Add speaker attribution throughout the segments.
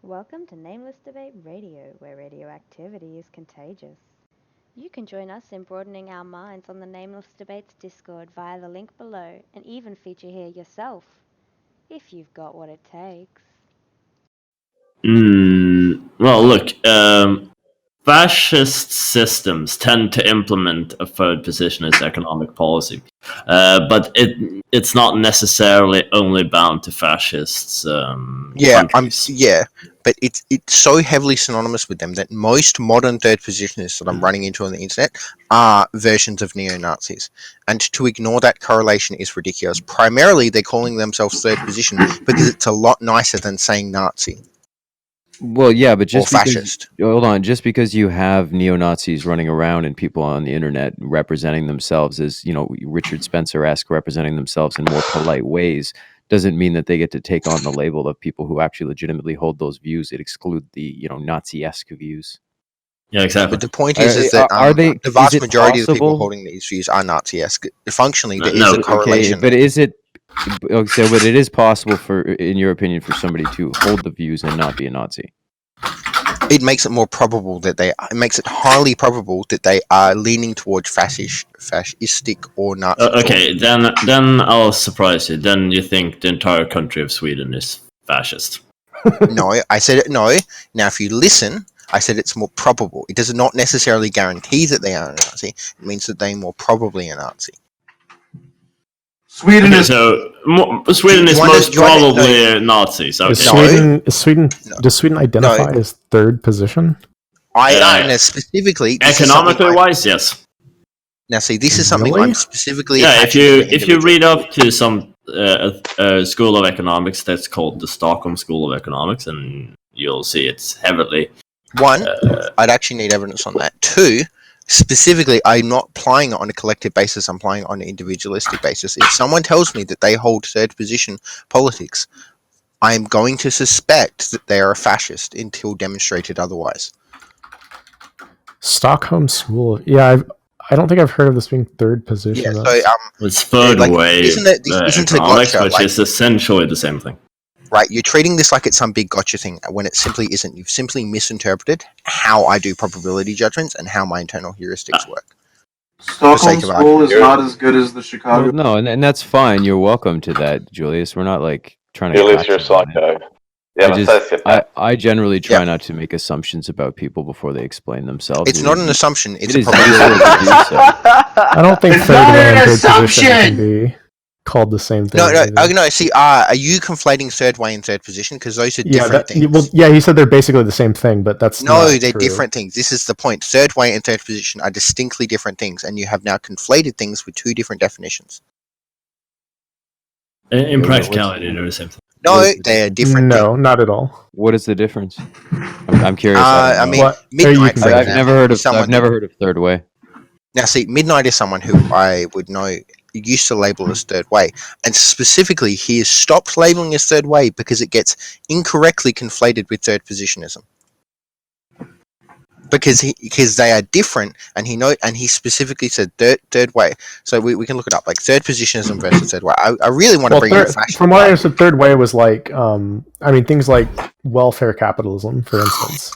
Speaker 1: Welcome to Nameless Debate Radio, where radioactivity is contagious. You can join us in broadening our minds on the Nameless Debates Discord via the link below and even feature here yourself, if you've got what it takes.
Speaker 2: Well, look, fascist systems tend to implement a third position as economic policy, but it's not necessarily only bound to fascists.
Speaker 3: But it's so heavily synonymous with them that most modern third positionists that I'm running into on the internet are versions of neo-Nazis, and to ignore that correlation is ridiculous. Primarily, they're calling themselves third position because it's a lot nicer than saying Nazi.
Speaker 4: Well, yeah, but just
Speaker 3: or
Speaker 4: because,
Speaker 3: fascist.
Speaker 4: hold on, just because you have neo-Nazis running around and people on the internet representing themselves as, Richard Spencer-esque, representing themselves in more polite ways, doesn't mean that they get to take on the label of people who actually legitimately hold those views that exclude the, Nazi-esque views.
Speaker 2: Yeah, exactly.
Speaker 3: But the point is that the vast majority of the people
Speaker 4: possible?
Speaker 3: holding these views are Nazi-esque. Functionally, there
Speaker 2: No,
Speaker 3: is a correlation.
Speaker 4: Okay, but is it? So, but it is possible for, in your opinion, for somebody to hold the views and not be a Nazi.
Speaker 3: It makes it more probable that it makes it highly probable that they are leaning towards fascistic or Nazi.
Speaker 2: Okay, then I'll surprise you. Then you think the entire country of Sweden is fascist?
Speaker 3: No, I said it. No. Now, if you listen, I said it's more probable. It does not necessarily guarantee that they are a Nazi. It means that they are more probably a Nazi.
Speaker 2: Sweden is most probably Nazis. Okay.
Speaker 5: Does Sweden identify as third position?
Speaker 3: Specifically
Speaker 2: economically wise, yes.
Speaker 3: Now, see, this is something I'm specifically.
Speaker 2: Yeah, if you read up to some school of economics that's called the Stockholm School of Economics, and you'll see it's heavily.
Speaker 3: One, I'd actually need evidence on that. Two, specifically, I'm not applying it on a collective basis. I'm applying it on an individualistic basis. If someone tells me that they hold third position politics, I'm going to suspect that they are a fascist until demonstrated otherwise.
Speaker 5: Stockholm School. Yeah, I don't think I've heard of this being third position.
Speaker 3: Yeah, so
Speaker 2: it's third way
Speaker 3: isn't
Speaker 2: economics, which is essentially the same thing.
Speaker 3: Right, you're treating this like it's some big gotcha thing when it simply isn't. You've simply misinterpreted how I do probability judgments and how my internal heuristics work.
Speaker 6: Stockholm School is not as good as the Chicago.
Speaker 4: Well, no, and that's fine. You're welcome to that, Julius. We're not trying to.
Speaker 7: Julius, you're psycho.
Speaker 4: I generally try not to make assumptions about people before they explain themselves.
Speaker 3: It's not an assumption. It's a
Speaker 4: probability.
Speaker 5: I don't think third way and third position can be called the same thing.
Speaker 3: No. See, are you conflating third way and third position? Because those are different things.
Speaker 5: Well, yeah, he said they're basically the same thing, but that's
Speaker 3: they're different things. This is the point. Third way and third position are distinctly different things, and you have now conflated things with two different definitions.
Speaker 2: In practicality, they're the same thing.
Speaker 3: No, they're different.
Speaker 5: No, not at all.
Speaker 4: What is the difference? I'm curious.
Speaker 3: Midnight.
Speaker 4: I've never heard of third way.
Speaker 3: Now, see, Midnight is someone who I would know used to label as third way, and specifically, he has stopped labeling as third way because it gets incorrectly conflated with third positionism. Because they are different, and he specifically said third way. So we can look it up, like third positionism versus third way. I really want to bring in fashion.
Speaker 5: From what I understood, third way was things like welfare capitalism, for instance,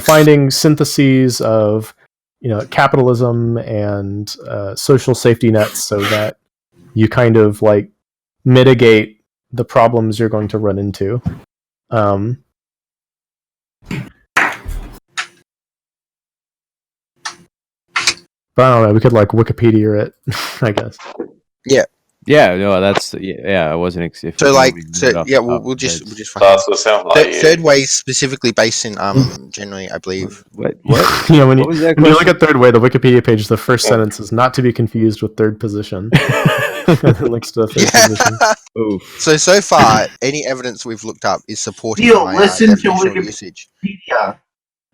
Speaker 5: finding syntheses of capitalism and social safety nets so that you kind of mitigate the problems you're going to run into. But I don't know. We could Wikipedia it, I guess.
Speaker 3: Yeah.
Speaker 4: Yeah. No, that's I wasn't.
Speaker 3: We'll just.
Speaker 7: That's what sounds like.
Speaker 3: Third way is specifically based in generally, I believe.
Speaker 4: What?
Speaker 5: When you look at third way, the Wikipedia page, the first sentence is not to be confused with third position. And it links to the third position.
Speaker 3: So far, any evidence we've looked up is supporting my definitional usage.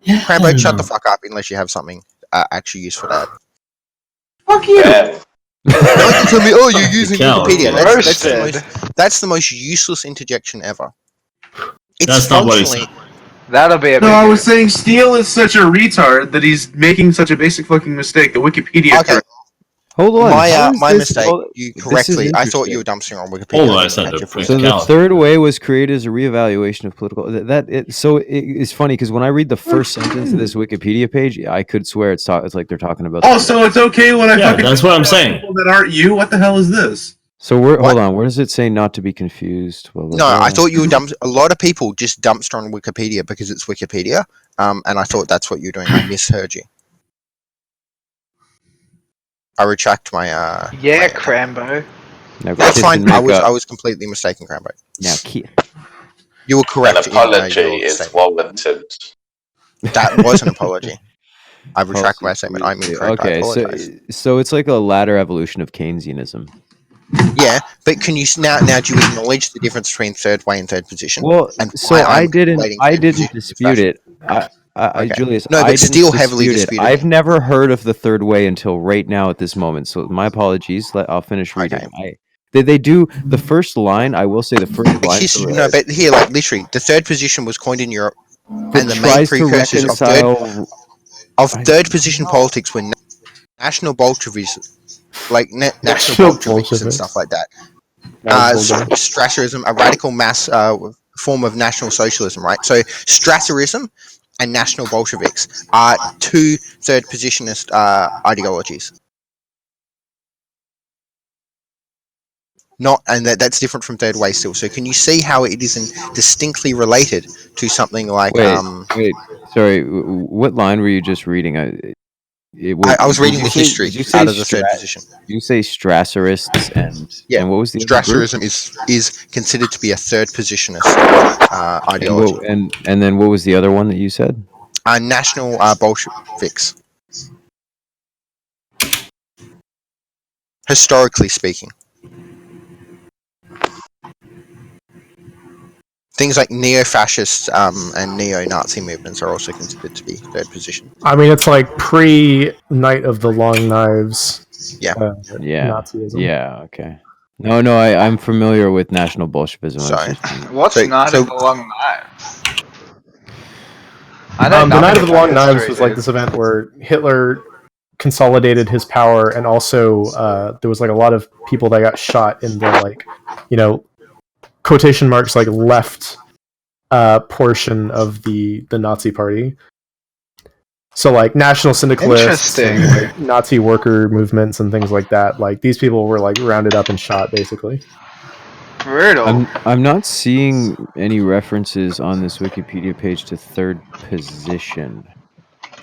Speaker 3: Crambo, shut the fuck up unless you have something actually useful to add.
Speaker 6: Fuck you!
Speaker 7: Yeah.
Speaker 3: Don't tell me, you're using Wikipedia. That's the most useless interjection ever.
Speaker 2: That's not what he said.
Speaker 8: That'll be a
Speaker 6: No, I was saying Steele is such a retard that he's making such a basic fucking mistake. The Wikipedia.
Speaker 3: Okay.
Speaker 4: Hold on.
Speaker 3: My mistake. You
Speaker 4: This is
Speaker 3: correctly. I thought you were
Speaker 4: interesting.
Speaker 3: dumpstering on Wikipedia.
Speaker 2: Oh,
Speaker 3: I
Speaker 2: I
Speaker 3: didn't
Speaker 2: said
Speaker 3: catch
Speaker 2: the
Speaker 3: it for a
Speaker 4: So
Speaker 3: second.
Speaker 4: the third way was created as a reevaluation of political. It's funny because when I read the first sentence of this Wikipedia page, I could swear it's like they're talking about.
Speaker 6: Oh, so it's okay when I
Speaker 2: Yeah,
Speaker 6: fucking
Speaker 2: that's what I'm saying.
Speaker 6: people that aren't you? What the hell is this?
Speaker 4: So hold on. Where does it say not to be confused? Blah, blah,
Speaker 3: No,
Speaker 4: blah.
Speaker 3: I thought you were a lot of people just dumpster on Wikipedia because it's Wikipedia, and I thought that's what you're doing. I misheard you. I retract my.
Speaker 8: Yeah,
Speaker 3: my
Speaker 8: Crambo.
Speaker 4: Now,
Speaker 3: That's
Speaker 4: kiss
Speaker 3: fine.
Speaker 4: and
Speaker 3: I
Speaker 4: make
Speaker 3: was
Speaker 4: up.
Speaker 3: completely mistaken, Crambo.
Speaker 4: Now,
Speaker 3: You were
Speaker 7: An
Speaker 3: correct in
Speaker 7: apology
Speaker 3: your
Speaker 7: is
Speaker 3: statement.
Speaker 7: warranted.
Speaker 3: That was an apology. I retract my statement. I'm incorrect. I
Speaker 4: Okay,
Speaker 3: apologize.
Speaker 4: so it's like a latter evolution of Keynesianism.
Speaker 3: Yeah, but can you now do you acknowledge the difference between third way and third position?
Speaker 4: Well,
Speaker 3: And
Speaker 4: so
Speaker 3: why I'm
Speaker 4: I
Speaker 3: equating third
Speaker 4: didn't
Speaker 3: position with
Speaker 4: dispute
Speaker 3: fashion?
Speaker 4: it.
Speaker 3: Okay.
Speaker 4: Julius,
Speaker 3: No,
Speaker 4: I
Speaker 3: but
Speaker 4: didn't
Speaker 3: still heavily
Speaker 4: dispute it.
Speaker 3: disputed
Speaker 4: I've
Speaker 3: it.
Speaker 4: never heard of the third way until right now at this moment. So my apologies. I'll finish reading.
Speaker 3: Okay.
Speaker 4: They do the first line. I will say the first line.
Speaker 3: No, but here, like literally, the third position was coined in Europe,
Speaker 4: that
Speaker 3: and the main
Speaker 4: tries to
Speaker 3: precursors
Speaker 4: reconcile.
Speaker 3: of third position politics were national Bolshevism, like national
Speaker 5: National
Speaker 3: Bolsheviks and
Speaker 5: Bolsheviks.
Speaker 3: stuff like that.
Speaker 5: Nazism.
Speaker 3: Strasserism, a radical mass form of national socialism, right? So Strasserism and national Bolsheviks are two third positionist ideologies. That's different from third way still. So can you see how it isn't distinctly related to something like?
Speaker 4: Wait. Sorry. What line were you just reading?
Speaker 3: I was reading the history out of the third position.
Speaker 4: Did you say Strasserists and what was the other group?
Speaker 3: Strasserism is considered to be a third positionist ideology.
Speaker 4: And then what was the other one that you said?
Speaker 3: National Bolsheviks. Historically speaking. Things like neo-fascist and neo-Nazi movements are also considered to be third position.
Speaker 5: I mean, it's like pre-Night of the Long Knives.
Speaker 3: Yeah.
Speaker 5: Nazism.
Speaker 4: Yeah. Okay. No, I'm familiar with National Bolshevism.
Speaker 3: Sorry.
Speaker 8: What's Night of the Long Knives? I know
Speaker 5: the Night of
Speaker 8: nothing
Speaker 5: the Long
Speaker 8: about
Speaker 5: Knives
Speaker 8: history,
Speaker 5: was like
Speaker 8: dude.
Speaker 5: this event where Hitler consolidated his power, and also there was like a lot of people that got shot in the quotation marks like left portion of the Nazi party. So like national syndicalists and like Nazi worker movements and things like that. Like these people were like rounded up and shot basically.
Speaker 8: Brutal.
Speaker 4: I'm not seeing any references on this Wikipedia page to third position.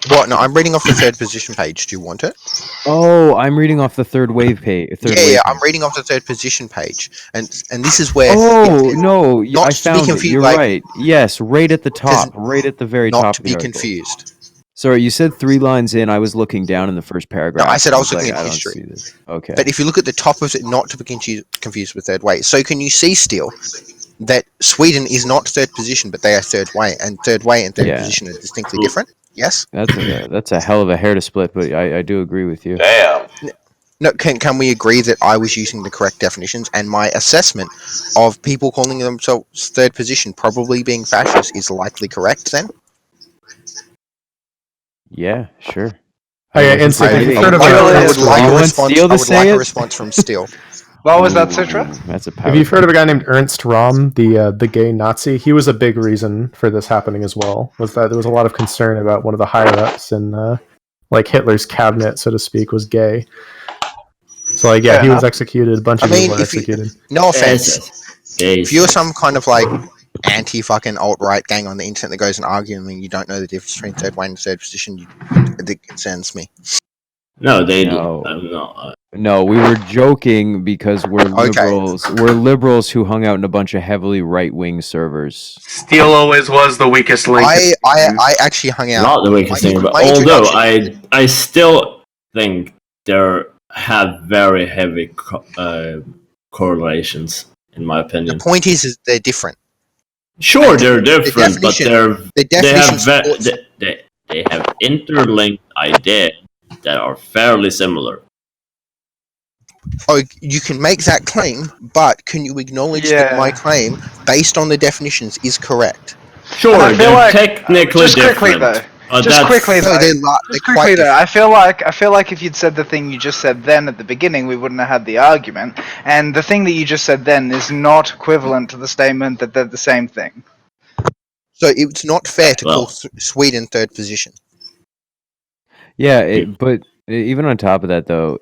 Speaker 3: What? No, I'm reading off the third position page. Do you want it?
Speaker 4: Oh, I'm reading off the third wave page.
Speaker 3: I'm reading off the third position page, and this is where.
Speaker 4: Oh no!
Speaker 3: Not
Speaker 4: I
Speaker 3: to be
Speaker 4: found it.
Speaker 3: confused.
Speaker 4: You're right. Yes, right at the top, right at the very top.
Speaker 3: Not to
Speaker 4: of
Speaker 3: be
Speaker 4: the article.
Speaker 3: confused.
Speaker 4: Sorry, you said 3 lines in. I was looking down in the first paragraph.
Speaker 3: No, I said I was looking
Speaker 4: like,
Speaker 3: at
Speaker 4: I
Speaker 3: history.
Speaker 4: don't see this. Okay.
Speaker 3: But if you look at the top of it, not to be confused with third way. So can you see still that Sweden is not third position, but they are third way, and third way and third position are distinctly different? Yes.
Speaker 4: That's a hell of a hair to split, but I do agree with you.
Speaker 7: Damn.
Speaker 3: No, can we agree that I was using the correct definitions, and my assessment of people calling themselves third position probably being fascist is likely correct then?
Speaker 4: Yeah, sure.
Speaker 5: If you've heard of
Speaker 3: I would like a response from Steele.
Speaker 8: What was that, Citra?
Speaker 4: That's a
Speaker 5: If you've heard of a guy named Ernst Röhm, the gay Nazi, he was a big reason for this happening as well. Was that there was a lot of concern about one of the higher ups in like Hitler's cabinet, so to speak, was gay. So like he was executed. A bunch of people were executed.
Speaker 3: No offense. If you're some kind of like anti-fucking alt-right gang on the internet that goes and arguing and you don't know the difference between third way and third position, it concerns me.
Speaker 2: No, they
Speaker 4: no.
Speaker 2: do.
Speaker 4: No, we were joking because we're liberals. We're liberals who hung out in a bunch of heavily right-wing servers.
Speaker 6: Steele always was the weakest link.
Speaker 3: I actually hung out.
Speaker 2: Not the weakest thing, but although I still think there have very heavy correlations, in my opinion.
Speaker 3: The point is they're different.
Speaker 2: Sure, they're different, but they have interlinked ideas that are fairly similar.
Speaker 3: Oh, you can make that claim, but can you acknowledge that my claim, based on the definitions, is correct?
Speaker 2: Sure, they're technically
Speaker 8: just
Speaker 2: different.
Speaker 8: Quickly, though,
Speaker 9: Just quickly, though.
Speaker 3: They're quite
Speaker 9: Quickly, though.
Speaker 3: different.
Speaker 9: I feel like if you'd said the thing you just said then at the beginning, we wouldn't have had the argument. And the thing that you just said then is not equivalent to the statement that they're the same thing.
Speaker 3: So it's not fair to call Sweden third position.
Speaker 4: Yeah, but even on top of that, though,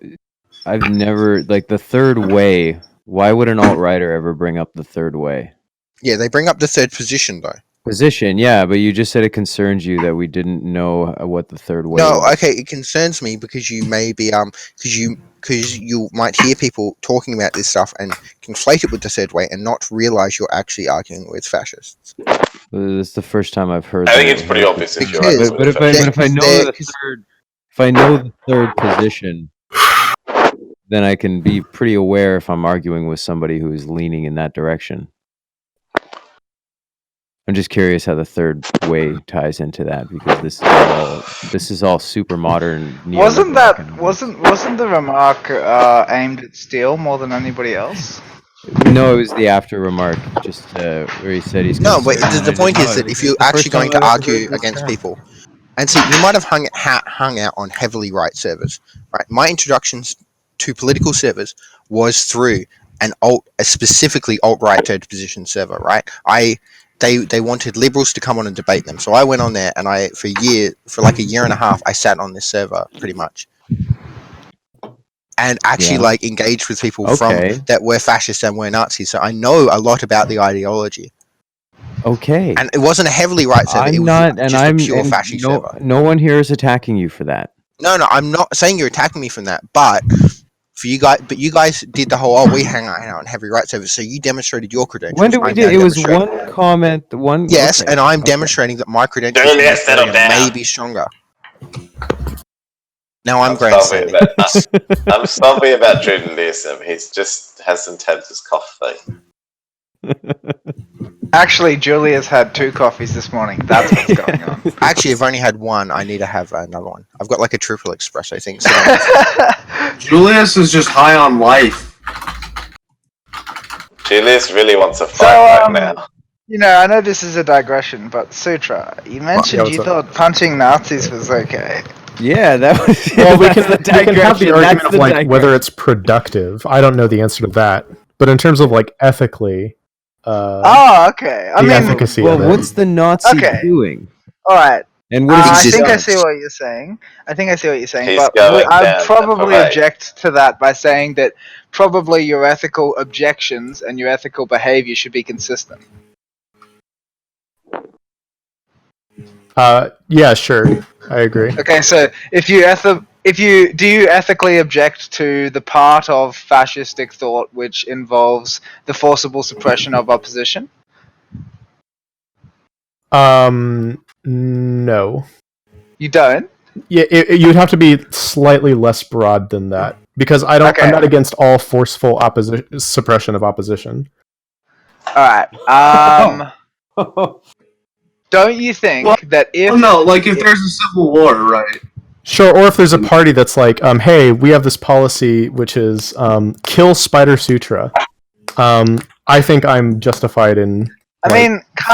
Speaker 4: I've never the third way. Why would an alt-righter ever bring up the third way?
Speaker 3: Yeah, they bring up the third position though.
Speaker 4: Position, yeah, but you just said it concerns you that we didn't know what the third way was.
Speaker 3: No, okay, it concerns me because you may be because you might hear people talking about this stuff and conflate it with the third way and not realize you're actually arguing with fascists.
Speaker 4: This is the first time I've heard.
Speaker 7: I think it's pretty obvious if you're
Speaker 4: but if I know the third position, then I can be pretty aware if I'm arguing with somebody who is leaning in that direction. I'm just curious how the third way ties into that, because this is all super modern.
Speaker 9: Wasn't the remark aimed at Steele more than anybody else?
Speaker 4: No, it was the after remark, just where he said he's.
Speaker 3: No, but the point is that if you're actually going to argue against people, and see, you might have hung out on heavily right servers, right? My introductions to political servers was through a specifically alt-right third position server, right? They wanted liberals to come on and debate them, so I went on there, and for like a year and a half, I sat on this server pretty much, and actually engaged with people that were fascists and were Nazis. So I know a lot about the ideology.
Speaker 4: Okay,
Speaker 3: and it wasn't a heavily right server. It was just a pure fascist server.
Speaker 4: No one here is attacking you for that.
Speaker 3: No, I'm not saying you're attacking me from that, but. You guys did the whole we hang out on heavy right servers, so you demonstrated your credentials.
Speaker 4: When did we do? It was one comment.
Speaker 3: Yes, and I'm demonstrating that my credentials may be stronger. Now I'm grandstanding.
Speaker 7: I'm sorry about journalism. He just hasn't had his coffee.
Speaker 9: Actually, Julia's had 2 coffees this morning. That's what's going on.
Speaker 3: Actually, I've only had one. I need to have another one. I've got like a triple espresso thing. So
Speaker 6: Julius is just high on life.
Speaker 7: Julius really wants a fight right now.
Speaker 9: You know, I know this is a digression, but Sutra, you mentioned you thought punching Nazis was okay.
Speaker 4: Yeah, that was.
Speaker 5: Well, we can have the argument of whether it's productive. I don't know the answer to that, but in terms of ethically.
Speaker 9: Okay. I mean,
Speaker 5: efficacy.
Speaker 4: Well, what's the Nazi doing?
Speaker 9: All right.
Speaker 4: And what
Speaker 9: I think I see what you're saying.
Speaker 7: He's
Speaker 9: but I'd probably object to that by saying that probably your ethical objections and your ethical behavior should be consistent.
Speaker 5: Yeah, sure. I agree.
Speaker 9: Okay, so do you ethically object to the part of fascistic thought which involves the forcible suppression of opposition?
Speaker 5: No.
Speaker 9: You don't?
Speaker 5: Yeah, you'd have to be slightly less broad than that, because I'm not against all forceful suppression of opposition.
Speaker 9: All right. Don't you think that if...
Speaker 6: Well, no, if there's a civil war, right?
Speaker 5: Sure, or if there's a party that's like, hey, we have this policy which is kill Spider Sutra. I think I'm justified in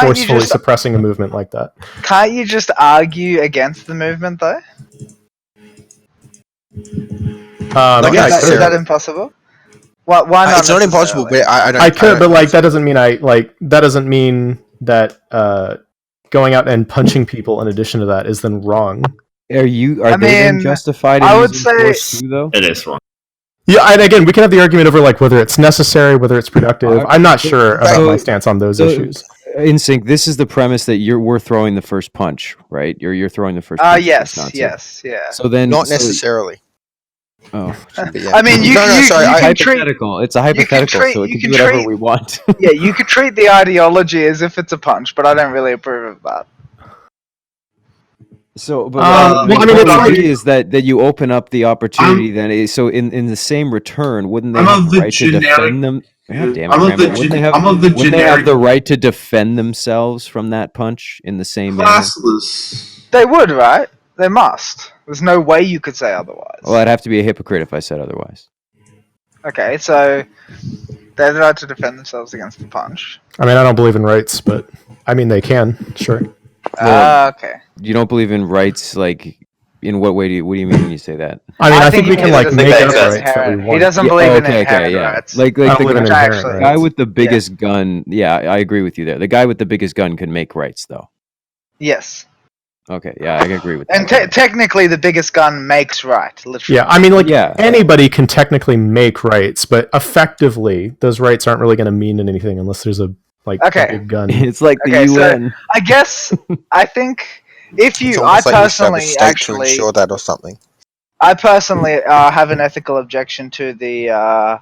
Speaker 5: forcefully suppressing a movement like that.
Speaker 9: Can't you just argue against the movement, though? Is that impossible? Why not?
Speaker 3: It's not impossible, but
Speaker 5: I could, but that doesn't mean that going out and punching people in addition to that is then wrong.
Speaker 4: Are they then justified in using force too, though?
Speaker 2: It is wrong.
Speaker 5: Yeah, and again, we can have the argument over whether it's necessary, whether it's productive. I'm not sure about my stance on those issues.
Speaker 4: In sync, this is the premise that we're throwing the first punch, right? You're throwing the first punch.
Speaker 9: Yes.
Speaker 4: So then,
Speaker 3: not necessarily.
Speaker 4: Oh,
Speaker 9: I mean,
Speaker 4: hypothetical. It's a hypothetical, so we can do whatever we want.
Speaker 9: Yeah, you could treat the ideology as if it's a punch, but I don't really approve of that.
Speaker 4: So, but the idea is that you open up the opportunity. Then, so in the same return, wouldn't they have the right to defend them? God damn it, wouldn't they have the right to defend themselves from that punch in the same manner?
Speaker 6: Classless.
Speaker 9: They would, right? They must. There's no way you could say otherwise.
Speaker 4: Well, I'd have to be a hypocrite if I said otherwise.
Speaker 9: Okay, so they have the right to defend themselves against the punch.
Speaker 5: I mean, I don't believe in rights, but I mean, they can, sure.
Speaker 9: Okay.
Speaker 4: You don't believe in rights, like, in what way what do you mean when you say that?
Speaker 5: I mean, I think
Speaker 9: he
Speaker 5: we can
Speaker 9: means
Speaker 5: like
Speaker 9: it
Speaker 5: make
Speaker 7: doesn't
Speaker 5: up
Speaker 7: make
Speaker 5: rights that we
Speaker 9: inherent. He
Speaker 5: want.
Speaker 9: doesn't
Speaker 4: Yeah,
Speaker 9: believe in
Speaker 4: okay,
Speaker 9: inherent
Speaker 4: yeah.
Speaker 9: rights.
Speaker 4: Like
Speaker 5: I don't
Speaker 4: the
Speaker 5: believe in
Speaker 9: Which
Speaker 5: inherent
Speaker 9: actually,
Speaker 4: guy
Speaker 5: rights.
Speaker 4: with the biggest gun. Yeah, I agree with you there. The guy with the biggest gun can make rights, though.
Speaker 9: yes.
Speaker 4: Okay, yeah, I agree with
Speaker 9: And
Speaker 4: that.
Speaker 9: technically, the biggest gun makes right, literally.
Speaker 5: Yeah, I mean, like
Speaker 4: Yeah.
Speaker 5: anybody can technically make rights, but effectively, those rights aren't really going to mean anything unless there's a
Speaker 9: Okay.
Speaker 5: big gun.
Speaker 4: It's like the
Speaker 9: Okay, so
Speaker 4: UN.
Speaker 9: I guess I think if
Speaker 3: It's
Speaker 9: you, I
Speaker 3: almost like we should have a
Speaker 9: personally
Speaker 3: state to
Speaker 9: actually,
Speaker 3: ensure that or something.
Speaker 9: I personally have an ethical objection to the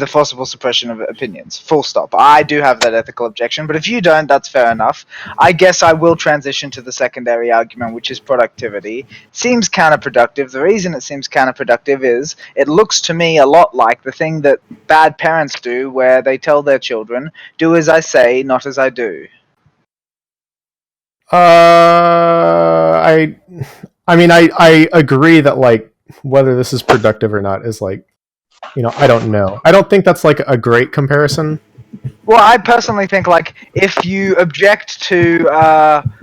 Speaker 9: forcible suppression of opinions. Full stop. I do have that ethical objection, but if you don't, that's fair enough. I guess I will transition to the secondary argument, which is productivity. Seems counterproductive. The reason it seems counterproductive is it looks to me a lot like the thing that bad parents do, where they tell their children, "Do as I say, not as I do."
Speaker 5: I mean, I agree that like whether this is productive or not is like, I don't know. I don't think that's like a great comparison.
Speaker 9: Well, I personally think like if you object to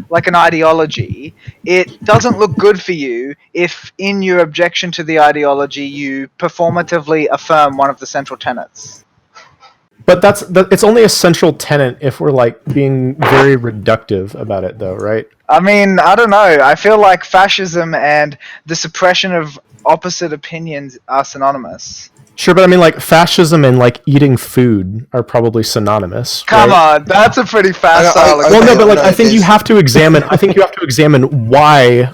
Speaker 9: like an ideology, it doesn't look good for you if in your objection to the ideology you performatively affirm one of the central tenets.
Speaker 5: But it's only a central tenet if we're like being very reductive about it, though, right?
Speaker 9: I mean, I don't know. I feel like fascism and the suppression of opposite opinions are synonymous.
Speaker 5: Sure, but I mean, like fascism and like eating food are probably synonymous.
Speaker 9: Come
Speaker 5: right?
Speaker 9: on, that's a pretty facile.
Speaker 5: Well, no, but like
Speaker 3: no,
Speaker 5: I think you
Speaker 3: there's-
Speaker 5: have to examine. I think you have to examine why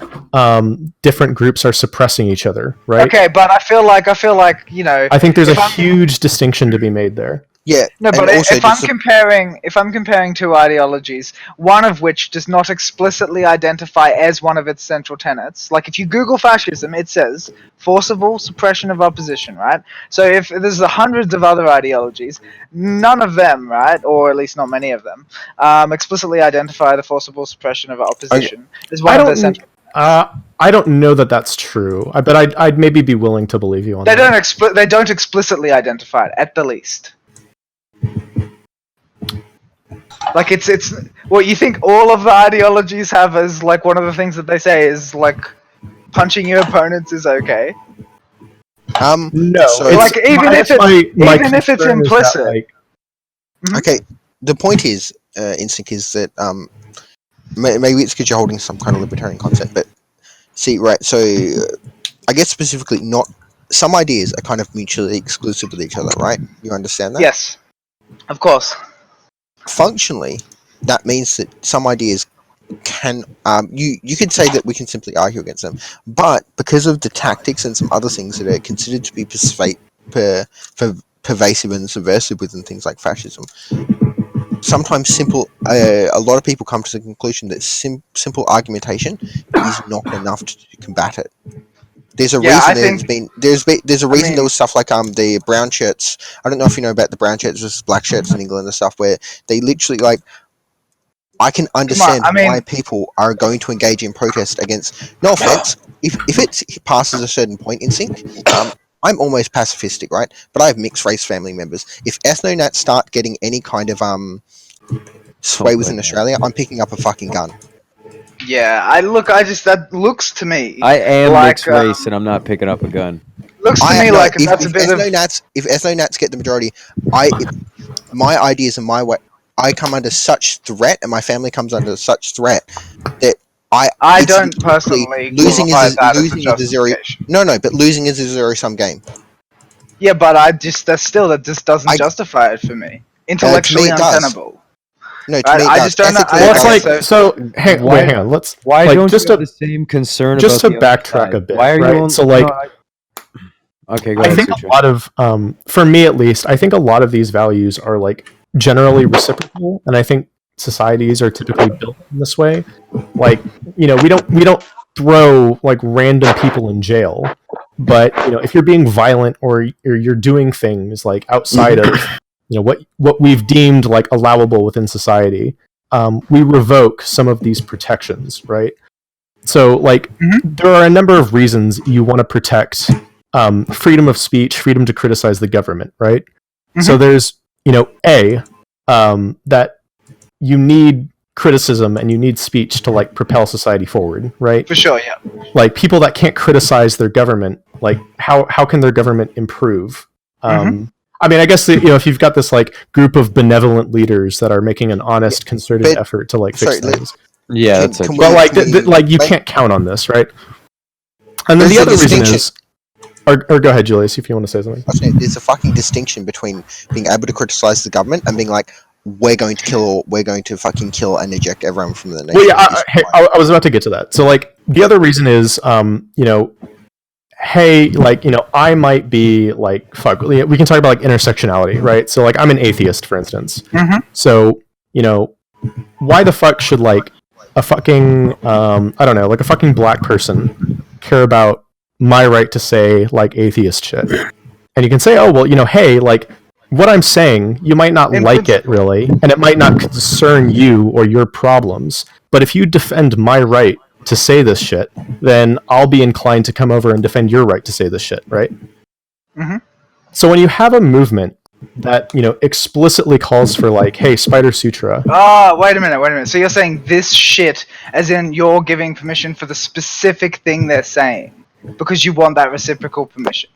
Speaker 5: different groups are suppressing each other, right?
Speaker 9: Okay, but I feel like
Speaker 5: I think there's
Speaker 9: if
Speaker 5: a
Speaker 9: I'm-
Speaker 5: huge distinction to be made there.
Speaker 3: Yeah,
Speaker 9: No,
Speaker 3: and
Speaker 9: but
Speaker 3: also
Speaker 9: if I'm
Speaker 3: just
Speaker 9: comparing two ideologies, one of which does not explicitly identify as one of its central tenets, like if you Google fascism, it says forcible suppression of opposition, right? So if there's hundreds of other ideologies, none of them, right, or at least not many of them, explicitly identify the forcible suppression of opposition as one of their central.
Speaker 5: I don't know that that's true, but I'd maybe be willing to believe you on
Speaker 9: They
Speaker 5: that.
Speaker 9: they don't explicitly identify it at the least. Like it's what you think all of the ideologies have as like one of the things that they say is like punching your opponents is okay.
Speaker 5: No,
Speaker 3: so
Speaker 9: Like even if it's
Speaker 5: concern is that,
Speaker 9: implicit.
Speaker 5: like,
Speaker 3: okay, the point is, Instinct, is that maybe it's because you're holding some kind of libertarian concept, but see, right? So I guess specifically, not some ideas are kind of mutually exclusive with each other, right? You understand that?
Speaker 9: Yes, of course.
Speaker 3: Functionally, that means that some ideas can you could say that we can simply argue against them, but because of the tactics and some other things that are considered to be pervasive and subversive within things like fascism, sometimes a lot of people come to the conclusion that simple argumentation is not enough to combat it. There's a reason there's a reason there was stuff like the brown shirts. I don't know if you know about the brown shirts versus black shirts in England and stuff, where they literally like. I can understand why people are going to engage in protest against. No offense, if it passes a certain point, Instinct, I'm almost pacifistic, right? But I have mixed race family members. If ethno-nats start getting any kind of sway within Australia, I'm picking up a fucking gun.
Speaker 9: Yeah, that looks to me.
Speaker 4: I am
Speaker 9: like,
Speaker 4: mixed race, and I'm not picking up a gun.
Speaker 9: Looks to me like
Speaker 3: if
Speaker 9: that's a bit of.
Speaker 3: If ethno-nats get the majority, my ideas and my way. I come under such threat, and my family comes under such threat that
Speaker 9: I don't personally
Speaker 3: losing is
Speaker 9: that
Speaker 3: losing
Speaker 9: as a
Speaker 3: is a zero. No, but losing is a zero-sum game.
Speaker 9: Yeah, but that just doesn't justify it for me. Intellectually untenable.
Speaker 3: No, to me it does.
Speaker 9: I just don't know.
Speaker 5: Well, it's like so. Hang on. Let's.
Speaker 4: Why
Speaker 5: like,
Speaker 4: don't
Speaker 5: just
Speaker 4: you have the same concern?
Speaker 5: Just
Speaker 4: about
Speaker 5: to backtrack a bit.
Speaker 4: Why are you
Speaker 5: right? So like.
Speaker 4: Okay, go
Speaker 5: I
Speaker 4: ahead,
Speaker 5: think
Speaker 4: Sutra.
Speaker 5: a lot of, for me at least, I think a lot of these values are like generally reciprocal, and I think societies are typically built in this way. Like, we don't throw like random people in jail, but if you're being violent or you're doing things like outside of what we've deemed like allowable within society, we revoke some of these protections, right? So like there are a number of reasons you want to protect freedom of speech, freedom to criticize the government, right? So there's that you need criticism and you need speech to like propel society forward, right?
Speaker 9: For sure, yeah.
Speaker 5: Like people that can't criticize their government, like how can their government improve? I mean, I guess if you've got this like group of benevolent leaders that are making an honest, concerted effort to like fix things,
Speaker 4: yeah,
Speaker 5: but you can't count on this, right? And then the other reason is, or go ahead, Julius, if you want to say something.
Speaker 3: There's a fucking distinction between being able to criticize the government and being like, we're going to fucking kill and eject everyone from the nation.
Speaker 5: Well, yeah, I was about to get to that. So, like, the other reason is, hey, like, I might be like, fuck. We can talk about like intersectionality, right? So, like, I'm an atheist, for instance. So, why the fuck should like a fucking I don't know, like a fucking black person care about my right to say like atheist shit? And you can say, oh well, hey, like what I'm saying, you might not like it really, and it might not concern you or your problems, but if you defend my right to say this shit, then I'll be inclined to come over and defend your right to say this shit, right? So when you have a movement that explicitly calls for like, hey, Spider Sutra.
Speaker 9: Wait a minute. So you're saying this shit, as in you're giving permission for the specific thing they're saying, because you want that reciprocal permission.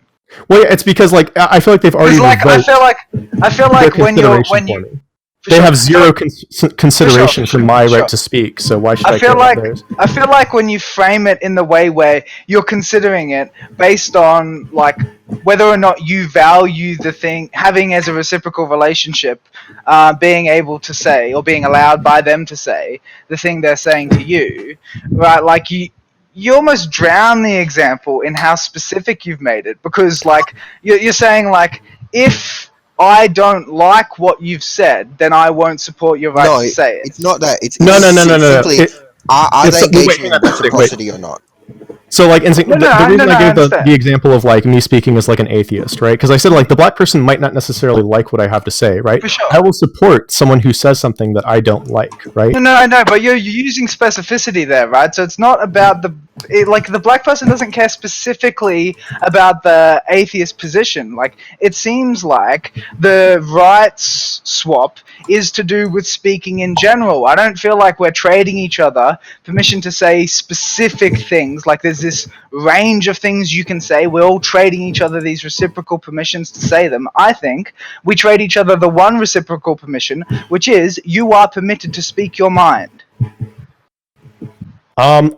Speaker 5: Well, yeah, it's because like I feel like they've already.
Speaker 9: Like I feel like when you
Speaker 5: they have zero consideration for my right to speak. So why should I care about theirs?
Speaker 9: I feel like when you frame it in the way where you're considering it based on like whether or not you value the thing having as a reciprocal relationship, being able to say or being allowed by them to say the thing they're saying to you, right? Like you almost drown the example in how specific you've made it, because like you're saying like, if I don't like what you've said, then I won't support your right to say it.
Speaker 3: It's not that. It's
Speaker 5: no.
Speaker 3: Simply, are they engaging in reciprocity or not?
Speaker 5: So like, the reason I gave the example of like me speaking as like an atheist, right? Because I said like the black person might not necessarily like what I have to say, right?
Speaker 9: For sure.
Speaker 5: I will support someone who says something that I don't like, right?
Speaker 9: No, I know, but you're using specificity there, right? So it's not about the black person doesn't care specifically about the atheist position. Like it seems like the rights swap is to do with speaking in general. I don't feel like we're trading each other permission to say specific things. Like there's this range of things you can say. We're all trading each other these reciprocal permissions to say them. I think we trade each other the one reciprocal permission, which is you are permitted to speak your mind.
Speaker 5: I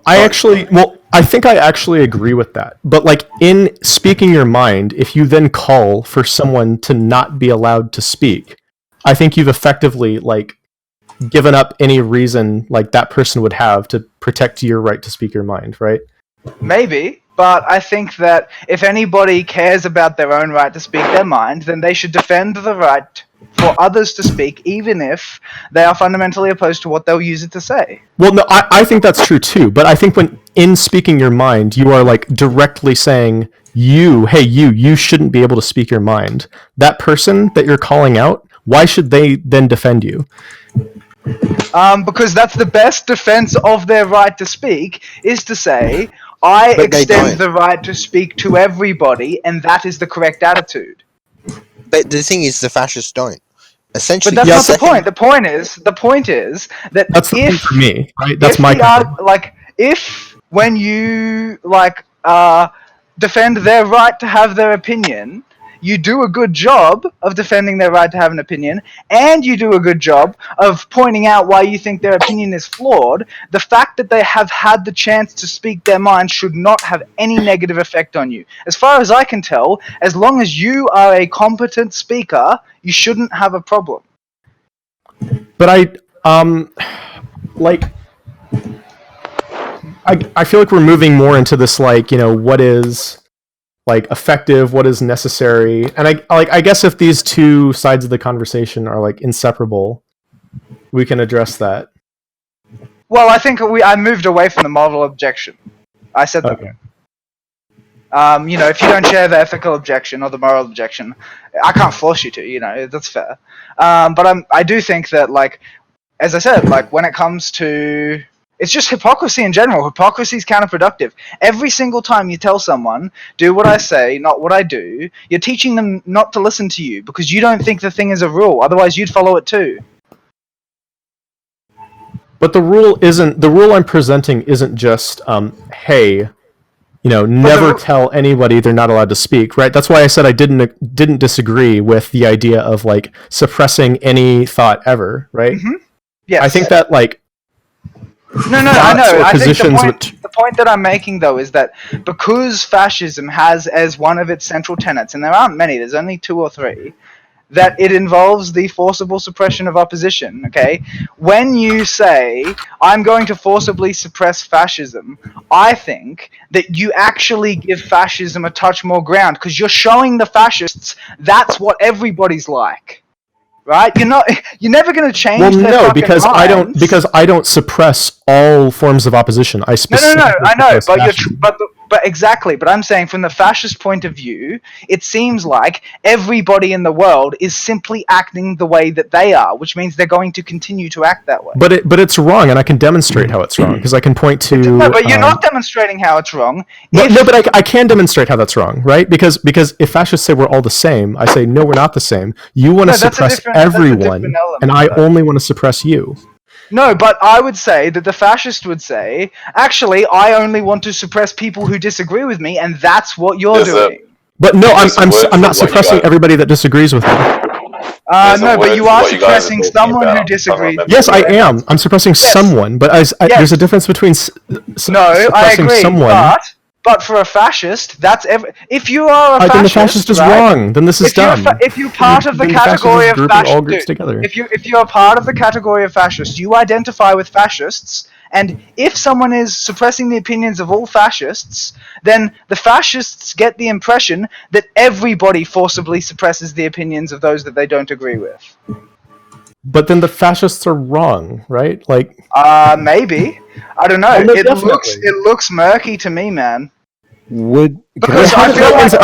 Speaker 5: think I actually agree with that. But like in speaking your mind, if you then call for someone to not be allowed to speak, I think you've effectively like given up any reason like that person would have to protect your right to speak your mind, right?
Speaker 9: Maybe, but I think that if anybody cares about their own right to speak their mind, then they should defend the right for others to speak, even if they are fundamentally opposed to what they'll use it to say.
Speaker 5: Well, no, I think that's true too, but I think when in speaking your mind, you are like directly saying, you shouldn't be able to speak your mind. That person that you're calling out, why should they then defend you?
Speaker 9: Because that's the best defense of their right to speak, is to say, I extend the right to speak to everybody, and that is the correct attitude.
Speaker 3: But the thing is, the fascists don't. Essentially,
Speaker 9: but that's not the point. The point is that
Speaker 5: that's the point for me, right? That's my point.
Speaker 9: Like, if when you defend their right to have their opinion, you do a good job of defending their right to have an opinion, and you do a good job of pointing out why you think their opinion is flawed, the fact that they have had the chance to speak their mind should not have any negative effect on you. As far as I can tell, as long as you are a competent speaker, you shouldn't have a problem.
Speaker 5: But I feel like we're moving more into this, like, what is like effective, what is necessary, and I guess if these two sides of the conversation are like inseparable, we can address that.
Speaker 9: Well, I think I moved away from the moral objection. I said that.
Speaker 5: Okay.
Speaker 9: If you don't share the ethical objection or the moral objection, I can't force you to. That's fair. But I do think that, like, as I said, like when it comes to, it's just hypocrisy in general. Hypocrisy is counterproductive. Every single time you tell someone, do what I say, not what I do, you're teaching them not to listen to you because you don't think the thing is a rule. Otherwise, you'd follow it too.
Speaker 5: But the rule I'm presenting isn't just hey, never tell anybody they're not allowed to speak, right? That's why I said I didn't disagree with the idea of like suppressing any thought ever, right?
Speaker 9: Mm-hmm. Yes.
Speaker 5: I think that like
Speaker 9: No, I know. I think the point that I'm making, though, is that because fascism has as one of its central tenets, and there aren't many, there's only 2 or 3, that it involves the forcible suppression of opposition, okay? When you say, I'm going to forcibly suppress fascism, I think that you actually give fascism a touch more ground, because you're showing the fascists that's what everybody's like. Right? You're never going to change their fucking
Speaker 5: because
Speaker 9: minds.
Speaker 5: I don't suppress all forms of opposition. I specifically
Speaker 9: I know,
Speaker 5: but
Speaker 9: but exactly. But I'm saying from the fascist point of view, it seems like everybody in the world is simply acting the way that they are, which means they're going to continue to act that way.
Speaker 5: But it's wrong, and I can demonstrate how it's wrong because I can point to.
Speaker 9: No, but you're not demonstrating how it's wrong.
Speaker 5: But I can demonstrate how that's wrong, right? Because if fascists say we're all the same, I say no, we're not the same. You want to suppress everyone, and I only want to suppress you.
Speaker 9: No, but I would say that the fascist would say, actually, I only want to suppress people who disagree with me, and that's what you're doing.
Speaker 5: But no, I'm not suppressing everybody that disagrees with me.
Speaker 9: No, but you are suppressing someone who disagrees.
Speaker 5: Yes, I am. I'm suppressing someone, but there's a difference between suppressing someone.
Speaker 9: But for a fascist, that's if you are a fascist,
Speaker 5: then the fascist is wrong. Then this is dumb.
Speaker 9: If you're part of the category of fascist, if you're part of the category of fascists, you identify with fascists, and if someone is suppressing the opinions of all fascists, then the fascists get the impression that everybody forcibly suppresses the opinions of those that they don't agree with.
Speaker 5: But then the fascists are wrong, right? Like,
Speaker 9: maybe. I don't know. It looks murky to me, man. Because I feel like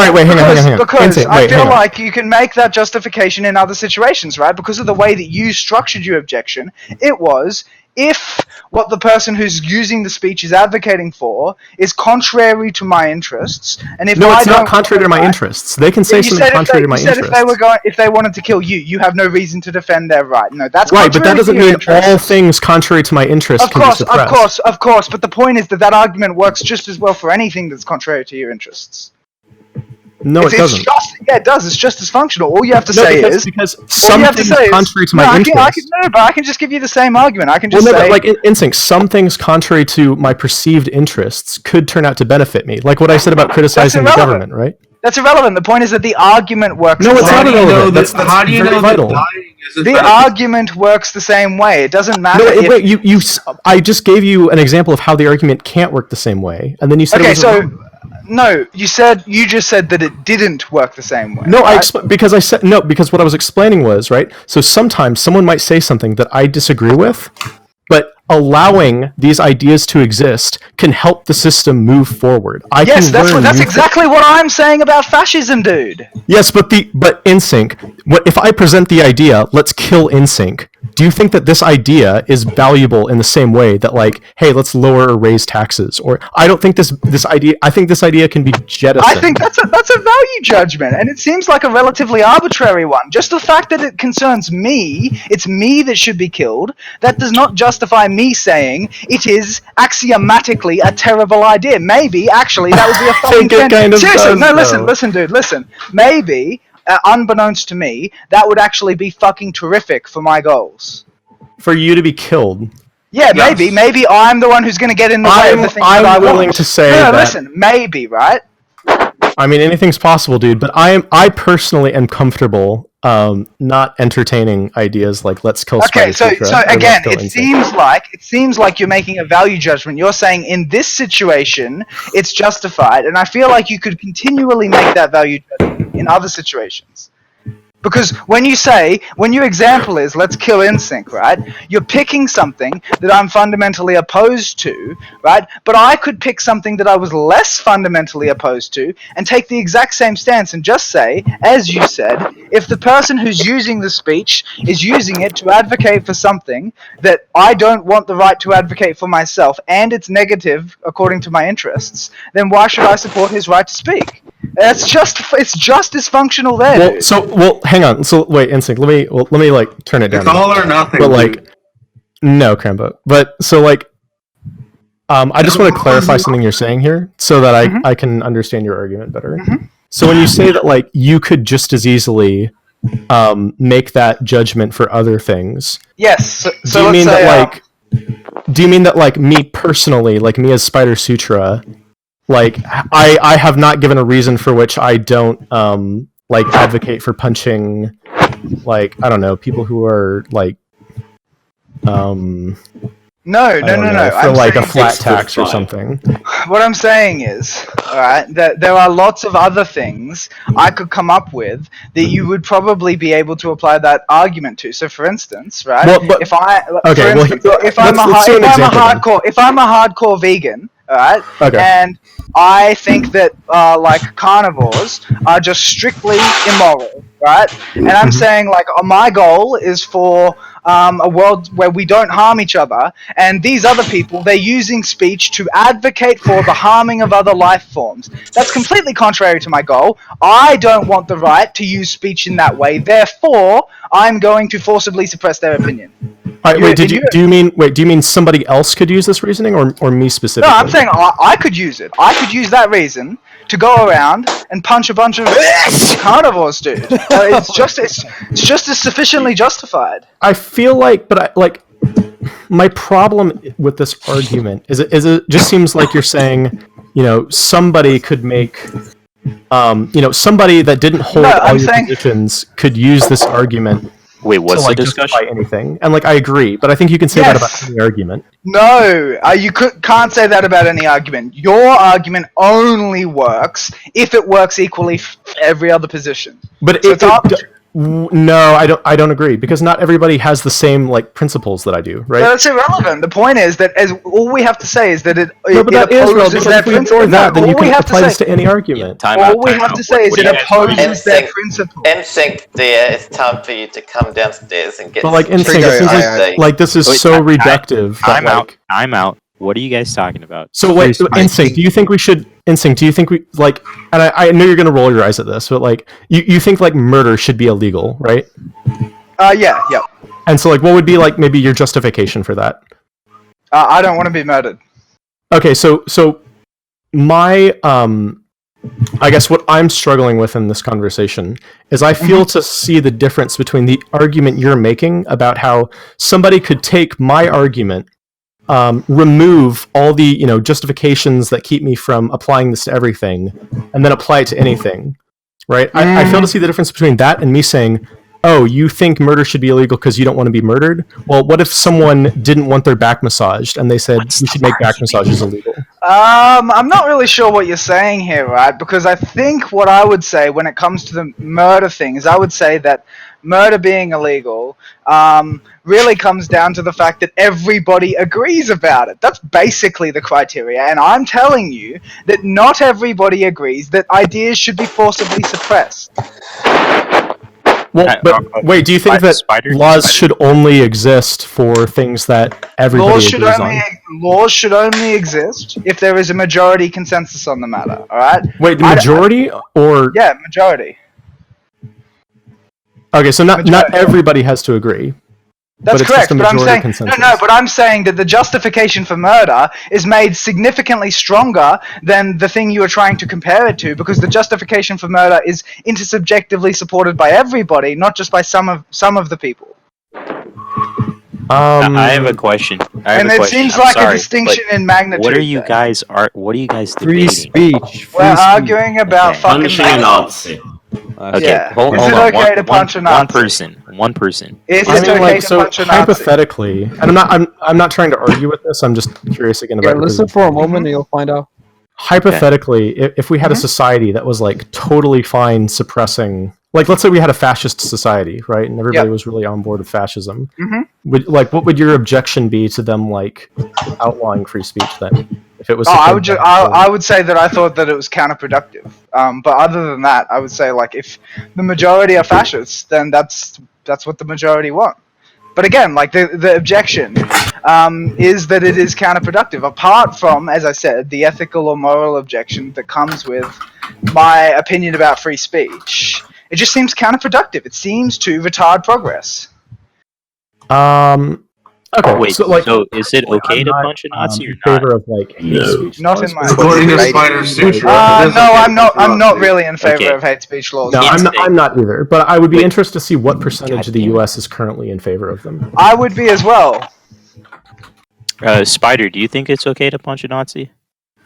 Speaker 9: I feel like you can make that justification in other situations, right? Because of the way that you structured your objection, it was if what the person who's using the speech is advocating for is contrary to my interests, and if
Speaker 5: it's not contrary to my interests. They can say something contrary to my interests.
Speaker 9: If they wanted to kill you, you have no reason to defend their right. No, that's
Speaker 5: right, but that doesn't mean all things contrary to my interests can be suppressed.
Speaker 9: Of course. But the point is that argument works just as well for anything that's contrary to your interests.
Speaker 5: No, it doesn't.
Speaker 9: It does. It's just as functional. All you have to say is
Speaker 5: because something contrary to my interests.
Speaker 9: But I can just give you the same argument. I can just say,
Speaker 5: like in sync, some things contrary to my perceived interests could turn out to benefit me. Like what I said about criticizing the government, right?
Speaker 9: That's irrelevant. The point is that the argument works.
Speaker 5: No, it's not irrelevant.
Speaker 8: How do you know
Speaker 5: vital.
Speaker 9: The argument works the same way. It doesn't matter.
Speaker 5: No, wait. I just gave you an example of how the argument can't work the same way, and then you said it was wrong.
Speaker 9: No, you just said that it didn't work the same way.
Speaker 5: No, right? Because what I was explaining was, right? So sometimes someone might say something that I disagree with, but allowing these ideas to exist can help the system move forward.
Speaker 9: That's exactly what I'm saying about fascism, dude.
Speaker 5: Yes, but NSYNC, if I present the idea, let's kill NSYNC, do you think that this idea is valuable in the same way that, like, hey, let's lower or raise taxes? Or I don't think this idea can be jettisoned.
Speaker 9: I think that's a value judgment, and it seems like a relatively arbitrary one. Just the fact that it concerns me, it's me that should be killed, that does not justify me saying it is axiomatically a terrible idea. Maybe, actually, that would be a fucking seriously, no, listen, dude, listen. Maybe, unbeknownst to me, that would actually be fucking terrific for my goals.
Speaker 5: For you to be killed.
Speaker 9: Yeah, yes. Maybe I'm the one who's going to get in the way of the thing that I want.
Speaker 5: I'm willing to say that.
Speaker 9: Listen, maybe, right?
Speaker 5: I mean, anything's possible, dude. But I personally am comfortable not entertaining ideas like let's kill.
Speaker 9: Okay, so again, it seems like you're making a value judgment. You're saying in this situation it's justified, and I feel like you could continually make that value judgment in other situations. Because when your example is, let's kill NSYNC, right? You're picking something that I'm fundamentally opposed to, right? But I could pick something that I was less fundamentally opposed to and take the exact same stance and just say, as you said, if the person who's using the speech is using it to advocate for something that I don't want the right to advocate for myself and it's negative according to my interests, then why should I support his right to speak? It's just as functional there.
Speaker 5: Well, hang on. So wait, NSYNC. Let me like turn it down.
Speaker 8: It's all or nothing.
Speaker 5: But like, No, Crambo. But so like, I just want to clarify something you're saying here, so that I can understand your argument better. So when you say that like you could just as easily make that judgment for other things,
Speaker 9: Yes. So
Speaker 5: do you
Speaker 9: let's
Speaker 5: mean
Speaker 9: say,
Speaker 5: that like? Do you mean that like me personally, like me as Spider Sutra, like I have not given a reason for which I don't like advocate for punching, like I don't know, people who are like
Speaker 9: No.
Speaker 5: for
Speaker 9: I'm
Speaker 5: like a
Speaker 9: saying
Speaker 5: flat tax or something.
Speaker 9: what I'm saying is, alright, that there are lots of other things I could come up with that you would probably be able to apply that argument to. So, for instance, right,
Speaker 5: Well, but,
Speaker 9: if I,
Speaker 5: okay,
Speaker 9: for
Speaker 5: well,
Speaker 9: instance, if I'm a hardcore vegan, alright,
Speaker 5: Okay.
Speaker 9: and I think that like carnivores are just strictly immoral, right? And I'm saying like my goal is for a world where we don't harm each other, and these other people, they're using speech to advocate for the harming of other life forms. That's completely contrary to my goal. I don't want the right to use speech in that way. Therefore, I'm going to forcibly suppress their opinion.
Speaker 5: All right, wait, do you mean somebody else could use this reasoning, or me specifically?
Speaker 9: No, I'm saying I could use it. I could use that reason to go around and punch a bunch of carnivores, dude. It's just as sufficiently justified.
Speaker 5: I feel like, my problem with this argument is it just seems like you're saying, somebody could make, somebody that didn't hold all your positions could use this argument.
Speaker 10: Wait, what's the discussion?
Speaker 5: Justify anything, and I agree, but I think you can say that about any argument.
Speaker 9: No, you can't say that about any argument. Your argument only works if it works equally for every other position.
Speaker 5: But no, I don't agree, because not everybody has the same principles that I do, right?
Speaker 9: That's irrelevant. The point is that all we have to say is that it
Speaker 5: opposes their principle. Then you can apply this to any argument.
Speaker 9: All we have to say is it opposes their principle.
Speaker 7: NSYNC, dear, it's time for you to come downstairs and get.
Speaker 5: But NSYNC, it seems like this is so reductive.
Speaker 10: I'm out. What are you guys talking about?
Speaker 5: So wait, NSYNC, do you think we should? NSYNC, do you think we and I know you're gonna roll your eyes at this, but you think murder should be illegal, right?
Speaker 9: Yeah.
Speaker 5: And so what would be maybe your justification for that?
Speaker 9: I don't want to be murdered.
Speaker 5: Okay, so my I guess what I'm struggling with in this conversation is I feel to see the difference between the argument you're making about how somebody could take my argument, remove all the justifications that keep me from applying this to everything, and then apply it to anything, right? I fail to see the difference between that and me saying, oh, you think murder should be illegal because you don't want to be murdered? Well, what if someone didn't want their back massaged and they said we should make back massages illegal?
Speaker 9: I'm not really sure what you're saying here, right? Because I think what I would say when it comes to the murder thing is I would say that murder being illegal really comes down to the fact that everybody agrees about it. That's basically the criteria, and I'm telling you that not everybody agrees that ideas should be forcibly suppressed.
Speaker 5: Well, but wait, do you think that laws should only exist for things that everybody agrees on?
Speaker 9: Laws should only exist if there is a majority consensus on the matter, alright?
Speaker 5: Wait, the majority or...
Speaker 9: Yeah, majority.
Speaker 5: Okay, so not everybody has to agree.
Speaker 9: That's correct, but I'm saying
Speaker 5: consensus.
Speaker 9: but I'm saying that the justification for murder is made significantly stronger than the thing you are trying to compare it to, because the justification for murder is intersubjectively supported by everybody, not just by some of the people.
Speaker 10: I have a question.
Speaker 9: It seems like a distinction in magnitude.
Speaker 10: What are you guys debating?
Speaker 4: Free speech.
Speaker 9: We're arguing about fucking
Speaker 2: Nazi.
Speaker 10: Okay,
Speaker 9: yeah.
Speaker 10: hold
Speaker 9: Is it
Speaker 10: on.
Speaker 9: okay to punch a Nazi?
Speaker 10: One person.
Speaker 9: Is it okay to punch a Nazi?
Speaker 5: Hypothetically, and I'm not trying to argue with this. I'm just curious again about.
Speaker 11: Yeah, listen for a moment, and you'll find out.
Speaker 5: Hypothetically, if we had a society that was totally fine suppressing, let's say we had a fascist society, right, and everybody was really on board with fascism. What would your objection be to them outlawing free speech then? If it was,
Speaker 9: I would say that I thought that it was counterproductive. But other than that, I would say if the majority are fascists, then that's what the majority want. But again, the objection is that it is counterproductive. Apart from, as I said, the ethical or moral objection that comes with my opinion about free speech, it just seems counterproductive. It seems to retard progress.
Speaker 5: Okay,
Speaker 10: Wait,
Speaker 5: so like,
Speaker 10: so is it okay
Speaker 5: I'm
Speaker 10: to
Speaker 5: not
Speaker 10: punch a Nazi or
Speaker 5: in
Speaker 10: not?
Speaker 5: favor of like hate speech
Speaker 9: Not
Speaker 5: laws,
Speaker 9: in my
Speaker 5: but
Speaker 6: According to
Speaker 3: Debating.
Speaker 6: Spider Sutra,
Speaker 5: Like,
Speaker 6: it is
Speaker 9: no,
Speaker 6: okay to
Speaker 9: I'm not.
Speaker 6: punch
Speaker 9: I'm not
Speaker 6: Nazis.
Speaker 9: really in favor
Speaker 10: Okay.
Speaker 9: of hate speech laws.
Speaker 5: no, I'm not.
Speaker 10: Instinct.
Speaker 5: I'm not either. But I would be
Speaker 10: Wait.
Speaker 5: interested to see what percentage of the
Speaker 10: damn it.
Speaker 5: U.S. is currently in favor of them.
Speaker 9: I would be as well.
Speaker 10: Spider, do you think it's okay to punch a Nazi?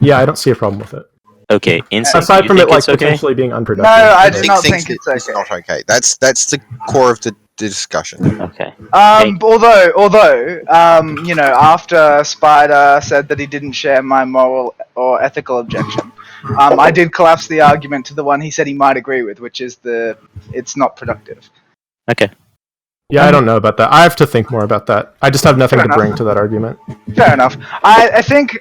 Speaker 5: Yeah, I don't see a problem with it.
Speaker 10: Okay, Instinct, do
Speaker 5: Aside
Speaker 10: you
Speaker 5: from it
Speaker 10: think
Speaker 5: like
Speaker 10: it's okay?
Speaker 5: potentially being unproductive.
Speaker 9: No, I
Speaker 3: I
Speaker 9: do not
Speaker 3: think
Speaker 9: think it's
Speaker 3: it's
Speaker 9: okay.
Speaker 3: not okay. That's the core of the discussion.
Speaker 10: Okay.
Speaker 9: Although, you know, after Spider said that he didn't share my moral or ethical objection, I did collapse the argument to the one he said he might agree with, which is it's not productive.
Speaker 10: Okay.
Speaker 5: Yeah, I don't know about that. I have to think more about that. I just have nothing to bring to that argument.
Speaker 9: Fair enough. I think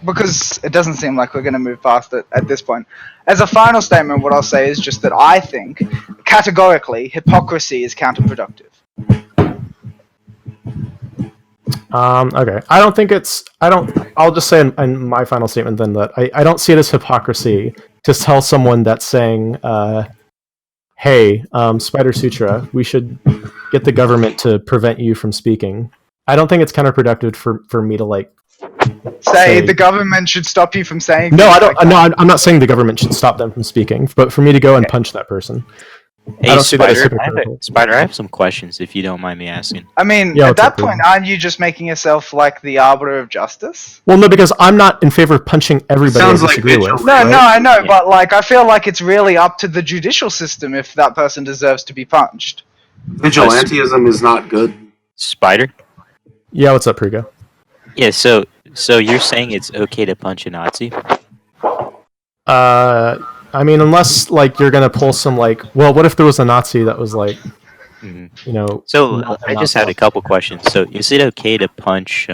Speaker 9: because it doesn't seem like we're going to move past it at this point. As a final statement, what I'll say is just that I think, categorically, hypocrisy is counterproductive.
Speaker 5: Okay. I don't think it's. I don't. I'll just say in my final statement then that I don't see it as hypocrisy to tell someone that's saying, "Hey, Spider Sutra, we should get the government to prevent you from speaking." I don't think it's counterproductive for me to like
Speaker 9: say the government should stop you from saying.
Speaker 5: No, I don't.
Speaker 9: Like
Speaker 5: no, I'm not saying the government should stop them from speaking, but for me to go and punch that person, I
Speaker 10: Hey,
Speaker 5: don't see that as
Speaker 10: Spider,
Speaker 5: hypocritical.
Speaker 10: Spider, I have some questions if you don't mind me asking.
Speaker 9: I mean,
Speaker 5: Yeah,
Speaker 9: at
Speaker 5: what's
Speaker 9: that
Speaker 5: up, dude?
Speaker 9: point, aren't you just making yourself like the arbiter of justice?
Speaker 5: Well, no, because I'm not in favor of punching everybody I
Speaker 6: Sounds like
Speaker 5: disagree with.
Speaker 6: vigilante.
Speaker 9: No,
Speaker 5: right?
Speaker 9: no, I know,
Speaker 10: Yeah.
Speaker 9: but like, I feel like it's really up to the judicial system if that person deserves to be punched.
Speaker 6: Vigilantism is not good.
Speaker 10: Spider?
Speaker 5: Yeah, what's up, Prigo?
Speaker 10: Yeah, so you're saying it's okay to punch a Nazi?
Speaker 5: I mean, unless like you're gonna pull some like, well, what if there was a Nazi that was like,
Speaker 10: Mhm.
Speaker 5: you know?
Speaker 10: So
Speaker 5: not
Speaker 10: I just had a couple questions. So is it okay to punch?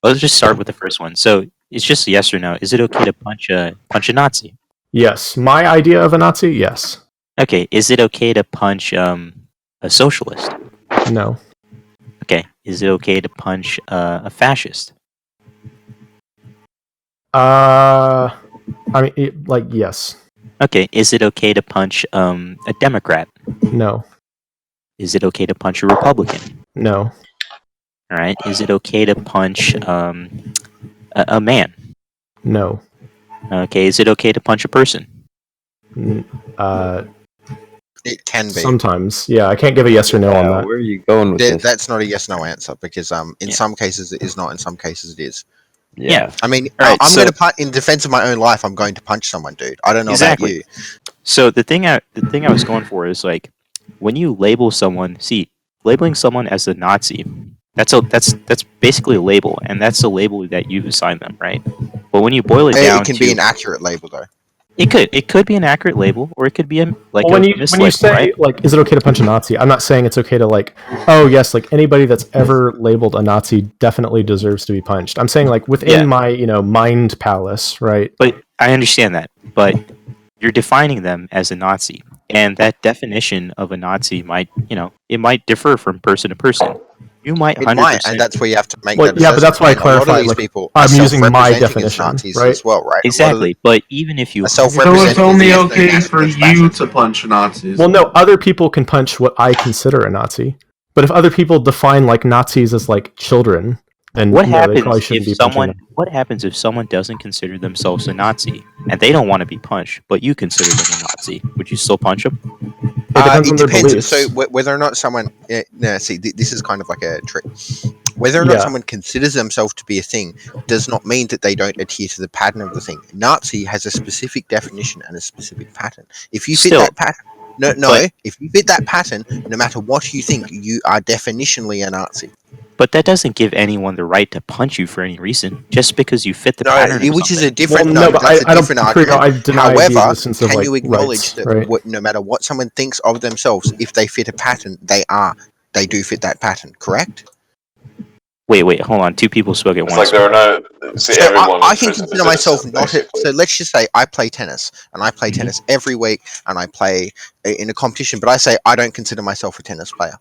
Speaker 10: Let's just start with the first one. So it's just yes or no. Is it okay to punch a Nazi?
Speaker 5: Yes, my idea of a Nazi. Yes.
Speaker 10: Okay. Is it okay to punch a socialist?
Speaker 5: No.
Speaker 10: Okay. Is it okay to punch a fascist?
Speaker 5: I mean, like yes.
Speaker 10: Okay. Is it okay to punch a Democrat?
Speaker 5: No.
Speaker 10: Is it okay to punch a Republican?
Speaker 5: No.
Speaker 10: All right. Is it okay to punch a man?
Speaker 5: No.
Speaker 10: Okay. Is it okay to punch a person?
Speaker 3: It can be.
Speaker 5: Sometimes, yeah. I can't give a yes or no on that.
Speaker 4: Where are you going with this?
Speaker 3: That's not a yes/no answer because in some cases it is not, in some cases it is.
Speaker 10: Yeah.
Speaker 3: I mean,
Speaker 10: Alright,
Speaker 3: I'm
Speaker 10: so-
Speaker 3: going to in defense of my own life. I'm going to punch someone, dude. I don't know
Speaker 10: Exactly.
Speaker 3: about you.
Speaker 10: So the thing I was going for is like when you label someone, labeling someone as a Nazi, that's basically a label, and that's the label that you've assigned them, right? But when you boil it down,
Speaker 3: It can be an accurate label though.
Speaker 10: It could be an accurate label, or it could be like
Speaker 5: Well, when you
Speaker 10: mislabel,
Speaker 5: say
Speaker 10: right?
Speaker 5: like, is it okay to punch a Nazi? I'm not saying it's okay to like, oh yes, like anybody that's ever labeled a Nazi definitely deserves to be punched. I'm saying like within my mind palace, right?
Speaker 10: But I understand that, but you're defining them as a Nazi, and that definition of a Nazi might differ from person to person. You might 100%.
Speaker 3: It might, and that's where you have to make
Speaker 5: Well,
Speaker 3: that
Speaker 5: yeah, but that's why I
Speaker 3: assessment. And a lot of
Speaker 5: clarified,
Speaker 3: these
Speaker 5: like,
Speaker 3: people
Speaker 5: I'm
Speaker 3: are
Speaker 5: using my
Speaker 3: self-representing as
Speaker 5: definition,
Speaker 3: Nazis
Speaker 5: right?
Speaker 3: as well, right?
Speaker 10: Exactly, but even if you
Speaker 3: self-representing
Speaker 6: So it's only
Speaker 3: as
Speaker 6: okay
Speaker 3: ethno-nationalist
Speaker 6: for you
Speaker 3: fascists.
Speaker 6: to punch Nazis.
Speaker 5: Well, no, other people can punch what I consider a Nazi. But if other people define like Nazis as like children, then
Speaker 10: what
Speaker 5: they probably
Speaker 10: happens
Speaker 5: shouldn't
Speaker 10: if
Speaker 5: be punching
Speaker 10: someone
Speaker 5: them.
Speaker 10: what happens if someone doesn't consider themselves a Nazi and they don't want to be punched, but you consider them a Nazi? Would you still punch them?
Speaker 5: It depends on their
Speaker 3: depends.
Speaker 5: beliefs.
Speaker 3: So whether or not someone, see, this is kind of like a trick. Whether or not someone considers themselves to be a thing does not mean that they don't adhere to the pattern of the thing. Nazi has a specific definition and a specific pattern. If you fit that pattern, if you fit that pattern, no matter what you think, you are definitionally a Nazi.
Speaker 10: But that doesn't give anyone the right to punch you for any reason, just because you fit the pattern.
Speaker 3: Which is a different.
Speaker 5: Well, no, but
Speaker 3: that's
Speaker 5: I
Speaker 3: a different
Speaker 5: don't.
Speaker 3: argument.
Speaker 5: I deny the
Speaker 3: However,
Speaker 5: existence of,
Speaker 3: can
Speaker 5: like,
Speaker 3: you acknowledge
Speaker 5: rights,
Speaker 3: that
Speaker 5: right?
Speaker 3: no matter what someone thinks of themselves, if they fit a pattern, they do fit that pattern. Correct?
Speaker 10: Wait, hold on. Two people spoke at
Speaker 7: It's
Speaker 10: once.
Speaker 7: like there are no. See,
Speaker 3: So
Speaker 7: everyone
Speaker 3: I
Speaker 7: in
Speaker 3: can
Speaker 7: prison
Speaker 3: consider
Speaker 7: is
Speaker 3: myself
Speaker 7: innocent,
Speaker 3: not.
Speaker 7: basically.
Speaker 3: So let's just say I play tennis, and I play tennis every week, and I play in a competition. But I say I don't consider myself a tennis player.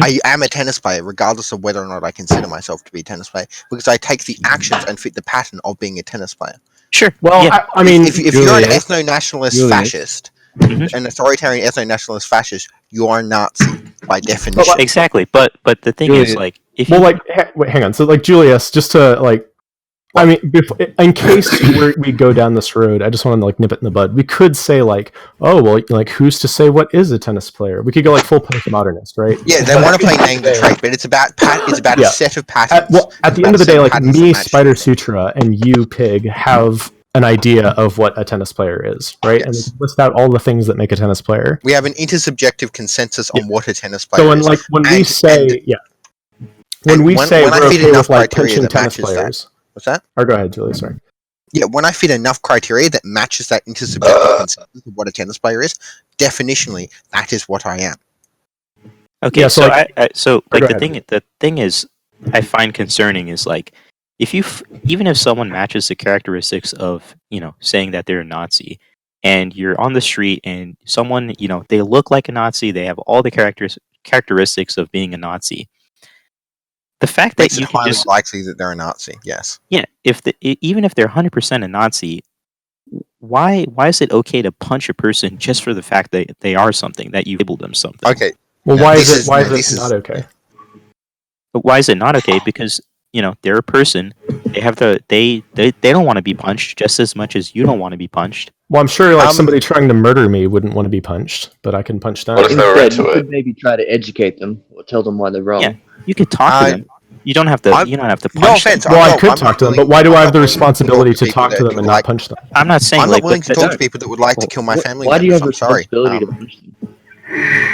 Speaker 3: I am a tennis player, regardless of whether or not I consider myself to be a tennis player, because I take the actions and fit the pattern of being a tennis player.
Speaker 10: Sure.
Speaker 5: Well, I mean,
Speaker 3: if you're an ethno-nationalist fascist,
Speaker 10: Mhm.
Speaker 3: an authoritarian ethno-nationalist fascist, you are Nazi by definition.
Speaker 10: Exactly, but the thing is, like, if
Speaker 5: Well,
Speaker 10: you,
Speaker 5: like, wait, hang on. So, like, Julius, just to like, I mean, in case we go down this road, I just want to like nip it in the bud. We could say like, oh well, like who's to say what is a tennis player? We could go like full postmodernist, right?
Speaker 3: Yeah, they want to play name the trait, but it's about a set of patterns.
Speaker 5: At the end of the day, like me, Spider Sutra, and you, Pig, have an idea of what a tennis player is, right? And we can list out all the things that make a tennis player.
Speaker 3: We have an intersubjective consensus on what a tennis player
Speaker 5: So,
Speaker 3: is.
Speaker 5: when we say, when we say we're okay with like punching tennis players.
Speaker 3: What's that?
Speaker 5: Or go ahead, Julie. Sorry.
Speaker 3: Yeah, when I fit enough criteria that matches that intersubjective consensus of what a tennis player is, definitionally, that is what I am.
Speaker 10: Okay,
Speaker 5: Yeah,
Speaker 10: so
Speaker 5: so, like-
Speaker 10: the thing is, I find concerning is like, if you even if someone matches the characteristics of, you know, saying that they're a Nazi, and you're on the street and someone, you know, they look like a Nazi, they have all the characteristics of being a Nazi. The fact that
Speaker 3: Makes
Speaker 10: you
Speaker 3: it
Speaker 10: can
Speaker 3: highly
Speaker 10: just
Speaker 3: likely that they're a Nazi. Yes.
Speaker 10: yeah, even if they're 100% a Nazi, why is it okay to punch a person just for the fact that they are something, that you labeled them something?
Speaker 3: Okay.
Speaker 5: Well,
Speaker 3: No,
Speaker 5: why
Speaker 3: this
Speaker 5: is it
Speaker 3: is-
Speaker 5: not okay?
Speaker 10: But why is it not okay? Because, you know, they're a person. They have they don't want to be punched just as much as you don't want to be punched.
Speaker 5: Well, I'm sure like somebody trying to murder me wouldn't want to be punched, but I can punch them.
Speaker 7: What if they were
Speaker 12: Instead,
Speaker 7: into
Speaker 12: you
Speaker 7: it?
Speaker 12: could maybe try to educate them or tell them why they're wrong.
Speaker 10: Yeah, you could talk to them. You don't have to. You don't have to punch
Speaker 3: No
Speaker 10: them.
Speaker 3: offense.
Speaker 5: Well, I
Speaker 3: I'm
Speaker 5: could
Speaker 3: not
Speaker 5: talk to them,
Speaker 3: willing-
Speaker 5: but why do I
Speaker 3: I'm
Speaker 5: have the
Speaker 3: not willing to
Speaker 5: responsibility to
Speaker 3: people
Speaker 5: talk to
Speaker 3: that
Speaker 5: them and
Speaker 3: would
Speaker 5: not
Speaker 3: like-
Speaker 5: punch them?
Speaker 10: I'm not saying
Speaker 3: I'm
Speaker 10: like
Speaker 3: not willing to
Speaker 10: but
Speaker 3: talk to people that would like to kill my family
Speaker 12: Why do you have
Speaker 3: members. I'm sorry.
Speaker 12: responsibility to punch them?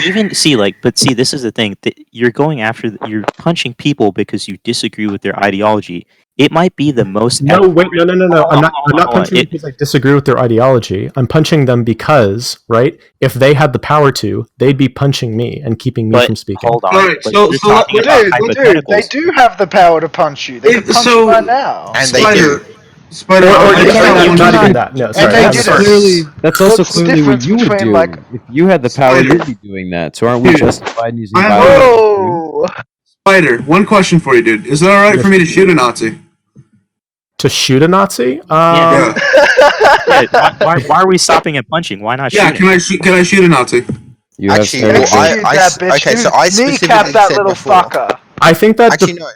Speaker 10: even see like but see this is the thing that you're going after you're punching people because you disagree with their ideology. It might be the most
Speaker 5: No, wait, no. I'm not
Speaker 10: hold on.
Speaker 5: punching them because I disagree with their ideology. I'm punching them because, right? If they had the power to, they'd be punching me and keeping me
Speaker 10: But
Speaker 5: from speaking.
Speaker 10: hold on.
Speaker 6: Alright,
Speaker 10: but
Speaker 6: so-
Speaker 10: you're
Speaker 6: so
Speaker 10: talking
Speaker 6: let-
Speaker 10: about
Speaker 9: Dude,
Speaker 10: hypotheticals.
Speaker 9: they do have the power to punch you. They can punch
Speaker 6: so-
Speaker 9: you right now.
Speaker 3: And they
Speaker 6: Spider,
Speaker 3: do.
Speaker 6: Spider,
Speaker 5: Or
Speaker 6: I just have one
Speaker 5: not
Speaker 6: question.
Speaker 5: even that. No, sorry.
Speaker 9: And they
Speaker 5: I'm
Speaker 9: did
Speaker 5: sorry.
Speaker 9: it.
Speaker 4: That's also
Speaker 9: What's the
Speaker 4: clearly what
Speaker 9: difference
Speaker 4: you would
Speaker 9: between,
Speaker 4: do.
Speaker 9: like-
Speaker 4: If you had the power,
Speaker 6: Spider.
Speaker 4: you'd be doing that. So aren't we
Speaker 6: Dude,
Speaker 4: justified in using
Speaker 6: I have
Speaker 4: violence?
Speaker 9: Whoa!
Speaker 6: Spider, one question for you, dude. Is it alright for me to shoot a Nazi?
Speaker 5: To shoot a Nazi?
Speaker 6: Yeah.
Speaker 10: Yeah, why are we stopping at punching? Why not
Speaker 6: Yeah,
Speaker 10: shooting?
Speaker 6: can I shoot a Nazi?
Speaker 4: You have
Speaker 3: Actually,
Speaker 4: started
Speaker 3: well,
Speaker 9: Execute that bitch,
Speaker 3: okay, so
Speaker 9: dude.
Speaker 3: I
Speaker 9: Kneecap
Speaker 3: specifically
Speaker 9: that
Speaker 3: said
Speaker 9: little
Speaker 3: before.
Speaker 9: fucker.
Speaker 5: I think that
Speaker 3: Actually, no.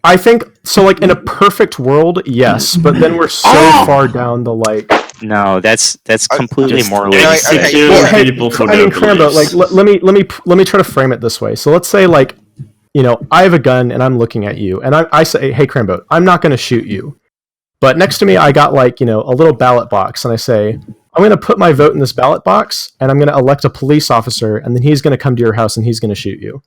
Speaker 5: I think so. Like in a perfect world, yes, but then we're so far down the like.
Speaker 10: No, that's completely
Speaker 2: Just
Speaker 10: morally
Speaker 3: okay,
Speaker 10: incorrect.
Speaker 3: okay,
Speaker 5: Well, hey,
Speaker 2: people for
Speaker 5: I
Speaker 2: their
Speaker 5: mean, Crambo,
Speaker 2: beliefs.
Speaker 5: like let me try to frame it this way. So let's say like, you know, I have a gun and I'm looking at you, and I say, hey, Crambo, I'm not going to shoot you, but next to me I got like, you know, a little ballot box, and I say, I'm going to put my vote in this ballot box, and I'm going to elect a police officer, and then he's going to come to your house and he's going to shoot you.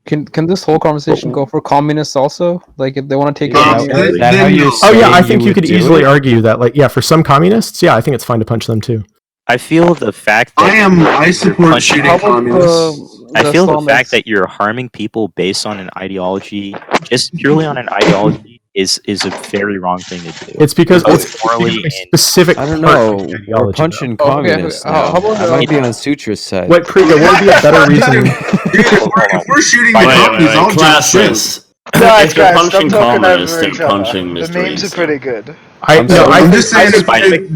Speaker 11: Can this whole conversation go for communists also? Like if they want to take
Speaker 6: Yeah,
Speaker 11: it
Speaker 6: then-
Speaker 4: Is that how
Speaker 6: then
Speaker 4: you're
Speaker 6: no.
Speaker 5: Oh yeah,
Speaker 4: saying
Speaker 5: I think you
Speaker 4: would
Speaker 5: could
Speaker 4: do
Speaker 5: easily
Speaker 4: it?
Speaker 5: argue that, like, yeah, for some communists, yeah, I think it's fine to punch them too.
Speaker 10: I feel the fact that
Speaker 6: I support
Speaker 10: punching-
Speaker 6: shooting
Speaker 11: How about
Speaker 6: communists.
Speaker 10: I feel the fact
Speaker 11: Islamists?
Speaker 10: that you're harming people based on an ideology, just purely on an ideology, is a very wrong thing to do.
Speaker 5: It's because
Speaker 10: Both
Speaker 5: it's
Speaker 10: morally
Speaker 5: because of a
Speaker 10: and
Speaker 5: specific.
Speaker 4: I don't
Speaker 5: part
Speaker 4: know.
Speaker 5: of the
Speaker 4: We're
Speaker 5: ideology,
Speaker 4: punching
Speaker 11: Oh, okay,
Speaker 4: communists
Speaker 11: okay.
Speaker 4: now.
Speaker 11: How about,
Speaker 4: I might be on Sutra's side.
Speaker 5: though. What Krieger? What would be a better reason?
Speaker 6: Dude, if we're shooting the
Speaker 2: Wait,
Speaker 6: commies,
Speaker 2: wait,
Speaker 6: I'll
Speaker 2: wait,
Speaker 6: jump ship.
Speaker 2: classes.
Speaker 9: Guys,
Speaker 2: If you're
Speaker 9: stop
Speaker 2: punching
Speaker 9: talking
Speaker 2: communists,
Speaker 9: over
Speaker 2: then
Speaker 9: each other.
Speaker 2: punching
Speaker 9: The
Speaker 2: Mr.
Speaker 9: memes are
Speaker 2: Easton.
Speaker 9: pretty good.
Speaker 5: I
Speaker 4: I'm
Speaker 5: no,
Speaker 4: sorry.
Speaker 5: I
Speaker 6: I'm
Speaker 5: think,
Speaker 6: just saying,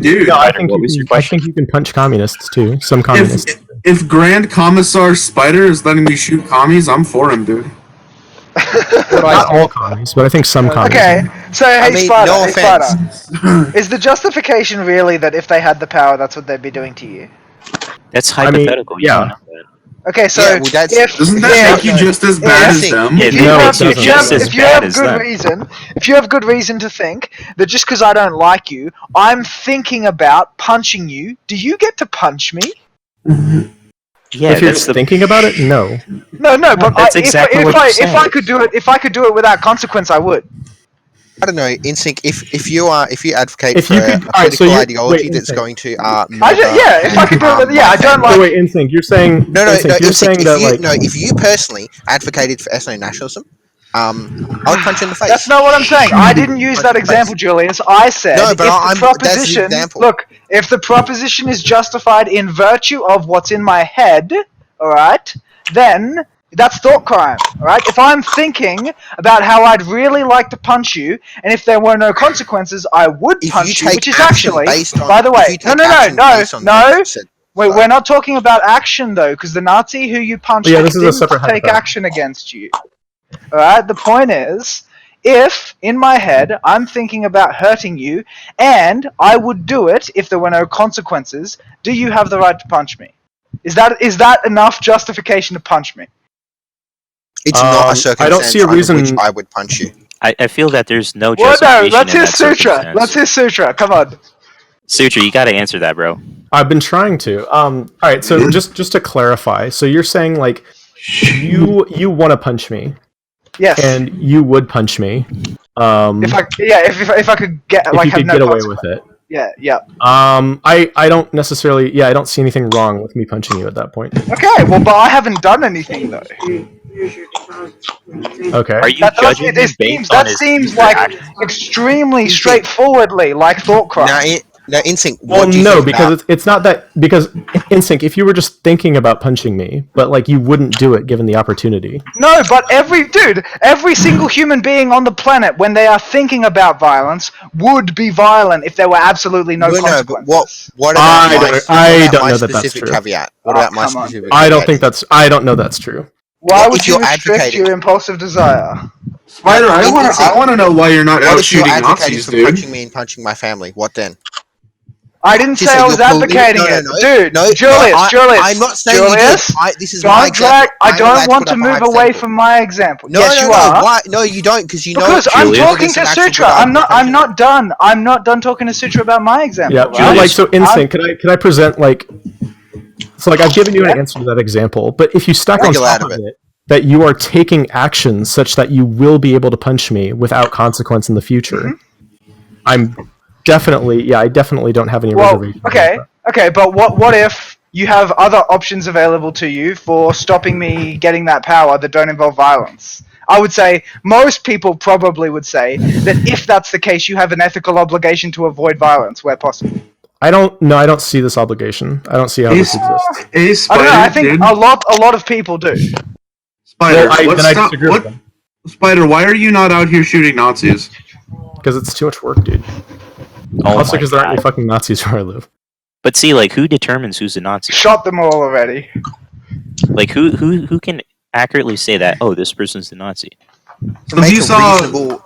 Speaker 6: dude.
Speaker 5: no, I
Speaker 10: Spider,
Speaker 5: think
Speaker 10: what
Speaker 5: you
Speaker 10: was your
Speaker 5: can, I
Speaker 10: question?
Speaker 5: think you can punch communists too. Some communists.
Speaker 6: If Grand Commissar Spider is letting me shoot commies, I'm for him, dude.
Speaker 5: Not all commies, but I think some commies.
Speaker 9: Okay, so hey,
Speaker 3: I mean,
Speaker 9: Spider,
Speaker 3: no
Speaker 9: hey,
Speaker 3: offense.
Speaker 9: Spider. Is the justification really that if they had the power, that's what they'd be doing to you?
Speaker 10: That's
Speaker 5: I mean,
Speaker 10: hypothetical. You
Speaker 5: yeah.
Speaker 10: don't know that.
Speaker 9: Okay, so
Speaker 3: Yeah, well, that's-
Speaker 9: if
Speaker 6: Doesn't that
Speaker 9: yeah,
Speaker 6: make you just as bad as
Speaker 3: If-
Speaker 6: them?
Speaker 10: Yeah,
Speaker 9: if
Speaker 10: it
Speaker 9: you
Speaker 5: No,
Speaker 9: have,
Speaker 10: makes you
Speaker 5: doesn't.
Speaker 10: just as
Speaker 9: if you
Speaker 10: bad
Speaker 9: have
Speaker 10: as
Speaker 9: good
Speaker 10: them.
Speaker 9: reason, if you have good reason to think that just because I don't like you, I'm thinking about punching you, do you get to punch me?
Speaker 10: Yeah,
Speaker 5: if you're
Speaker 10: that's the
Speaker 5: thinking about it, no.
Speaker 9: No, but
Speaker 10: That's
Speaker 9: I,
Speaker 10: exactly
Speaker 9: if
Speaker 10: what
Speaker 9: I
Speaker 10: you're
Speaker 9: if
Speaker 10: saying.
Speaker 9: I could do it without consequence, I would.
Speaker 3: I don't know, Instinct. If you advocate
Speaker 5: If
Speaker 3: for
Speaker 5: you
Speaker 3: a
Speaker 5: could- alright, so
Speaker 3: political
Speaker 5: you-
Speaker 3: ideology
Speaker 5: wait,
Speaker 3: that's
Speaker 5: Instinct.
Speaker 3: going to
Speaker 9: If I could do it, yeah, I don't
Speaker 5: So
Speaker 9: like.
Speaker 5: wait, Instinct, you're saying
Speaker 3: No,
Speaker 5: Instinct, you're saying that like
Speaker 3: if you personally advocated for ethno nationalism, I would punch you in the face.
Speaker 9: That's not what I'm saying. I didn't use that example, Julius. I said
Speaker 3: No, but
Speaker 9: if
Speaker 3: that's
Speaker 9: the
Speaker 3: the
Speaker 9: proposition.
Speaker 3: example.
Speaker 9: Look, if the proposition is justified in virtue of what's in my head, all right, then that's thought crime. All right. If I'm thinking about how I'd really like to punch you, and if there were no consequences, I would
Speaker 3: If
Speaker 9: punch
Speaker 3: you
Speaker 9: you,
Speaker 3: take
Speaker 9: which is
Speaker 3: action
Speaker 9: actually,
Speaker 3: based on-
Speaker 9: by the
Speaker 3: if
Speaker 9: way,
Speaker 3: you take
Speaker 9: no,
Speaker 3: action based on
Speaker 9: no.
Speaker 3: things said-
Speaker 9: Wait,
Speaker 3: sorry.
Speaker 9: we're not talking about action though, because the Nazi who you punched
Speaker 5: Yeah, this is a
Speaker 9: didn't
Speaker 5: separate
Speaker 9: take
Speaker 5: hypothetical.
Speaker 9: action against you. Alright, the point is, if in my head I'm thinking about hurting you, and I would do it if there were no consequences, do you have the right to punch me? Is that enough justification to punch me?
Speaker 3: It's not a
Speaker 5: I
Speaker 3: circumstance
Speaker 5: don't see a
Speaker 3: under which
Speaker 5: reason.
Speaker 3: I would punch you.
Speaker 10: I feel that there's no
Speaker 9: Well, no,
Speaker 10: justification
Speaker 9: let's
Speaker 10: in
Speaker 9: hear
Speaker 10: that
Speaker 9: Sutra.
Speaker 10: circumstance.
Speaker 9: Let's hear Sutra. Come on.
Speaker 10: Sutra, you gotta answer that, bro.
Speaker 5: I've been trying to. All right. So just to clarify, so you're saying like you want to punch me,
Speaker 9: Yes.
Speaker 5: and you would punch me.
Speaker 9: If I could get
Speaker 5: if
Speaker 9: like
Speaker 5: you
Speaker 9: have
Speaker 5: could
Speaker 9: no
Speaker 5: get away
Speaker 9: consequence.
Speaker 5: with it.
Speaker 9: Yeah.
Speaker 5: I don't necessarily. Yeah, I don't see anything wrong with me punching you at that point.
Speaker 9: Okay, well, but I haven't done anything though.
Speaker 5: Okay.
Speaker 10: Are you
Speaker 9: That
Speaker 10: judging him based on
Speaker 9: that
Speaker 10: his
Speaker 9: seems
Speaker 10: future
Speaker 9: like
Speaker 10: actions?
Speaker 9: extremely straightforwardly like thought crime.
Speaker 3: Now, Instinct,
Speaker 5: Well,
Speaker 3: what do you
Speaker 5: no,
Speaker 3: think
Speaker 5: because
Speaker 3: about...
Speaker 5: it's not that. Because Instinct, if you were just thinking about punching me, but like you wouldn't do it given the opportunity.
Speaker 9: No, but every single human being on the planet, when they are thinking about violence, would be violent if there were absolutely no consequences.
Speaker 3: But what about
Speaker 5: I don't
Speaker 3: my
Speaker 5: know that that's
Speaker 3: specific
Speaker 5: true.
Speaker 3: caveat? What about my specific
Speaker 5: I don't
Speaker 3: caveat?
Speaker 5: think that's. I don't know that's true.
Speaker 9: Why would
Speaker 3: if
Speaker 9: you
Speaker 3: you're
Speaker 9: restrict
Speaker 3: advocating-
Speaker 9: your impulsive desire?
Speaker 6: Spider, I want to know why you're not out
Speaker 3: What if you're
Speaker 6: shooting
Speaker 3: advocating
Speaker 6: Nazis,
Speaker 3: for
Speaker 6: dude?
Speaker 3: punching me and punching my family? What then?
Speaker 9: I didn't say
Speaker 3: So
Speaker 9: I was
Speaker 3: you're
Speaker 9: advocating
Speaker 3: no,
Speaker 9: it,
Speaker 3: no,
Speaker 9: dude.
Speaker 3: no,
Speaker 9: Julius,
Speaker 3: I'm not saying
Speaker 9: Julius,
Speaker 3: you did. This is
Speaker 9: don't
Speaker 3: my
Speaker 9: drag.
Speaker 3: example.
Speaker 9: I
Speaker 3: I'm
Speaker 9: don't
Speaker 3: allowed
Speaker 9: want
Speaker 3: put
Speaker 9: to
Speaker 3: up a
Speaker 9: move away
Speaker 3: hypothetical.
Speaker 9: from my example.
Speaker 3: No,
Speaker 9: Yes,
Speaker 3: no,
Speaker 9: you
Speaker 3: no.
Speaker 9: are.
Speaker 3: Why? No, you don't, because you know.
Speaker 9: Because I'm
Speaker 3: Julius,
Speaker 9: talking to
Speaker 3: there's an actual
Speaker 9: Sutra.
Speaker 3: good
Speaker 9: I'm not
Speaker 3: argumentation.
Speaker 9: done. I'm not done talking to Sutra about my example.
Speaker 5: Yeah,
Speaker 9: right?
Speaker 5: but like so, Instinct. Can I present like? So like I've given you an answer to that example, but if you stack on top of it that you are taking actions such that you will be able to punch me without consequence in the future, I definitely don't have any reservations.
Speaker 9: Okay, but what if you have other options available to you for stopping me getting that power that don't involve violence? I would say most people probably would say that if that's the case, you have an ethical obligation to avoid violence where possible.
Speaker 5: I don't see this obligation. I don't see how this exists.
Speaker 6: Hey, Spider,
Speaker 9: I don't know. I think a lot of people do.
Speaker 6: Spider,
Speaker 5: I disagree with them.
Speaker 6: Spider, why are you not out here shooting Nazis?
Speaker 5: Because it's too much work, dude.
Speaker 10: Oh
Speaker 5: Also,
Speaker 10: my
Speaker 5: because there aren't any
Speaker 10: God.
Speaker 5: fucking Nazis where I live.
Speaker 10: But see, like, who determines who's a Nazi?
Speaker 9: Shot them all already.
Speaker 10: Like, who can accurately say that? Oh, this person's a Nazi.
Speaker 3: To make a reasonable.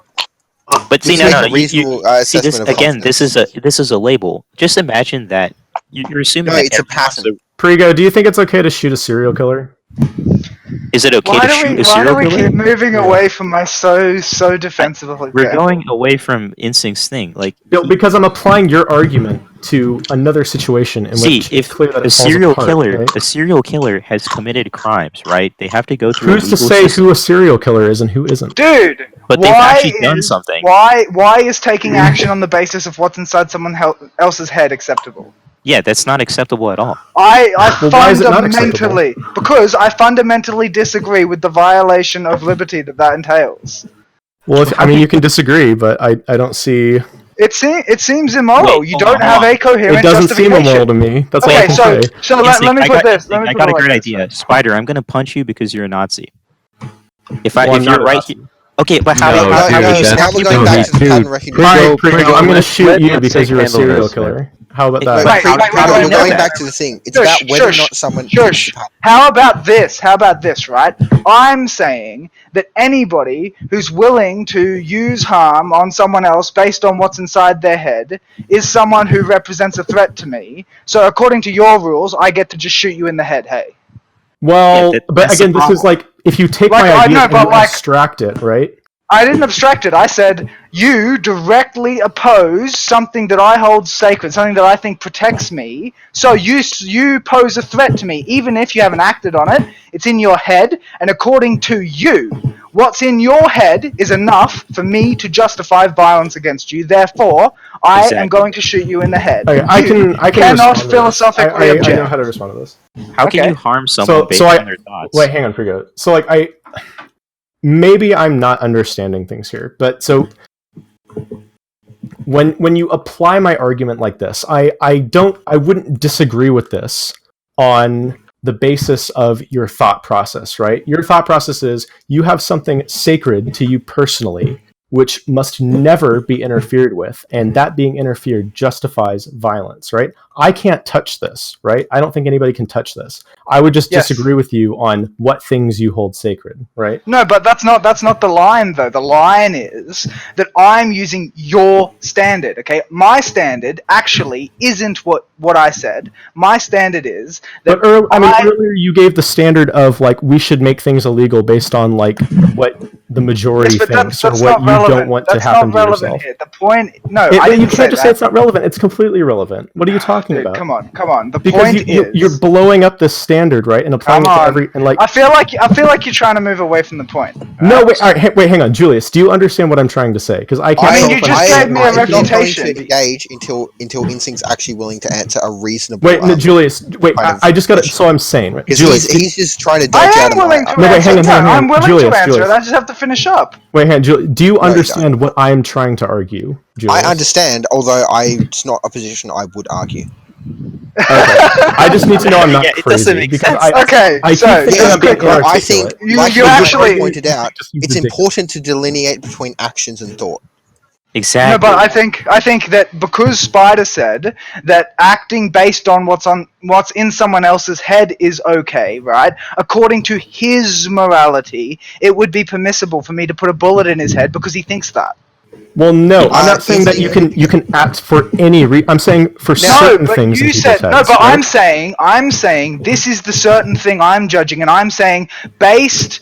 Speaker 10: But see,
Speaker 3: to
Speaker 10: no,
Speaker 3: make
Speaker 10: no.
Speaker 3: a reasonable
Speaker 10: See this
Speaker 3: assessment of
Speaker 10: again. This is a label. Just imagine that you're assuming
Speaker 3: No,
Speaker 10: that
Speaker 3: it's a
Speaker 10: everyone's
Speaker 3: pattern.
Speaker 5: Prigo, do you think it's okay to shoot a serial killer?
Speaker 10: Is it okay
Speaker 9: Why
Speaker 10: to
Speaker 9: do
Speaker 10: shoot
Speaker 9: we
Speaker 10: a serial killer?
Speaker 9: keep moving away from my so defensive
Speaker 10: We're
Speaker 9: example?
Speaker 10: going away from Instinct's thing. Like,
Speaker 5: No, because I'm applying your argument to another situation in
Speaker 10: see,
Speaker 5: which
Speaker 10: if
Speaker 5: it's clear that
Speaker 10: a
Speaker 5: it falls
Speaker 10: serial
Speaker 5: apart,
Speaker 10: killer,
Speaker 5: right?
Speaker 10: a serial killer has committed crimes, right? They have to go through.
Speaker 5: Who's
Speaker 10: a
Speaker 5: to
Speaker 10: legal
Speaker 5: say
Speaker 10: system.
Speaker 5: who a serial killer is and who isn't?
Speaker 9: Dude,
Speaker 10: But they've actually done something.
Speaker 9: Why is taking action on the basis of what's inside someone else's head acceptable?
Speaker 10: Yeah, that's not acceptable at all.
Speaker 9: I
Speaker 5: Well, why is it not acceptable?
Speaker 9: Because I fundamentally disagree with the violation of liberty that entails.
Speaker 5: Well, you can disagree, but I don't see.
Speaker 9: It seems immoral.
Speaker 10: Wait,
Speaker 9: you
Speaker 10: hold
Speaker 9: don't
Speaker 10: on,
Speaker 9: have
Speaker 10: hold on.
Speaker 9: a coherent
Speaker 5: It doesn't seem
Speaker 9: justification.
Speaker 5: immoral to me. That's all I
Speaker 9: Okay,
Speaker 5: can
Speaker 9: so
Speaker 5: say.
Speaker 9: so let me put this. Let me
Speaker 10: I
Speaker 9: put
Speaker 10: got
Speaker 9: it
Speaker 10: a
Speaker 9: like
Speaker 10: great
Speaker 9: this.
Speaker 10: idea, Spider. I'm gonna punch you because you're a Nazi. If
Speaker 5: Well, I'm
Speaker 10: if
Speaker 5: not
Speaker 10: you're
Speaker 5: a
Speaker 10: right
Speaker 5: Nazi.
Speaker 10: here. Okay, but how?
Speaker 4: No,
Speaker 10: how
Speaker 4: dude,
Speaker 10: can you
Speaker 4: that's-
Speaker 3: now we're going
Speaker 4: no,
Speaker 3: back to the
Speaker 4: dude.
Speaker 3: pattern recognition.
Speaker 5: Alright,
Speaker 4: Prigo,
Speaker 5: I'm gonna
Speaker 4: let-
Speaker 5: shoot
Speaker 4: let
Speaker 5: you
Speaker 4: Instinct
Speaker 5: because you're a
Speaker 4: handle
Speaker 5: serial
Speaker 4: this, man.
Speaker 5: killer. How about
Speaker 10: Wait,
Speaker 5: that?
Speaker 9: Right,
Speaker 3: Prigo,
Speaker 9: right,
Speaker 3: we're
Speaker 9: know
Speaker 3: going
Speaker 9: that.
Speaker 3: back to the thing. It's about whether or not someone fits the pattern.
Speaker 9: How about this, right? I'm saying that anybody who's willing to use harm on someone else based on what's inside their head is someone who represents a threat to me. So according to your rules, I get to just shoot you in the head, hey.
Speaker 5: Well,
Speaker 10: Yeah,
Speaker 5: but
Speaker 10: that's the
Speaker 5: again, this is
Speaker 10: problem.
Speaker 5: like if you take
Speaker 9: Like,
Speaker 5: my
Speaker 9: I
Speaker 5: idea
Speaker 9: know,
Speaker 5: and
Speaker 9: but
Speaker 5: you
Speaker 9: like-
Speaker 5: abstract it, right?
Speaker 9: I didn't abstract it. I said you directly oppose something that I hold sacred, something that I think protects me. So you pose a threat to me, even if you haven't acted on it. It's in your head, and according to you, what's in your head is enough for me to justify violence against you. Therefore, I am
Speaker 10: Exactly.
Speaker 9: going to shoot you in the head.
Speaker 5: Okay, I
Speaker 9: You
Speaker 5: can
Speaker 9: cannot
Speaker 5: respond to this.
Speaker 9: philosophically
Speaker 5: I
Speaker 9: object.
Speaker 5: know how to respond to this.
Speaker 10: How can
Speaker 9: Okay.
Speaker 10: you harm someone based on their thoughts?
Speaker 5: Wait, hang on, Prigo. So like maybe I'm not understanding things here, but so when you apply my argument like this, I wouldn't disagree with this on the basis of your thought process, right? Your thought process is you have something sacred to you personally which must never be interfered with, and that being interfered justifies violence, right? I can't touch this, right? I don't think anybody can touch this. I would just disagree with you on what things you hold sacred, right?
Speaker 9: No, but that's not the line though. The line is that I'm using your standard. Okay, my standard actually isn't what I said. My standard is that.
Speaker 5: But earlier you gave the standard of like we should make things illegal based on like what the majority thinks or what you don't want to happen to yourself.
Speaker 9: Here. The point, no,
Speaker 5: you can't just say it's not relevant. It's completely irrelevant. What are you talking about?
Speaker 9: Come on. The
Speaker 5: because
Speaker 9: point is
Speaker 5: you're blowing up this standard, right, and applying it to every and like.
Speaker 9: I feel like you're trying to move away from the point. Right?
Speaker 5: No, wait, all right, wait, hang on, Julius. Do you understand what I'm trying to say? Because I can't.
Speaker 9: I mean, you just gave me a reputation.
Speaker 3: I'm not going to engage until Instinct's actually willing to answer a reasonable.
Speaker 5: Wait, no, Julius. Wait, I just got it. So I'm saying, right?
Speaker 3: Julius, he's just trying to dodge out of my.
Speaker 9: I'm willing to answer it. I just have to finish up.
Speaker 5: Wait, hang on, Julius. Do you understand what I'm trying to argue, Julius?
Speaker 3: I understand, although it's not a position I would argue.
Speaker 5: Okay. I just need to know I'm not crazy because
Speaker 3: I think, like you actually pointed out, it's important to delineate between actions and thought.
Speaker 10: Exactly.
Speaker 9: No, but I think that because Spider said that acting based on what's in someone else's head is okay, right? According to his morality, it would be permissible for me to put a bullet in his head because he thinks that.
Speaker 5: Well, no, I'm not saying that you can act for any reason. I'm saying for certain things.
Speaker 9: You said no, but right? I'm saying this is the certain thing I'm judging, and I'm saying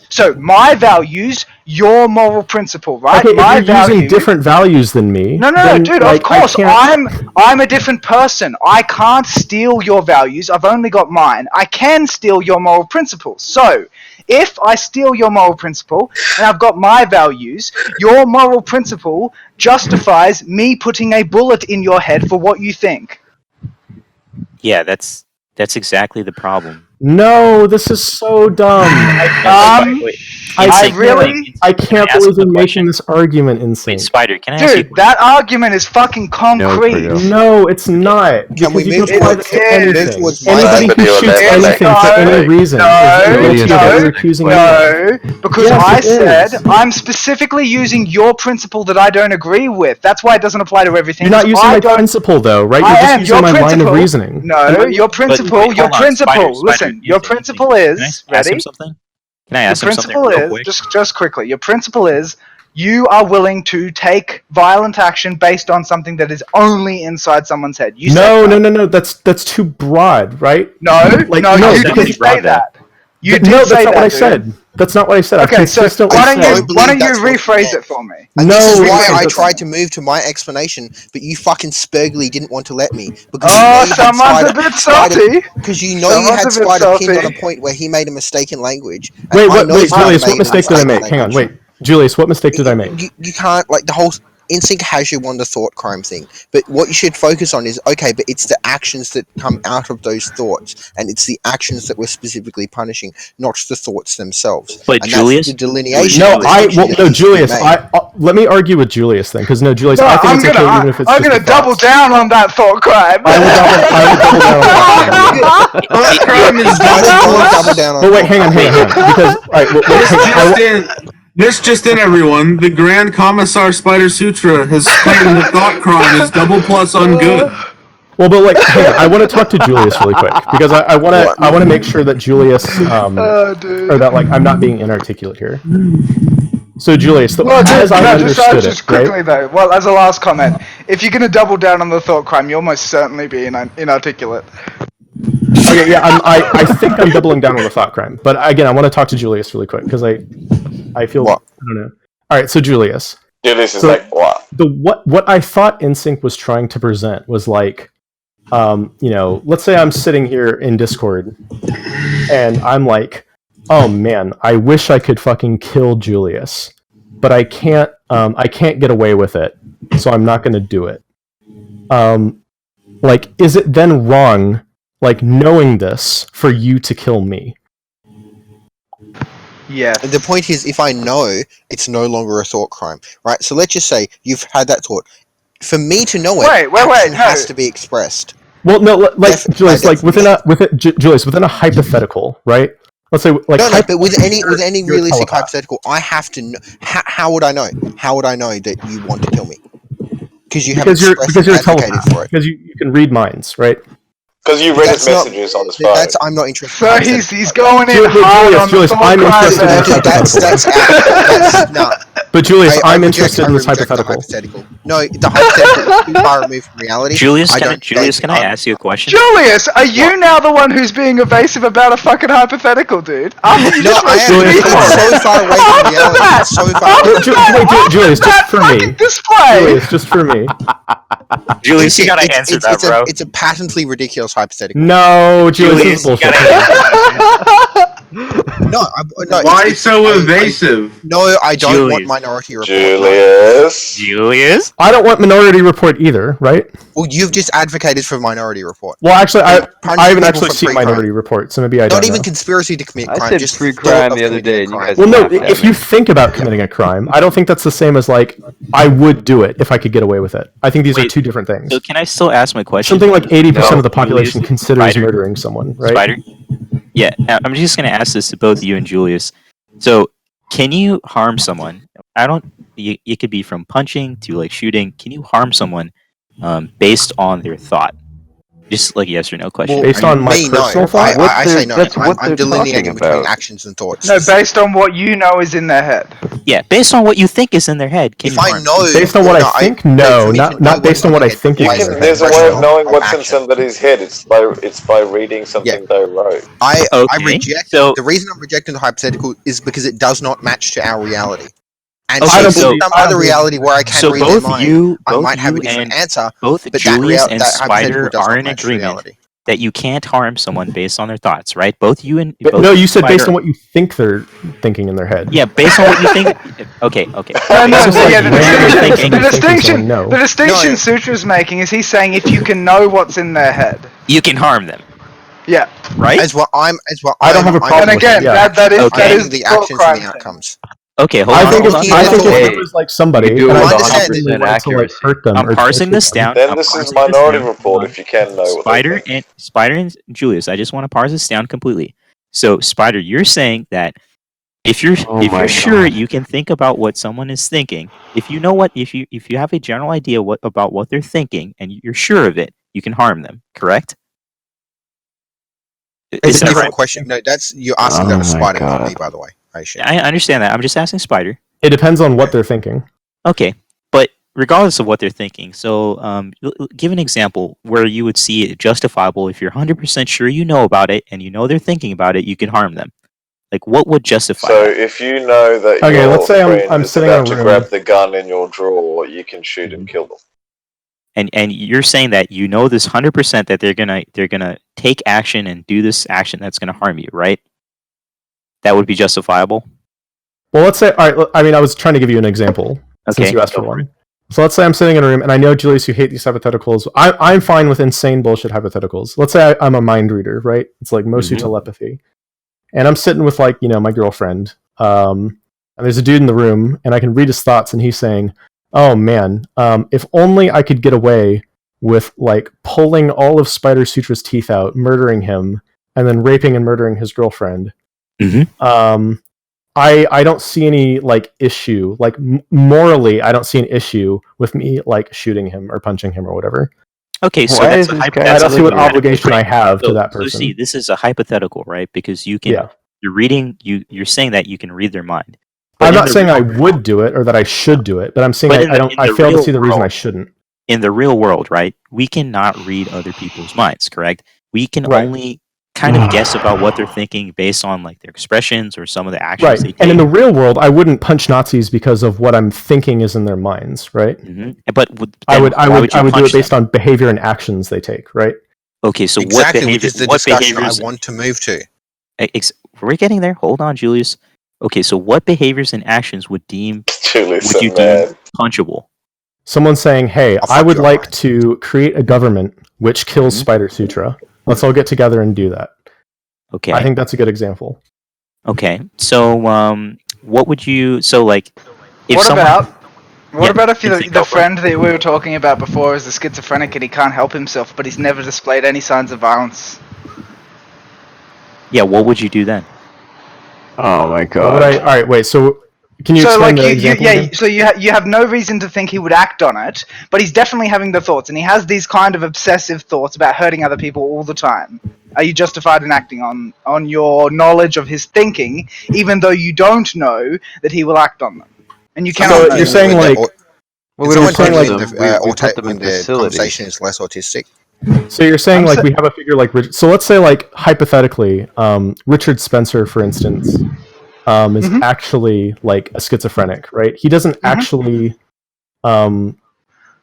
Speaker 9: so my values, your moral principle, right?
Speaker 5: Okay,
Speaker 9: my
Speaker 5: if you're using different values than me.
Speaker 9: No, dude. Like, of course, I'm a different person. I can't steal your values. I've only got mine. I can steal your moral principles. So. If I steal your moral principle and I've got my values, your moral principle justifies me putting a bullet in your head for what you think.
Speaker 10: Yeah, that's exactly the problem.
Speaker 5: No, this is so dumb. I can't believe you're making this argument, Insane.
Speaker 10: Wait, Spider, can I ask you?
Speaker 9: Dude, that argument is fucking concrete.
Speaker 5: No, it's not.
Speaker 3: Can we move
Speaker 5: towards
Speaker 3: anything?
Speaker 5: Anybody who shoots anything for any reason.
Speaker 9: Because I said I'm specifically using your principle that I don't agree with. That's why it doesn't apply to everything.
Speaker 5: You're not using my principle, though, right? You're just using my line of reasoning.
Speaker 9: No, your principle. Listen, your principle is ready.
Speaker 10: Can I ask him something?
Speaker 9: Your principle is just quickly. Your principle is you are willing to take violent action based on something that is only inside someone's head.
Speaker 5: No. That's too broad, right?
Speaker 9: No, you didn't say that.
Speaker 5: That's not what I said. That's not what I said.
Speaker 9: Okay, so why don't you rephrase it for me?
Speaker 3: And this is why I tried to move to my explanation, but you fucking spurgly didn't want to let me. Because
Speaker 9: someone's a bit salty.
Speaker 3: Because you had Spider pinned on a point where he made a mistake in language.
Speaker 5: Wait, Julius, what mistake did I make? Hang on, wait. Julius, what mistake did I make?
Speaker 3: You can't, the whole Instinct has you on the thought crime thing, but what you should focus on is, okay, but it's the actions that come out of those thoughts, and it's the actions that we're specifically punishing, not the thoughts themselves.
Speaker 10: But
Speaker 3: and
Speaker 10: Julius,
Speaker 3: that's the delineation.
Speaker 5: Julius, let me argue with Julius then, because Julius, I think it's okay even if it's
Speaker 9: I'm going to double down on that thought crime.
Speaker 5: I would double down on that. But wait, hang on, because
Speaker 6: This just in, everyone. The Grand Commissar Spider Sutra has claimed the thought crime is double plus on good.
Speaker 5: Well, but hang on, I want to talk to Julius really quick because I want to make sure that Julius or that I'm not being inarticulate here. So Julius, as I understood it,
Speaker 9: quickly though. Well, as a last comment, if you're going to double down on the thought crime, you'll most certainly be inarticulate.
Speaker 5: Okay, yeah, I think I'm doubling down on the thought crime, but again, I want to talk to Julius really quick because I feel I don't know. All right, so Julius.
Speaker 7: Julius is what?
Speaker 5: What I thought Insync was trying to present was let's say I'm sitting here in Discord, and I'm like, oh man, I wish I could fucking kill Julius, but I can't get away with it, so I'm not going to do it. Is it then wrong? Knowing this, for you to kill me.
Speaker 9: Yeah.
Speaker 3: The point is, if I know, it's no longer a thought crime, right? So let's just say you've had that thought. For me to know it, has to be expressed.
Speaker 5: Well, no, Julius, Julius, within a hypothetical, right? let's say like
Speaker 3: No, but with any
Speaker 5: you're a
Speaker 3: realistic
Speaker 5: telepath.
Speaker 3: hypothetical, I have to know. How would I know? How would I know that you want to kill me? Because you have expressly
Speaker 5: you're a
Speaker 3: advocated
Speaker 5: telepath.
Speaker 3: for it.
Speaker 5: Because you can read minds, right?
Speaker 7: Because you
Speaker 3: But
Speaker 7: read his
Speaker 3: that's not.
Speaker 7: messages on his phone.
Speaker 3: That's I'm not interested.
Speaker 9: So
Speaker 3: in
Speaker 9: he's going in
Speaker 5: Julius,
Speaker 9: hard on the
Speaker 5: Julius,
Speaker 9: thought
Speaker 5: I'm
Speaker 9: crime
Speaker 5: interested in
Speaker 9: there.
Speaker 5: this hypothetical.
Speaker 3: That's no.
Speaker 5: But Julius,
Speaker 3: I
Speaker 5: I'm
Speaker 3: reject,
Speaker 5: interested in this
Speaker 3: reject the
Speaker 5: hypothetical.
Speaker 3: No, the hypothetical is too far removed from reality.
Speaker 10: Julius,
Speaker 3: I
Speaker 10: can I,
Speaker 3: don't.
Speaker 10: Julius, can I ask you a question?
Speaker 9: Julius, are you now the one who's being evasive about a fucking hypothetical, dude? After you
Speaker 3: No,
Speaker 9: just
Speaker 3: I am.
Speaker 9: roasted me
Speaker 3: It's
Speaker 9: for it.
Speaker 3: so far away from reality. It's so far away.
Speaker 5: Julius, just for me.
Speaker 9: Display.
Speaker 5: Julius, just for me.
Speaker 10: Julius, you gotta answer that, bro.
Speaker 3: It's a patently ridiculous hypothetical.
Speaker 5: No, Julius, this is bullshit.
Speaker 3: No,
Speaker 6: Why so evasive?
Speaker 3: No, I don't
Speaker 10: Julius.
Speaker 3: want Minority Report.
Speaker 10: Julius?
Speaker 5: I don't want Minority Report either, right?
Speaker 3: Well, you've just advocated for Minority Report.
Speaker 5: Well, actually, I
Speaker 3: Punching
Speaker 5: haven't
Speaker 3: people
Speaker 5: actually
Speaker 3: for
Speaker 5: seen
Speaker 3: pre-crime.
Speaker 5: Minority Report, so maybe I don't
Speaker 3: Not even
Speaker 5: know.
Speaker 3: conspiracy to commit crime.
Speaker 12: I said
Speaker 3: just
Speaker 12: pre-crime
Speaker 3: thought
Speaker 12: the
Speaker 3: of
Speaker 12: other
Speaker 3: committing
Speaker 12: day,
Speaker 3: a
Speaker 12: and you
Speaker 3: crime.
Speaker 12: guys
Speaker 5: Well, no,
Speaker 12: laughed at
Speaker 5: if
Speaker 12: me.
Speaker 5: you think about committing a crime, I don't think that's the same as like I would do it if I could get away with it. I think these are two different things.
Speaker 10: So can I still ask my question?
Speaker 5: Something like 80%
Speaker 12: No.
Speaker 5: of the population
Speaker 10: Julius,
Speaker 5: considers
Speaker 10: Spider.
Speaker 5: murdering someone, right?
Speaker 10: Spider? Yeah, I'm just gonna ask this to both you and Julius. So, can you harm someone? It could be from punching to like shooting. Can you harm someone based on their thought? Just like yes or no question.
Speaker 3: Well,
Speaker 5: Based on my
Speaker 3: me,
Speaker 5: personal
Speaker 3: no.
Speaker 5: thought?
Speaker 3: I say no.
Speaker 12: That's what
Speaker 3: I'm
Speaker 12: they're
Speaker 3: delineating
Speaker 12: talking
Speaker 3: between
Speaker 12: about.
Speaker 3: actions and thoughts.
Speaker 9: No, based on what you know is in their head.
Speaker 10: Yeah, based on what you think is in their head. Can
Speaker 3: If
Speaker 10: you
Speaker 3: I
Speaker 10: harm?
Speaker 3: know,
Speaker 5: Based on what I think? No, not based on what I think is in their head.
Speaker 7: There's a way of knowing what's in somebody's head. It's by reading something they wrote.
Speaker 3: I
Speaker 10: Okay,
Speaker 3: reject.
Speaker 10: so-
Speaker 3: The reason I'm rejecting the hypothetical is because it does not match to our reality. And
Speaker 10: Okay,
Speaker 3: so
Speaker 10: so-
Speaker 3: in some other reality where I can
Speaker 10: So
Speaker 3: read their
Speaker 10: both
Speaker 3: mind,
Speaker 10: you,
Speaker 3: I
Speaker 10: both
Speaker 3: might have a
Speaker 10: you
Speaker 3: different
Speaker 10: and
Speaker 3: answer.
Speaker 10: both
Speaker 3: But
Speaker 10: Julius and
Speaker 3: that hypothetical
Speaker 10: Spider
Speaker 3: does
Speaker 10: are
Speaker 3: not
Speaker 10: in
Speaker 3: match
Speaker 10: agreement
Speaker 3: reality.
Speaker 10: that you can't harm someone based on their thoughts, right? Both you and
Speaker 5: But
Speaker 10: both
Speaker 5: no, you said
Speaker 10: Spider-
Speaker 5: based on what you think they're thinking in their head.
Speaker 10: Yeah, based on what you think. Okay.
Speaker 9: No,
Speaker 10: Based
Speaker 9: no,
Speaker 10: on
Speaker 9: so
Speaker 10: what
Speaker 9: yeah,
Speaker 10: you
Speaker 9: the
Speaker 10: think.
Speaker 9: distinction, the distinction,
Speaker 5: no.
Speaker 9: the distinction
Speaker 3: No.
Speaker 9: Sutra's making is he's saying if you can know what's in their head.
Speaker 10: You can harm them,
Speaker 9: Yeah.
Speaker 10: right?
Speaker 5: I don't have a problem
Speaker 9: And
Speaker 5: with
Speaker 9: again,
Speaker 5: it, yeah.
Speaker 9: that is
Speaker 10: Okay.
Speaker 9: that is
Speaker 3: the
Speaker 9: thought
Speaker 3: actions
Speaker 9: crime
Speaker 3: and the
Speaker 9: thing.
Speaker 3: outcomes.
Speaker 10: Okay, hold
Speaker 5: I
Speaker 10: on.
Speaker 5: think
Speaker 10: hold
Speaker 5: if
Speaker 10: on.
Speaker 3: Looking at the
Speaker 5: there
Speaker 12: Hey,
Speaker 5: was like somebody,
Speaker 12: we do
Speaker 5: and
Speaker 12: it
Speaker 5: I
Speaker 12: with
Speaker 5: genuinely
Speaker 12: 100%
Speaker 5: wanted to like
Speaker 12: accuracy.
Speaker 5: hurt them
Speaker 10: I'm
Speaker 5: or
Speaker 10: parsing
Speaker 5: torture
Speaker 10: this
Speaker 5: them.
Speaker 10: down.
Speaker 7: Then
Speaker 10: I'm
Speaker 7: this is
Speaker 10: parsing this
Speaker 7: Minority
Speaker 10: down.
Speaker 7: Report if you can know what they think.
Speaker 10: Spider and Julius, I just want to parse this down completely. So, Spider, you're saying that if you're
Speaker 12: my
Speaker 10: sure
Speaker 12: God.
Speaker 10: you can think about what someone is thinking, if you know what if you have a general idea about what they're thinking and you're sure of it, you can harm them, correct?
Speaker 3: It's
Speaker 10: Is
Speaker 3: a
Speaker 10: that
Speaker 3: different
Speaker 10: right?
Speaker 3: question. No, you're asking
Speaker 12: Oh
Speaker 3: that
Speaker 12: my
Speaker 3: of Spider, not
Speaker 12: God.
Speaker 3: me, by the way. I should.
Speaker 10: I understand that. I'm just asking Spider.
Speaker 5: It depends on what they're thinking.
Speaker 10: Okay, but regardless of what they're thinking, so give an example where you would see it justifiable if you're 100% sure you know about it and you know they're thinking about it, you can harm them. Like, what would justify
Speaker 7: So
Speaker 10: that?
Speaker 7: if you know that
Speaker 5: Okay,
Speaker 7: your
Speaker 5: let's say
Speaker 7: friend
Speaker 5: I'm
Speaker 7: is
Speaker 5: sitting in
Speaker 7: about
Speaker 5: a
Speaker 7: to
Speaker 5: room.
Speaker 7: grab the gun in your drawer, you can shoot and kill them.
Speaker 10: And you're saying that you know this 100% that they're gonna take action and do this action that's gonna harm you, right? That would be justifiable.
Speaker 5: Well, let's say, all right, I mean, I was trying to give you an example since
Speaker 10: Okay,
Speaker 5: you asked
Speaker 10: go
Speaker 5: for
Speaker 10: for
Speaker 5: one. So let's say I'm sitting in a room, and I know, Julius, you hate these hypotheticals. I'm fine with insane bullshit hypotheticals. Let's say I'm a mind reader, right? It's like mostly telepathy. And I'm sitting with, like, my girlfriend, and there's a dude in the room, and I can read his thoughts, and he's saying, oh, man, if only I could get away with, like, pulling all of Spider Sutra's teeth out, murdering him, and then raping and murdering his girlfriend. I don't see any like issue, like morally, I don't see an issue with me like shooting him or punching him or whatever.
Speaker 10: Okay, so
Speaker 12: Why
Speaker 10: that's
Speaker 12: is
Speaker 10: a
Speaker 12: this guy
Speaker 5: I don't see what
Speaker 12: Right.
Speaker 5: obligation I have to that
Speaker 10: So
Speaker 5: person.
Speaker 10: see, this is a hypothetical, right? Because you can, you're reading, you're saying that you can read their mind. But
Speaker 5: I'm
Speaker 10: in
Speaker 5: not
Speaker 10: the
Speaker 5: saying I
Speaker 10: real-
Speaker 5: would do it or that I should do it, but I'm saying
Speaker 10: But in the
Speaker 5: I fail to
Speaker 10: real
Speaker 5: see the reason I
Speaker 10: world-
Speaker 5: shouldn't.
Speaker 10: In the real world, right? We cannot read other people's minds, correct? We can
Speaker 5: Right.
Speaker 10: only kind of guess about what they're thinking based on like their expressions or some of the actions
Speaker 5: Right.
Speaker 10: they take.
Speaker 5: And in the real world, I wouldn't punch Nazis because of what I'm thinking is in their minds, right?
Speaker 10: But
Speaker 5: I would
Speaker 10: why would you
Speaker 5: do
Speaker 10: punch
Speaker 5: it based on behavior and actions they take, right?
Speaker 10: Okay, so
Speaker 3: Exactly,
Speaker 10: what behavior?
Speaker 3: which is the
Speaker 10: what
Speaker 3: discussion I
Speaker 10: behaviors?
Speaker 3: want to move to.
Speaker 10: We're getting there. Hold on, Julius. Okay, so what behaviors and actions would
Speaker 7: Julius,
Speaker 10: you deem punchable?
Speaker 5: Someone saying, "Hey,
Speaker 3: I'll
Speaker 5: I
Speaker 3: fuck
Speaker 5: would
Speaker 3: you
Speaker 5: like to create a government which kills Spider Sutra. Let's all get together and do that."
Speaker 10: Okay.
Speaker 5: I think that's a good example.
Speaker 10: Okay, so what would you? So like, if
Speaker 9: What
Speaker 10: someone,
Speaker 9: about if
Speaker 10: Vincent,
Speaker 9: the
Speaker 10: go for it.
Speaker 9: friend that we were talking about before is a schizophrenic and he can't help himself, but he's never displayed any signs of violence?
Speaker 10: Yeah, what would you do then?
Speaker 4: Oh my
Speaker 5: All
Speaker 4: god.
Speaker 5: right, wait. So can you
Speaker 9: So
Speaker 5: explain
Speaker 9: like
Speaker 5: the example again?
Speaker 9: so you have no reason to think he would act on it, but he's definitely having the thoughts, and he has these kind of obsessive thoughts about hurting other people all the time. Are you justified in acting on your knowledge of his thinking, even though you don't know that he will act on them, and you
Speaker 3: Someone
Speaker 9: cannot know
Speaker 5: you're
Speaker 3: being
Speaker 9: that?
Speaker 5: saying
Speaker 3: when
Speaker 5: like
Speaker 4: Well,
Speaker 3: can
Speaker 4: we
Speaker 3: someone
Speaker 4: don't
Speaker 3: tell
Speaker 4: punch
Speaker 3: me
Speaker 4: them. We put them
Speaker 3: when
Speaker 4: in
Speaker 3: the
Speaker 4: facilities.
Speaker 3: conversation is less autistic?
Speaker 5: so you're saying
Speaker 9: I'm
Speaker 5: like
Speaker 9: sa-
Speaker 5: we have a figure like Richard. So let's say like hypothetically, Richard Spencer, for instance, is
Speaker 9: Mhm.
Speaker 5: actually like a schizophrenic, right? He doesn't
Speaker 9: Mhm.
Speaker 5: actually um,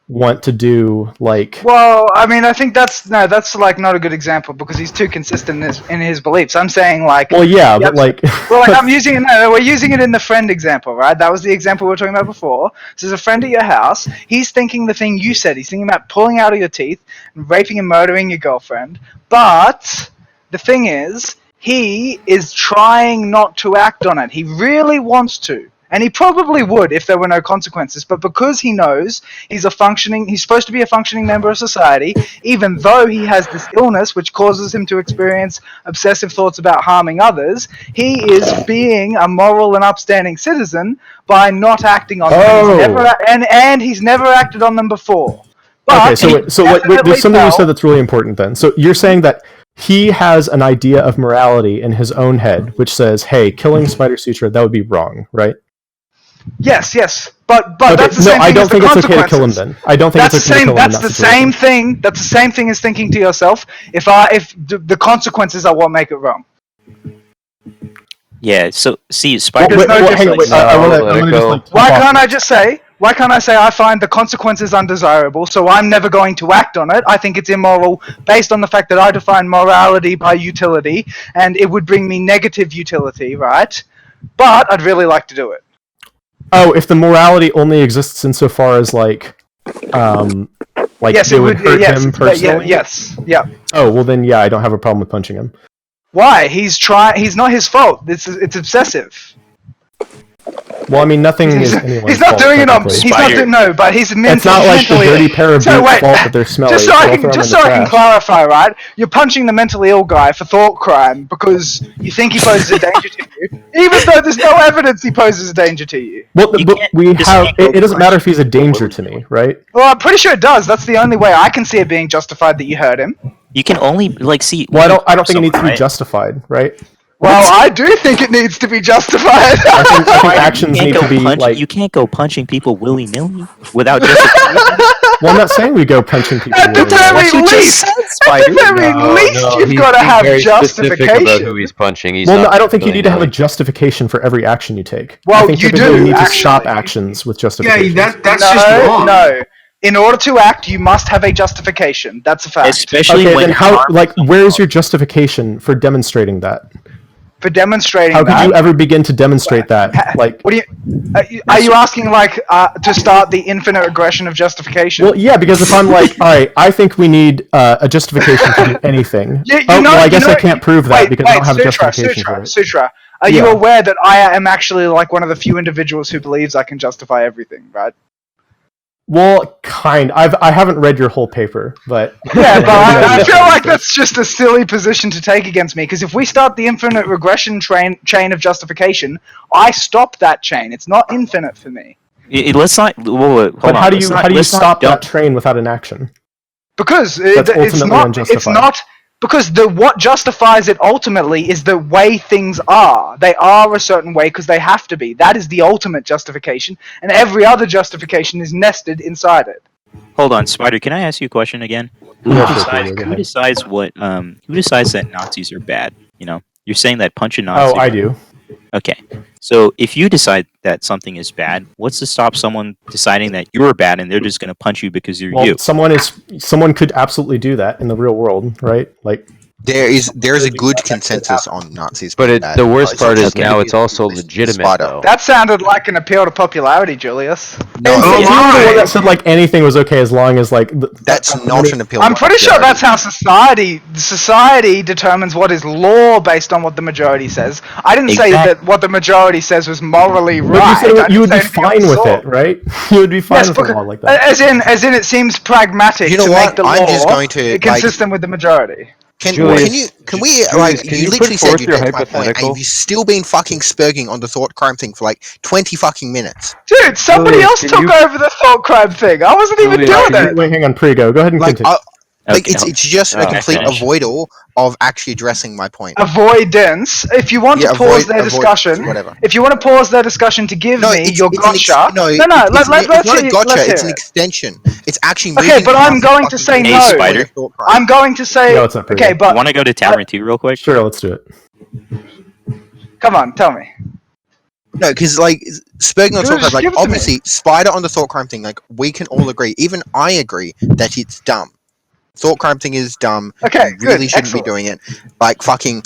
Speaker 5: want to do like.
Speaker 9: Well, I mean, I think that's like not a good example because he's too consistent in his beliefs. I'm saying like,
Speaker 5: Well, yeah,
Speaker 9: yep,
Speaker 5: but like.
Speaker 9: well, like I'm using it. No, we're using it in the friend example, right? That was the example we were talking about before. So there's a friend at your house. He's thinking the thing you said. He's thinking about pulling out of your teeth, and raping and murdering your girlfriend. But the thing is, he is trying not to act on it. He really wants to. And he probably would if there were no consequences, but because he knows he's supposed to be a functioning member of society, even though he has this illness which causes him to experience obsessive thoughts about harming others, he is being a moral and upstanding citizen by not acting on them.
Speaker 5: Oh.
Speaker 9: And he's never acted on them before.
Speaker 5: Okay,
Speaker 9: But
Speaker 5: so wait, there's something you said that's really important then. So you're saying that he has an idea of morality in his own head, which says, "Hey, killing Spider Sutra, that would be wrong," right?
Speaker 9: Yes, but
Speaker 5: Okay,
Speaker 9: that's the
Speaker 5: no,
Speaker 9: same
Speaker 5: I
Speaker 9: thing
Speaker 5: don't
Speaker 9: as the
Speaker 5: think it's okay to
Speaker 9: consequences.
Speaker 5: kill him then. I don't think
Speaker 9: That's
Speaker 5: it's
Speaker 9: the
Speaker 5: okay to
Speaker 9: same.
Speaker 5: kill him in
Speaker 9: That's
Speaker 5: that
Speaker 9: the
Speaker 5: situation.
Speaker 9: same thing. That's the same thing as thinking to yourself, if the consequences are what make it wrong.
Speaker 10: Yeah. So see,
Speaker 9: There's
Speaker 10: Spider.
Speaker 9: no
Speaker 5: hang on,
Speaker 9: difference.
Speaker 5: wait. I
Speaker 4: No,
Speaker 5: want
Speaker 4: let
Speaker 5: to
Speaker 4: it
Speaker 5: just
Speaker 4: go.
Speaker 5: like.
Speaker 9: Why
Speaker 5: top off
Speaker 9: can't I
Speaker 5: this.
Speaker 9: just say? Why can't I say I find the consequences undesirable, so I'm never going to act on it? I think it's immoral based on the fact that I define morality by utility, and it would bring me negative utility, right? But I'd really like to do it.
Speaker 5: Oh, if the morality only exists insofar as
Speaker 9: Yes,
Speaker 5: they
Speaker 9: it
Speaker 5: would hurt
Speaker 9: Yes,
Speaker 5: him personally.
Speaker 9: yes, yeah.
Speaker 5: Oh, well then, yeah, I don't have a problem with punching him.
Speaker 9: Why? He's not his fault. It's obsessive.
Speaker 5: Well, I mean, nothing is anyone's
Speaker 9: He's not
Speaker 5: fault,
Speaker 9: doing it on.
Speaker 5: technically.
Speaker 9: He's not doing no, but he's
Speaker 5: It's not like the
Speaker 9: mentally.
Speaker 5: dirty pair of
Speaker 9: So
Speaker 5: boots'
Speaker 9: wait,
Speaker 5: fault that they're smelly.
Speaker 9: just so I
Speaker 5: They'll
Speaker 9: can
Speaker 5: throw 'em
Speaker 9: just
Speaker 5: in
Speaker 9: so
Speaker 5: the
Speaker 9: I can
Speaker 5: trash.
Speaker 9: clarify, right? You're punching the mentally ill guy for thought crime because you think he poses a danger to you, even though there's no evidence he poses a danger to you.
Speaker 5: Well,
Speaker 10: You
Speaker 5: but
Speaker 10: can't
Speaker 5: we
Speaker 10: just
Speaker 5: have.
Speaker 10: go
Speaker 5: It doesn't matter if
Speaker 10: punching
Speaker 5: he's a
Speaker 10: people
Speaker 5: danger to
Speaker 10: willy-nilly.
Speaker 5: me, right?
Speaker 9: Well, I'm pretty sure it does. That's the only way I can see it being justified that you hurt him.
Speaker 10: You can only like see.
Speaker 5: Well,
Speaker 10: when you
Speaker 5: I don't
Speaker 10: punch
Speaker 5: think it needs to
Speaker 10: someone,
Speaker 5: be
Speaker 10: right?
Speaker 5: justified, right?
Speaker 9: Well, I do think it needs to be justified.
Speaker 5: I think
Speaker 10: You
Speaker 5: actions
Speaker 10: can't
Speaker 5: need
Speaker 10: go
Speaker 5: to be
Speaker 10: punch.
Speaker 5: like.
Speaker 10: You can't go punching people willy nilly without justification.
Speaker 5: Well, I'm not saying we go punching people.
Speaker 9: At the
Speaker 5: willy-nilly.
Speaker 9: very
Speaker 10: What you just
Speaker 9: least,
Speaker 10: said,
Speaker 9: at the
Speaker 10: Spider.
Speaker 9: very least, you've got to
Speaker 4: he's
Speaker 9: have
Speaker 4: very specific about who
Speaker 9: justification.
Speaker 4: he's punching. He's
Speaker 5: Well, no,
Speaker 4: not
Speaker 5: I don't think you need to have a
Speaker 4: willy-nilly.
Speaker 5: justification for every action you take. I
Speaker 9: Well,
Speaker 5: think
Speaker 9: you
Speaker 5: typically
Speaker 9: do,
Speaker 5: you need to
Speaker 9: actually.
Speaker 5: stop actions with
Speaker 6: Yeah,
Speaker 5: justifications.
Speaker 6: that's
Speaker 9: no,
Speaker 6: just wrong.
Speaker 9: no. In order to act, you must have a justification. That's a fact.
Speaker 10: Especially
Speaker 5: Okay,
Speaker 10: when
Speaker 5: then how?
Speaker 10: harm
Speaker 5: Like,
Speaker 10: comes
Speaker 5: where's
Speaker 10: up.
Speaker 5: your justification for demonstrating that?
Speaker 9: For demonstrating
Speaker 5: How could
Speaker 9: that.
Speaker 5: you ever begin to demonstrate that? Like,
Speaker 9: What do you? Are you asking like to start the infinite regression of justification?
Speaker 5: well, yeah, because if I'm like, all right, I think we need a justification to do anything. Well, I guess I can't prove that because I don't have a justification for it.
Speaker 9: Sutra, are you aware that I am actually like one of the few individuals who believes I can justify everything, right?
Speaker 5: Well, I haven't read your whole paper, but
Speaker 9: Yeah, but I feel like that's just a silly position to take against me, because if we start the infinite regression chain of justification, I stop that chain. It's not infinite for me.
Speaker 10: Let's not. Hold
Speaker 5: But
Speaker 10: on.
Speaker 5: how do you
Speaker 10: let's not
Speaker 5: stop
Speaker 10: dump-
Speaker 5: that train without an action?
Speaker 9: Because
Speaker 5: That's
Speaker 9: it's
Speaker 5: ultimately
Speaker 9: not.
Speaker 5: unjustified.
Speaker 9: It's not. Because what justifies it ultimately is the way things are. They are a certain way because they have to be. That is the ultimate justification, and every other justification is nested inside it.
Speaker 10: Hold on, Spider. Can I ask you a question again? Who decides what? Who decides that Nazis are bad? You know, you're saying that punch a Nazi.
Speaker 5: Oh, I do.
Speaker 10: Okay, so if you decide that something is bad, what's to stop someone deciding that you're bad and they're just going to punch you because you're you?
Speaker 5: Someone could absolutely do that in the real world, right? Like
Speaker 3: There's a good consensus on Nazis,
Speaker 4: But the worst part is
Speaker 10: Okay.
Speaker 4: now it's also legitimate, though.
Speaker 9: That sounded like an appeal to popularity, Julius.
Speaker 3: No,
Speaker 5: you were the
Speaker 6: my.
Speaker 5: one that said like anything was okay as long as like
Speaker 3: that's not an appeal.
Speaker 9: I'm
Speaker 3: to
Speaker 9: pretty sure
Speaker 3: popularity.
Speaker 9: that's how society determines what is law based on what the majority says. I didn't say that what the majority says was morally
Speaker 5: But
Speaker 9: right.
Speaker 5: you said you would
Speaker 9: I
Speaker 5: be
Speaker 9: didn't say anything
Speaker 5: fine
Speaker 9: of the
Speaker 5: with
Speaker 9: sort.
Speaker 5: it, right? You would be fine
Speaker 9: Yes,
Speaker 5: with a
Speaker 9: because,
Speaker 5: law like that.
Speaker 9: as in it seems pragmatic
Speaker 3: You know
Speaker 9: to
Speaker 3: what?
Speaker 9: make the
Speaker 3: I'm
Speaker 9: law
Speaker 3: just going to,
Speaker 9: consistent with the majority.
Speaker 3: Can
Speaker 4: Julius,
Speaker 3: we
Speaker 4: Julius,
Speaker 3: like
Speaker 4: can
Speaker 3: you
Speaker 4: you put
Speaker 3: literally said
Speaker 4: forth
Speaker 3: you
Speaker 4: your
Speaker 3: get my point, and
Speaker 4: hypothetical?
Speaker 3: you've still been fucking spurging on the thought crime thing for like 20 fucking minutes.
Speaker 9: Dude, somebody
Speaker 4: Julius,
Speaker 9: else
Speaker 4: can
Speaker 9: took
Speaker 4: you-
Speaker 9: over the thought crime thing. I wasn't even
Speaker 4: Julius,
Speaker 9: doing
Speaker 4: can you-
Speaker 9: it.
Speaker 5: Wait, hang on, Prigo. Go ahead and
Speaker 3: Like,
Speaker 5: continue.
Speaker 10: Okay,
Speaker 3: it's just a
Speaker 4: Oh,
Speaker 3: complete
Speaker 10: finish.
Speaker 3: avoidal of actually addressing my point.
Speaker 9: Avoidance. If you want to pause their discussion,
Speaker 3: whatever.
Speaker 9: if you want to pause their discussion to give
Speaker 3: No,
Speaker 9: me
Speaker 3: it's
Speaker 9: your
Speaker 3: an
Speaker 9: gotcha.
Speaker 3: it's
Speaker 9: Let's
Speaker 3: not a
Speaker 9: hear,
Speaker 3: gotcha.
Speaker 9: let's hear
Speaker 3: It's an
Speaker 9: it.
Speaker 3: extension. It's actually moving.
Speaker 9: Okay, but I'm
Speaker 3: past the
Speaker 9: going to
Speaker 3: fucking
Speaker 9: say
Speaker 3: limit
Speaker 9: no.
Speaker 3: of
Speaker 10: Spider.
Speaker 3: thought crime.
Speaker 9: I'm going to say.
Speaker 5: No, it's not Prigo.
Speaker 9: Okay,
Speaker 10: You
Speaker 9: but
Speaker 10: want to go to Tavern 2 real quick?
Speaker 5: Sure, let's do it.
Speaker 9: come on, tell me.
Speaker 3: No, because like spurging on thought crime,
Speaker 9: Just
Speaker 3: like
Speaker 9: give it to me.
Speaker 3: obviously Spider on the thought crime thing, like we can all agree. Even I agree that it's dumb. Thought crime thing is dumb.
Speaker 9: Okay,
Speaker 3: You really
Speaker 9: good,
Speaker 3: shouldn't be
Speaker 9: excellent.
Speaker 3: doing it. Like fucking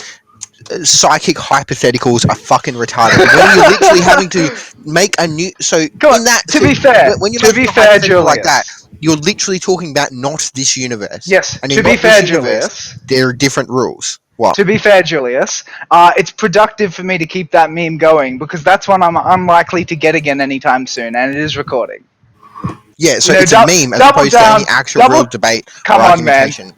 Speaker 3: psychic hypotheticals are fucking retarded. When you're literally having to make a new
Speaker 9: Come on,
Speaker 3: in that
Speaker 9: to be fair,
Speaker 3: when you're
Speaker 9: to
Speaker 3: making
Speaker 9: be
Speaker 3: a
Speaker 9: fair,
Speaker 3: hypothetical like that,
Speaker 9: Julius.
Speaker 3: you're literally talking about not this universe.
Speaker 9: Yes,
Speaker 3: And
Speaker 9: to
Speaker 3: in
Speaker 9: be
Speaker 3: not
Speaker 9: fair,
Speaker 3: this universe,
Speaker 9: Julius.
Speaker 3: there are different rules. What?
Speaker 9: To be fair, Julius, it's productive for me to keep that meme going because that's one I'm unlikely to get again anytime soon, and it is recording.
Speaker 3: Yeah, so
Speaker 9: You know,
Speaker 3: it's a meme as
Speaker 9: double
Speaker 3: opposed to
Speaker 9: down,
Speaker 3: any actual real debate or
Speaker 9: Come on, man.
Speaker 3: argumentation.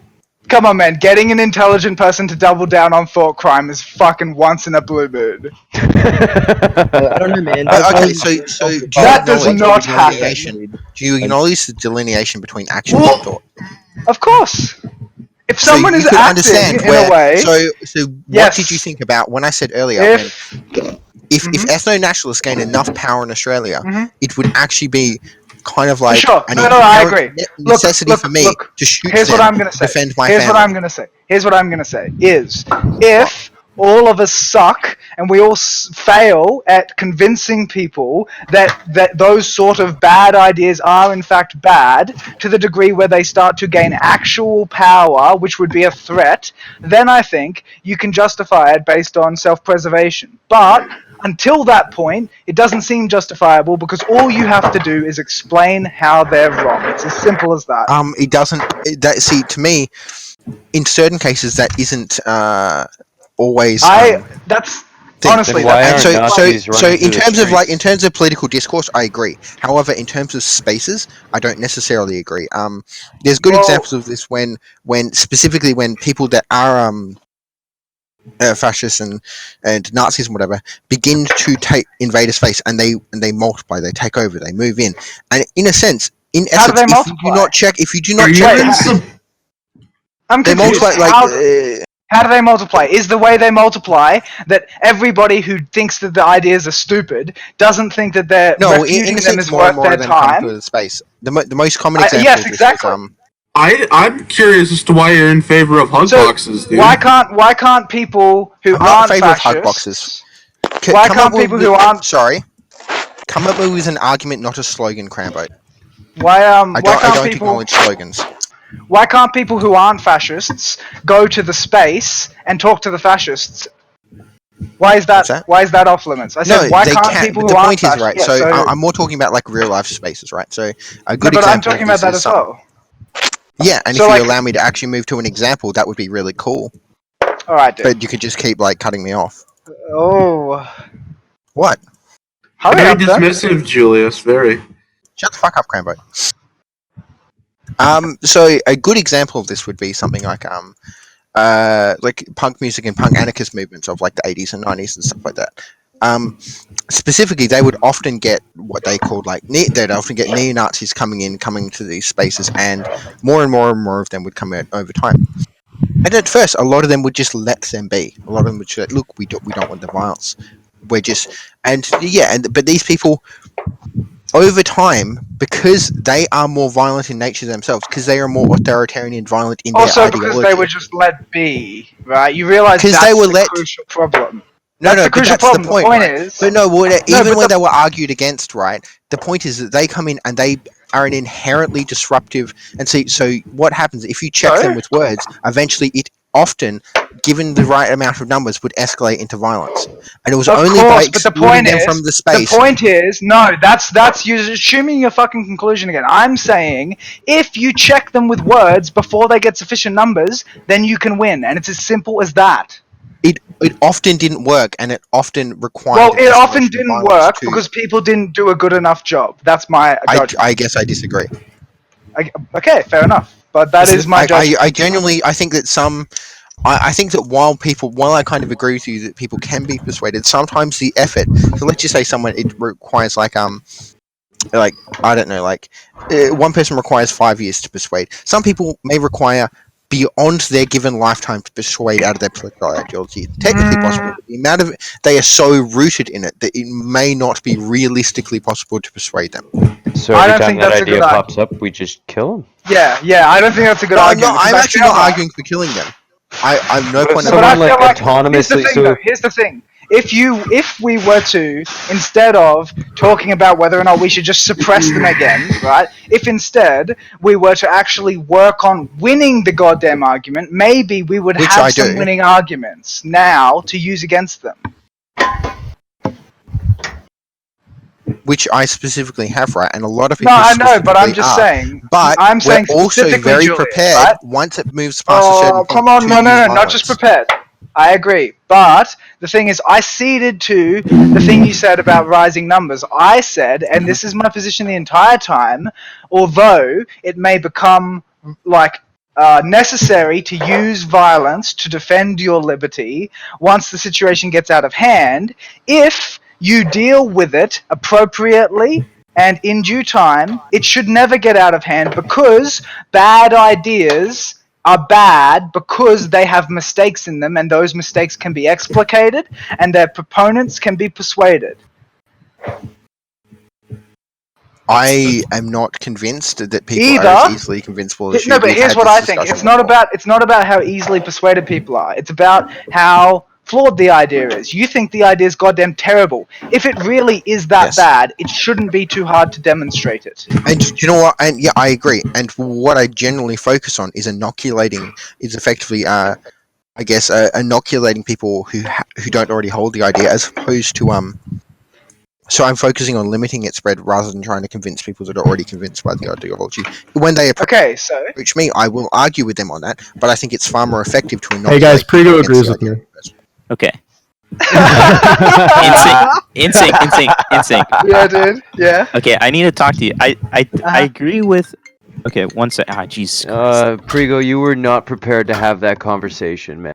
Speaker 9: Come on, man. Getting an intelligent person to double down on thought crime is fucking once in a blue moon.
Speaker 12: I don't know, man.
Speaker 3: Okay, so do you
Speaker 9: That does
Speaker 3: acknowledge
Speaker 9: not
Speaker 3: the
Speaker 9: happen.
Speaker 3: delineation? Do you acknowledge the delineation between action
Speaker 6: Well-
Speaker 3: and thought?
Speaker 9: Of course. If
Speaker 3: So
Speaker 9: someone
Speaker 3: you
Speaker 9: is
Speaker 3: could
Speaker 9: acting
Speaker 3: understand
Speaker 9: in
Speaker 3: where.
Speaker 9: a way,
Speaker 3: So what
Speaker 9: yes.
Speaker 3: did you think about when I said earlier
Speaker 9: If
Speaker 3: if ethno-nationalists gain enough power in Australia,
Speaker 9: Mhm.
Speaker 3: it would actually be kind of
Speaker 9: for
Speaker 3: like
Speaker 9: sure,
Speaker 3: an
Speaker 9: no, I
Speaker 3: inherent
Speaker 9: agree.
Speaker 3: necessity for me to shoot
Speaker 9: Here's
Speaker 3: them
Speaker 9: what I'm gonna
Speaker 3: to
Speaker 9: say.
Speaker 3: defend my
Speaker 9: Here's
Speaker 3: family.
Speaker 9: what I'm gonna say. Here's what I'm gonna say is if all of us suck and we all fail at convincing people that those sort of bad ideas are in fact bad to the degree where they start to gain actual power, which would be a threat, then I think you can justify it based on self-preservation. But until that point, it doesn't seem justifiable because all you have to do is explain how they're wrong. It's as simple as that.
Speaker 3: It doesn't. See, to me, in certain cases, that isn't always.
Speaker 9: That's
Speaker 3: thing.
Speaker 9: honestly.
Speaker 4: Then why
Speaker 3: And
Speaker 4: aren't
Speaker 3: so
Speaker 4: Nazis running through
Speaker 3: in
Speaker 4: the
Speaker 3: terms of like in
Speaker 4: streets?
Speaker 3: terms of political discourse, I agree. However, in terms of spaces, I don't necessarily agree. There's good examples of this when specifically when people that are fascists and Nazis and whatever begin to take invade a space and they multiply, they take over, they move in, and in a sense, in
Speaker 9: How do
Speaker 3: essence,
Speaker 9: they
Speaker 3: if you
Speaker 9: multiply?
Speaker 3: do not check,
Speaker 9: I'm
Speaker 3: they
Speaker 9: confused.
Speaker 3: multiply like.
Speaker 9: How do they multiply? Is the way they multiply that everybody who thinks that the ideas are stupid doesn't think that they're
Speaker 3: No,
Speaker 9: refuting
Speaker 3: in a
Speaker 9: them
Speaker 3: sense,
Speaker 9: is
Speaker 3: more and
Speaker 9: worth
Speaker 3: more
Speaker 9: their
Speaker 3: of them come
Speaker 9: time?
Speaker 3: to the space. The most common example
Speaker 9: Yes,
Speaker 3: of this
Speaker 9: exactly.
Speaker 3: was
Speaker 6: I'm curious as to why you're in favor of hug boxes, dude.
Speaker 9: Why can't people who
Speaker 3: I'm not in
Speaker 9: aren't
Speaker 3: favor of hug
Speaker 9: fascists?
Speaker 3: boxes.
Speaker 9: Why
Speaker 3: Come
Speaker 9: can't
Speaker 3: up
Speaker 9: people
Speaker 3: with,
Speaker 9: who aren't?
Speaker 3: Sorry, come up with an argument, not a slogan, Crambo.
Speaker 9: Why
Speaker 3: I don't
Speaker 9: people
Speaker 3: acknowledge slogans.
Speaker 9: Why can't people who aren't fascists go to the space and talk to the fascists? Why is
Speaker 3: What's
Speaker 9: that?
Speaker 3: that?
Speaker 9: Why is that off limits? I said,
Speaker 3: No,
Speaker 9: why
Speaker 3: they
Speaker 9: can't
Speaker 3: can.
Speaker 9: people
Speaker 3: But
Speaker 9: who
Speaker 3: the
Speaker 9: aren't
Speaker 3: point is,
Speaker 9: fascists?
Speaker 3: right?
Speaker 9: Yeah,
Speaker 3: So I'm more talking about like real life spaces, right? So a good
Speaker 9: but I'm
Speaker 3: example
Speaker 9: talking
Speaker 3: of
Speaker 9: about
Speaker 3: this
Speaker 9: that
Speaker 3: is
Speaker 9: as well.
Speaker 3: Yeah, and
Speaker 9: So,
Speaker 3: if you
Speaker 9: like-
Speaker 3: allow me to actually move to an example, that would be really cool.
Speaker 9: All right, dude.
Speaker 3: But you could just keep like cutting me off.
Speaker 9: Oh,
Speaker 3: What?
Speaker 9: hurry
Speaker 6: Very
Speaker 9: up, then.
Speaker 6: dismissive, Julius. Very.
Speaker 3: Shut the fuck up, Crambo. So a good example of this would be something like punk music and punk anarchist movements of like the 80s and 90s and stuff like that. Specifically, they would often get what they called like they'd often get neo-Nazis coming to these spaces, and more of them would come out over time. And at first, a lot of them would just let them be. A lot of them would say, "Look, we don't want the violence. We're just..." but these people, over time, because they are more violent in nature themselves, because they are more authoritarian and violent in their
Speaker 9: Also,
Speaker 3: ideology.
Speaker 9: because they were just let be, right? You realize
Speaker 3: Because
Speaker 9: that's
Speaker 3: they were
Speaker 9: the crucial problem.
Speaker 3: No,
Speaker 9: That's the crucial
Speaker 3: but that's
Speaker 9: problem.
Speaker 3: the point,
Speaker 9: The point
Speaker 3: right?
Speaker 9: is,
Speaker 3: But no,
Speaker 9: but
Speaker 3: when they were argued against, right? The point is that they come in and they are an inherently disruptive. And see, so what happens if you check them with words? Eventually, it often, given the right amount of numbers, would escalate into violence. And it was
Speaker 9: Of
Speaker 3: only
Speaker 9: course,
Speaker 3: by
Speaker 9: but the
Speaker 3: excluding
Speaker 9: point
Speaker 3: them
Speaker 9: is,
Speaker 3: from the space.
Speaker 9: The point is, no, that's you're assuming your fucking conclusion again. I'm saying if you check them with words before they get sufficient numbers, then you can win, and it's as simple as that.
Speaker 3: It often didn't work, and it often required.
Speaker 9: Well, it often
Speaker 3: escalation of
Speaker 9: didn't
Speaker 3: violence
Speaker 9: work because people didn't do a good enough job. That's my judgment.
Speaker 3: I guess I disagree.
Speaker 9: Okay, fair enough. But that is my judgment.
Speaker 3: I genuinely, I think that some I think that while I kind of agree with you that people can be persuaded, sometimes the effort. So let's just say someone it requires like I don't know, like one person requires 5 years to persuade. Some people may require beyond their given lifetime to persuade out of their political ideology. Technically possible, but the amount of they are so rooted in it that it may not be realistically possible to persuade them.
Speaker 4: So
Speaker 9: I
Speaker 4: every
Speaker 9: don't
Speaker 4: time
Speaker 9: think
Speaker 4: that
Speaker 9: that's a
Speaker 4: idea
Speaker 9: good
Speaker 4: pops up, we just kill him.
Speaker 9: Yeah, I don't think that's a good
Speaker 3: No,
Speaker 9: argument.
Speaker 3: I'm
Speaker 9: because I
Speaker 3: actually
Speaker 9: feel
Speaker 3: not
Speaker 9: like-
Speaker 3: arguing for killing them. I'm no
Speaker 4: But if
Speaker 3: point.
Speaker 9: No, but I
Speaker 4: someone
Speaker 9: feel
Speaker 4: like
Speaker 9: like here's the
Speaker 4: autonomously,
Speaker 9: thing, though. Here's the thing. If we were to, instead of talking about whether or not we should just suppress them again, right? If instead we were to actually work on winning the goddamn argument, maybe we would
Speaker 3: Which
Speaker 9: have
Speaker 3: I
Speaker 9: some
Speaker 3: do.
Speaker 9: winning arguments now to use against them.
Speaker 3: Which I specifically have, right? And a lot of
Speaker 9: No,
Speaker 3: people
Speaker 9: I know, but I'm
Speaker 3: specifically
Speaker 9: just
Speaker 3: are.
Speaker 9: saying.
Speaker 3: But
Speaker 9: I'm
Speaker 3: we're
Speaker 9: saying
Speaker 3: also
Speaker 9: specifically,
Speaker 3: very
Speaker 9: Julius,
Speaker 3: prepared
Speaker 9: right?
Speaker 3: once it moves past a certain
Speaker 9: Oh,
Speaker 3: point
Speaker 9: come on.
Speaker 3: to
Speaker 9: No,
Speaker 3: use
Speaker 9: not just
Speaker 3: violence.
Speaker 9: prepared. I agree. But the thing is, I ceded to the thing you said about rising numbers. I said, and this is my position the entire time, although it may become like necessary to use violence to defend your liberty once the situation gets out of hand, if you deal with it appropriately and in due time, it should never get out of hand because bad ideas are bad because they have mistakes in them and those mistakes can be explicated and their proponents can be persuaded.
Speaker 3: I am not convinced that people are as
Speaker 9: Either
Speaker 3: easily convincible as
Speaker 9: no,
Speaker 3: you.
Speaker 9: but
Speaker 3: We've
Speaker 9: here's
Speaker 3: had
Speaker 9: what
Speaker 3: this
Speaker 9: I think.
Speaker 3: discussion
Speaker 9: It's not
Speaker 3: before.
Speaker 9: about how easily persuaded people are. It's about how flawed the idea is. You think the idea is goddamn terrible. If it really is that
Speaker 3: Yes.
Speaker 9: bad, it shouldn't be too hard to demonstrate it.
Speaker 3: And do you know what? And yeah, I agree. And what I generally focus on is effectively, I guess, inoculating people who don't already hold the idea, as opposed to. So I'm focusing on limiting its spread rather than trying to convince people that are already convinced by the ideology. When they
Speaker 9: Okay, so
Speaker 3: approach me, I will argue with them on that, but I think it's far more effective to
Speaker 5: Hey
Speaker 3: inoculate
Speaker 5: guys,
Speaker 3: people
Speaker 5: Prigo
Speaker 3: against
Speaker 5: agrees
Speaker 3: the
Speaker 5: with me.
Speaker 3: idea.
Speaker 10: Okay. In sync.
Speaker 9: Yeah, dude. Yeah.
Speaker 10: Okay, I need to talk to you. I
Speaker 9: Uh-huh.
Speaker 10: agree with. Okay, one sec. Ah, Jesus.
Speaker 4: Prigo, you were not prepared to have that conversation, man.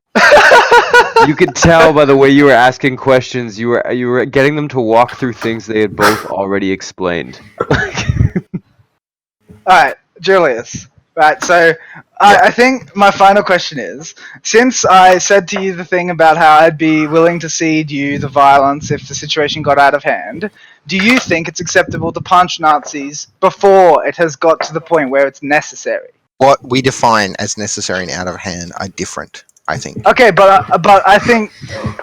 Speaker 4: You could tell by the way you were asking questions. You were getting them to walk through things they had both already explained.
Speaker 9: Alright, Julius. Right, so I think my final question is, since I said to you the thing about how I'd be willing to cede you the violence if the situation got out of hand, do you think it's acceptable to punch Nazis before it has got to the point where it's necessary?
Speaker 3: What we define as necessary and out of hand are different, I think.
Speaker 9: Okay, but I think,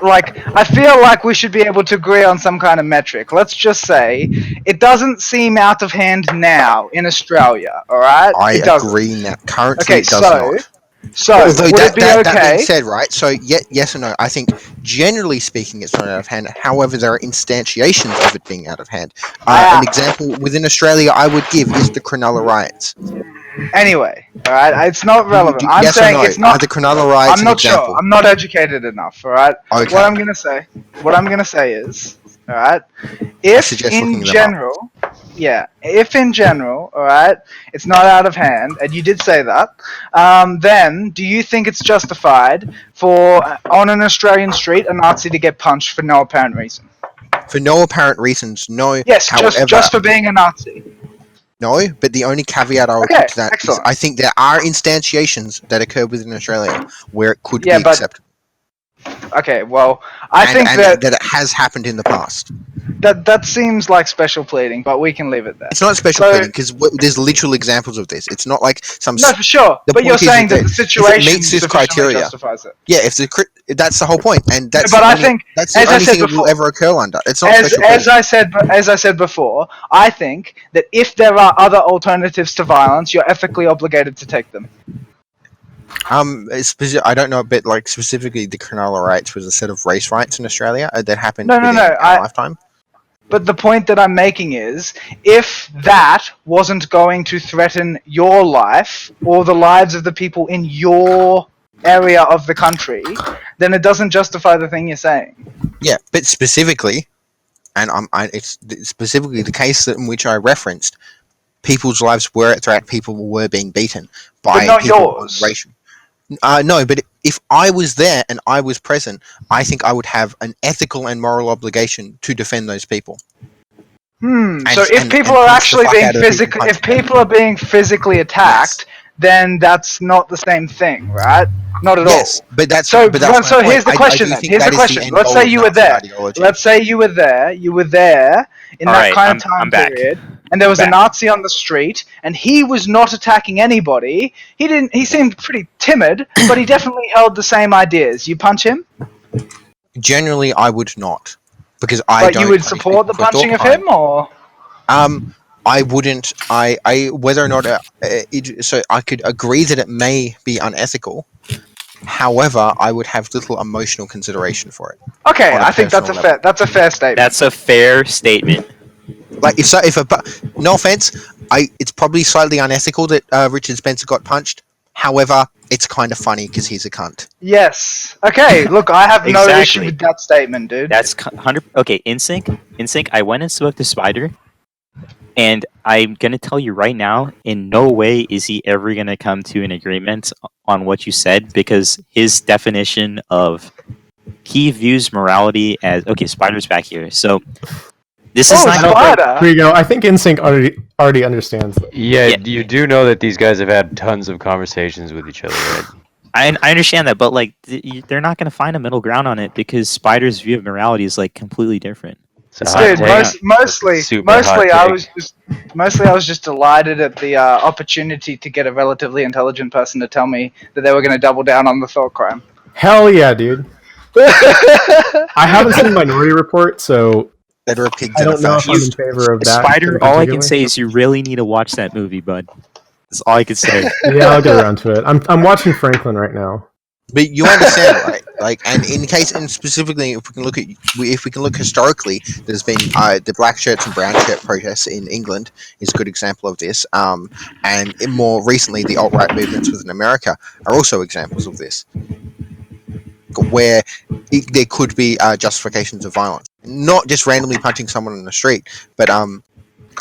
Speaker 9: like, I feel like we should be able to agree on some kind of metric. Let's just say it doesn't seem out of hand now in Australia. All right,
Speaker 3: I
Speaker 9: it doesn't.
Speaker 3: agree now. Currently,
Speaker 9: Okay,
Speaker 3: it does not.
Speaker 9: So
Speaker 3: Although
Speaker 9: would it be
Speaker 3: that being
Speaker 9: okay?
Speaker 3: said, right? So yes and no. I think generally speaking, it's not out of hand. However, there are instantiations of it being out of hand. An example within Australia I would give is the Cronulla riots.
Speaker 9: Anyway, all right, it's not relevant. I'm
Speaker 3: yes or
Speaker 9: saying
Speaker 3: no?
Speaker 9: it's not.
Speaker 3: Are the Cronulla riots
Speaker 9: I'm
Speaker 3: an
Speaker 9: not
Speaker 3: example?
Speaker 9: sure. I'm not educated enough. All right.
Speaker 3: Okay.
Speaker 9: What I'm gonna say is, all right,
Speaker 3: I
Speaker 9: if
Speaker 3: suggest
Speaker 9: in
Speaker 3: looking them
Speaker 9: general, yeah, if in general, all right, it's not out of hand, and you did say that, then do you think it's justified for on an Australian street a Nazi to get punched for no apparent reason?
Speaker 3: For no apparent reasons, no.
Speaker 9: Yes,
Speaker 3: However,
Speaker 9: just for being a Nazi.
Speaker 3: No, but the only caveat I will
Speaker 9: Okay,
Speaker 3: put to that is
Speaker 9: excellent.
Speaker 3: I think there are instantiations that occur within Australia where it could
Speaker 9: Yeah,
Speaker 3: be
Speaker 9: but
Speaker 3: acceptable.
Speaker 9: Okay, well, I think
Speaker 3: and
Speaker 9: that
Speaker 3: it has happened in the past.
Speaker 9: that seems like special pleading, but we can leave it there.
Speaker 3: It's not special
Speaker 9: So-
Speaker 3: pleading because there's literal examples of this. It's not like some.
Speaker 9: No, for sure.
Speaker 3: The
Speaker 9: But you're
Speaker 3: point is
Speaker 9: saying that the
Speaker 3: if
Speaker 9: situation
Speaker 3: it meets this
Speaker 9: sufficiently
Speaker 3: criteria,
Speaker 9: justifies it.
Speaker 3: yeah. That's the whole point, and that's
Speaker 9: But
Speaker 3: the
Speaker 9: I
Speaker 3: only,
Speaker 9: think,
Speaker 3: that's the
Speaker 9: as I
Speaker 3: only
Speaker 9: said
Speaker 3: thing it will
Speaker 9: before-
Speaker 3: ever occur under. It's not
Speaker 9: As
Speaker 3: special pleading.
Speaker 9: I said before, I think that if there are other alternatives to violence, you're ethically obligated to take them.
Speaker 3: I don't know, but like specifically, the Cronulla riots was a set of race riots in Australia that happened
Speaker 9: No,
Speaker 3: within our lifetime.
Speaker 9: But the point that I'm making is, if that wasn't going to threaten your life or the lives of the people in your area of the country, then it doesn't justify the thing you're saying.
Speaker 3: Yeah, but specifically, and it's specifically the case in which I referenced, people's lives were at threat. People were being beaten by
Speaker 9: But not
Speaker 3: people
Speaker 9: yours.
Speaker 3: on racial. No, but if I was there and I was present, I think I would have an ethical and moral obligation to defend those people.
Speaker 9: So if people are actually being people are being physically attacked, then that's not the same thing, right? Not at all.
Speaker 3: But that's
Speaker 9: so.
Speaker 3: but that's
Speaker 9: So
Speaker 3: my
Speaker 9: here's the
Speaker 3: point.
Speaker 9: question.
Speaker 3: I do think
Speaker 9: Here's the
Speaker 3: that is
Speaker 9: question.
Speaker 3: end
Speaker 9: Let's
Speaker 3: goal
Speaker 9: say
Speaker 3: of
Speaker 9: you were
Speaker 3: Nazi
Speaker 9: there.
Speaker 3: ideology.
Speaker 9: Let's say you were there. You were there in that kind of time period, and there was a Nazi on the street, and he was not attacking anybody. He seemed pretty timid, but he definitely held the same ideas. You punch him?
Speaker 3: Generally, I would not, because I
Speaker 9: But
Speaker 3: don't.
Speaker 9: you would support the punching of him, or?
Speaker 3: I wouldn't. I whether or not so I could agree that it may be unethical. However, I would have little emotional consideration for it.
Speaker 9: Okay, I think that's a fair statement.
Speaker 10: That's a fair statement.
Speaker 3: Like no offense, it's probably slightly unethical that Richard Spencer got punched. However, it's kind of funny because he's a cunt.
Speaker 9: Yes. Okay. Look, I have no issue with that statement, dude.
Speaker 10: That's 100. Okay, in sync. I went and spoke to Spider, and I'm gonna tell you right now, in no way is he ever gonna come to an agreement on what you said, because his definition of he views morality as Spider's back here, so. This is not
Speaker 9: Spider.
Speaker 5: Here you go. I think NSYNC already understands that.
Speaker 4: Yeah, you do know that these guys have had tons of conversations with each other, right?
Speaker 10: I understand that, but like they're not going to find a middle ground on it, because Spider's view of morality is like completely different.
Speaker 9: Dude, mostly I was just delighted at the opportunity to get a relatively intelligent person to tell me that they were going to double down on the thought crime.
Speaker 5: Hell yeah, dude. I haven't seen Minority Report, so I don't know if I'm in favor of that.
Speaker 10: Spider, all I can say is you really need to watch that movie, bud. That's all I can say.
Speaker 5: Yeah, I'll get around to it. I'm watching Franklin right now.
Speaker 3: But you understand, right? Like, and specifically, if we can look historically, there's been the black shirts and brown shirt protests in England is a good example of this. And more recently, the alt-right movements within America are also examples of this, where there could be justifications of violence, not just randomly punching someone in the street, but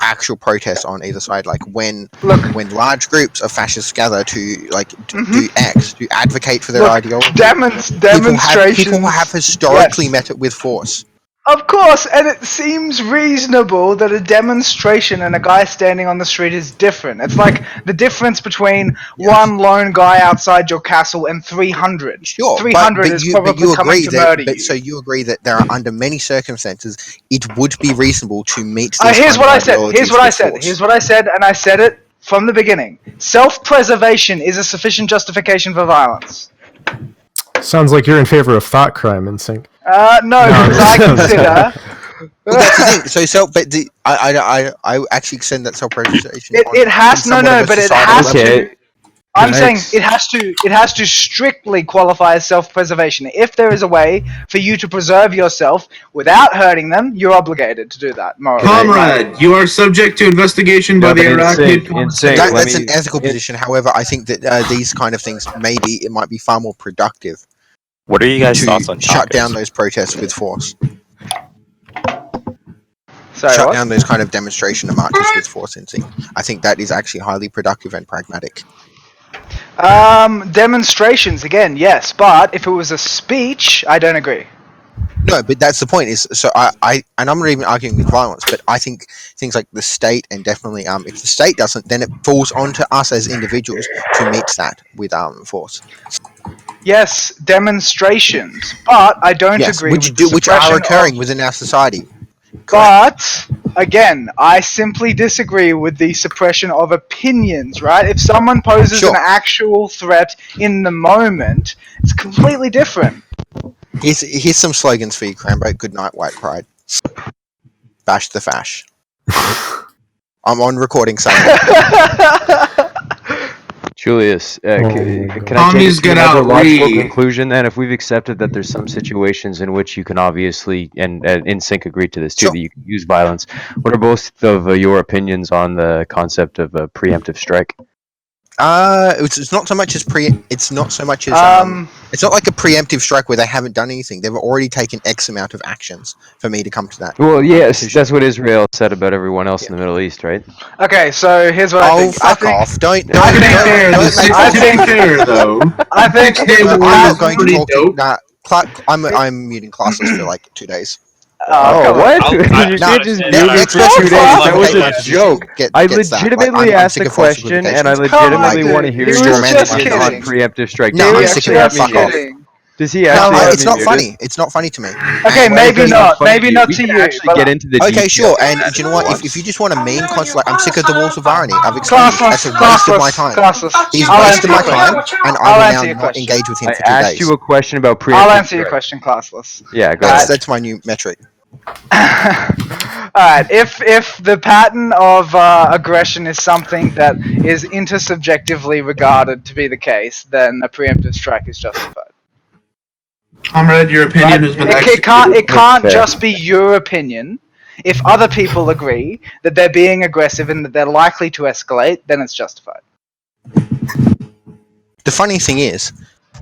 Speaker 3: actual protests on either side. Like when large groups of fascists gather to do X, to advocate for their ideology,
Speaker 9: demonstrations.
Speaker 3: People have historically met it with force.
Speaker 9: Of course, and it seems reasonable that a demonstration and a guy standing on the street is different. It's like the difference between one lone guy outside your castle and 300.
Speaker 3: Sure,
Speaker 9: 300 is probably coming to murder you.
Speaker 3: So you agree that there are, under many circumstances, it would be reasonable to meet
Speaker 9: this Here's what I said, and I said it from the beginning. Self-preservation is a sufficient justification for violence.
Speaker 5: Sounds like you're in favor of thought crime, NSYNC.
Speaker 9: No, because I consider.
Speaker 3: Well, that's the thing. I actually extend that self-preservation.
Speaker 9: It has to. I'm saying it has to strictly qualify as self-preservation. If there is a way for you to preserve yourself without hurting them, you're obligated to do that. Morally.
Speaker 6: Comrade, you are subject to investigation by the Arachnid.
Speaker 3: That's an ethical position. However, I think that these kind of things it might be far more productive.
Speaker 10: What are you guys' thoughts on
Speaker 3: shut down those protests with force?
Speaker 9: Shut
Speaker 3: down those kind of demonstration and marches with force. I think that is actually highly productive and pragmatic.
Speaker 9: Demonstrations again, yes, but if it was a speech, I don't agree.
Speaker 3: No, but that's the point. And I'm not even arguing with violence, but I think things like the state, and definitely if the state doesn't, then it falls onto us as individuals to meet that with force.
Speaker 9: Yes, demonstrations, but I don't agree
Speaker 3: which are occurring within our society.
Speaker 9: But again, I simply disagree with the suppression of opinions, right? If someone poses an actual threat in the moment, it's completely different.
Speaker 3: Here's some slogans for you, Crambo. Good night, white pride. Bash the fash. I'm on recording saying that.
Speaker 4: Julius, can I take to another logical conclusion then? If we've accepted that there's some situations in which you can obviously, and NSYNC agreed to this too, that you can use violence, what are both of your opinions on the concept of a preemptive strike?
Speaker 3: It's not so much as It's not so much as It's not like a preemptive strike where they haven't done anything. They've already taken X amount of actions for me to come to that.
Speaker 4: Well, yes,
Speaker 3: decision.
Speaker 4: that's what Israel said about everyone else in the Middle East, right?
Speaker 9: Okay, so here's what I think.
Speaker 3: Fuck off! Don't
Speaker 6: To be fair, the though,
Speaker 9: I think
Speaker 6: 6 day war
Speaker 3: I'm not
Speaker 6: is
Speaker 3: going to
Speaker 6: pretty
Speaker 3: talk
Speaker 6: dope.
Speaker 3: to. I'm muting classes for like 2 days.
Speaker 4: Oh, what?
Speaker 7: I'll-
Speaker 4: You
Speaker 7: I-
Speaker 4: can't just
Speaker 7: I-
Speaker 4: mute me
Speaker 3: Next
Speaker 4: for
Speaker 3: person
Speaker 4: 2
Speaker 3: who
Speaker 4: days.
Speaker 3: tries
Speaker 4: That
Speaker 3: to
Speaker 4: was
Speaker 3: take my
Speaker 4: a
Speaker 3: position
Speaker 4: joke.
Speaker 3: gets
Speaker 4: I
Speaker 3: that. Like,
Speaker 4: legitimately
Speaker 3: I'm
Speaker 4: asked
Speaker 3: sick
Speaker 4: the
Speaker 3: of false
Speaker 4: question, and I
Speaker 3: equivocations.
Speaker 4: legitimately
Speaker 9: dude,
Speaker 4: want to hear
Speaker 9: he
Speaker 4: your
Speaker 9: was just
Speaker 4: opinion on
Speaker 9: kidding.
Speaker 4: preemptive strike.
Speaker 3: No, I'm
Speaker 4: David,
Speaker 3: sick
Speaker 4: actually
Speaker 3: of it.
Speaker 4: have me
Speaker 3: Fuck off.
Speaker 4: muted. Does he
Speaker 3: No,
Speaker 4: actually have
Speaker 3: it's
Speaker 4: me
Speaker 3: not
Speaker 4: muted?
Speaker 3: funny. It's not funny to me.
Speaker 9: Okay,
Speaker 3: And
Speaker 4: Why is
Speaker 9: maybe
Speaker 4: that not
Speaker 9: not.
Speaker 4: funny
Speaker 9: Maybe
Speaker 4: to you?
Speaker 9: not
Speaker 4: We
Speaker 9: to
Speaker 4: can
Speaker 9: you.
Speaker 4: actually
Speaker 9: But
Speaker 4: get into the
Speaker 3: okay,
Speaker 4: details
Speaker 3: sure.
Speaker 4: of
Speaker 3: And
Speaker 4: that
Speaker 3: do you know
Speaker 4: if
Speaker 3: what?
Speaker 4: wants.
Speaker 3: If you just want a mean like, I'm sick of the walls of irony. I've explained it. That's a
Speaker 9: classless,
Speaker 3: waste of my
Speaker 9: classless,
Speaker 3: time.
Speaker 9: classless.
Speaker 3: He's
Speaker 9: I'll
Speaker 3: wasted
Speaker 9: answer
Speaker 3: my
Speaker 9: your
Speaker 3: time,
Speaker 9: question.
Speaker 3: and I
Speaker 9: I'll
Speaker 3: will now
Speaker 9: answer your
Speaker 3: not
Speaker 9: question.
Speaker 3: engage with him
Speaker 4: I
Speaker 3: for 2
Speaker 4: asked
Speaker 3: days.
Speaker 4: you a question about preemptive
Speaker 9: I'll answer your
Speaker 4: strike.
Speaker 9: question, classless.
Speaker 4: Yeah, go ahead.
Speaker 3: That's my new metric.
Speaker 9: Alright, if the pattern of aggression is something that is intersubjectively regarded to be the case, then a preemptive strike is justified.
Speaker 6: Comrade, your opinion has been executed.
Speaker 9: It can't
Speaker 4: fair.
Speaker 9: just be your opinion. If other people agree that they're being aggressive and that they're likely to escalate, then it's justified.
Speaker 3: The funny thing is,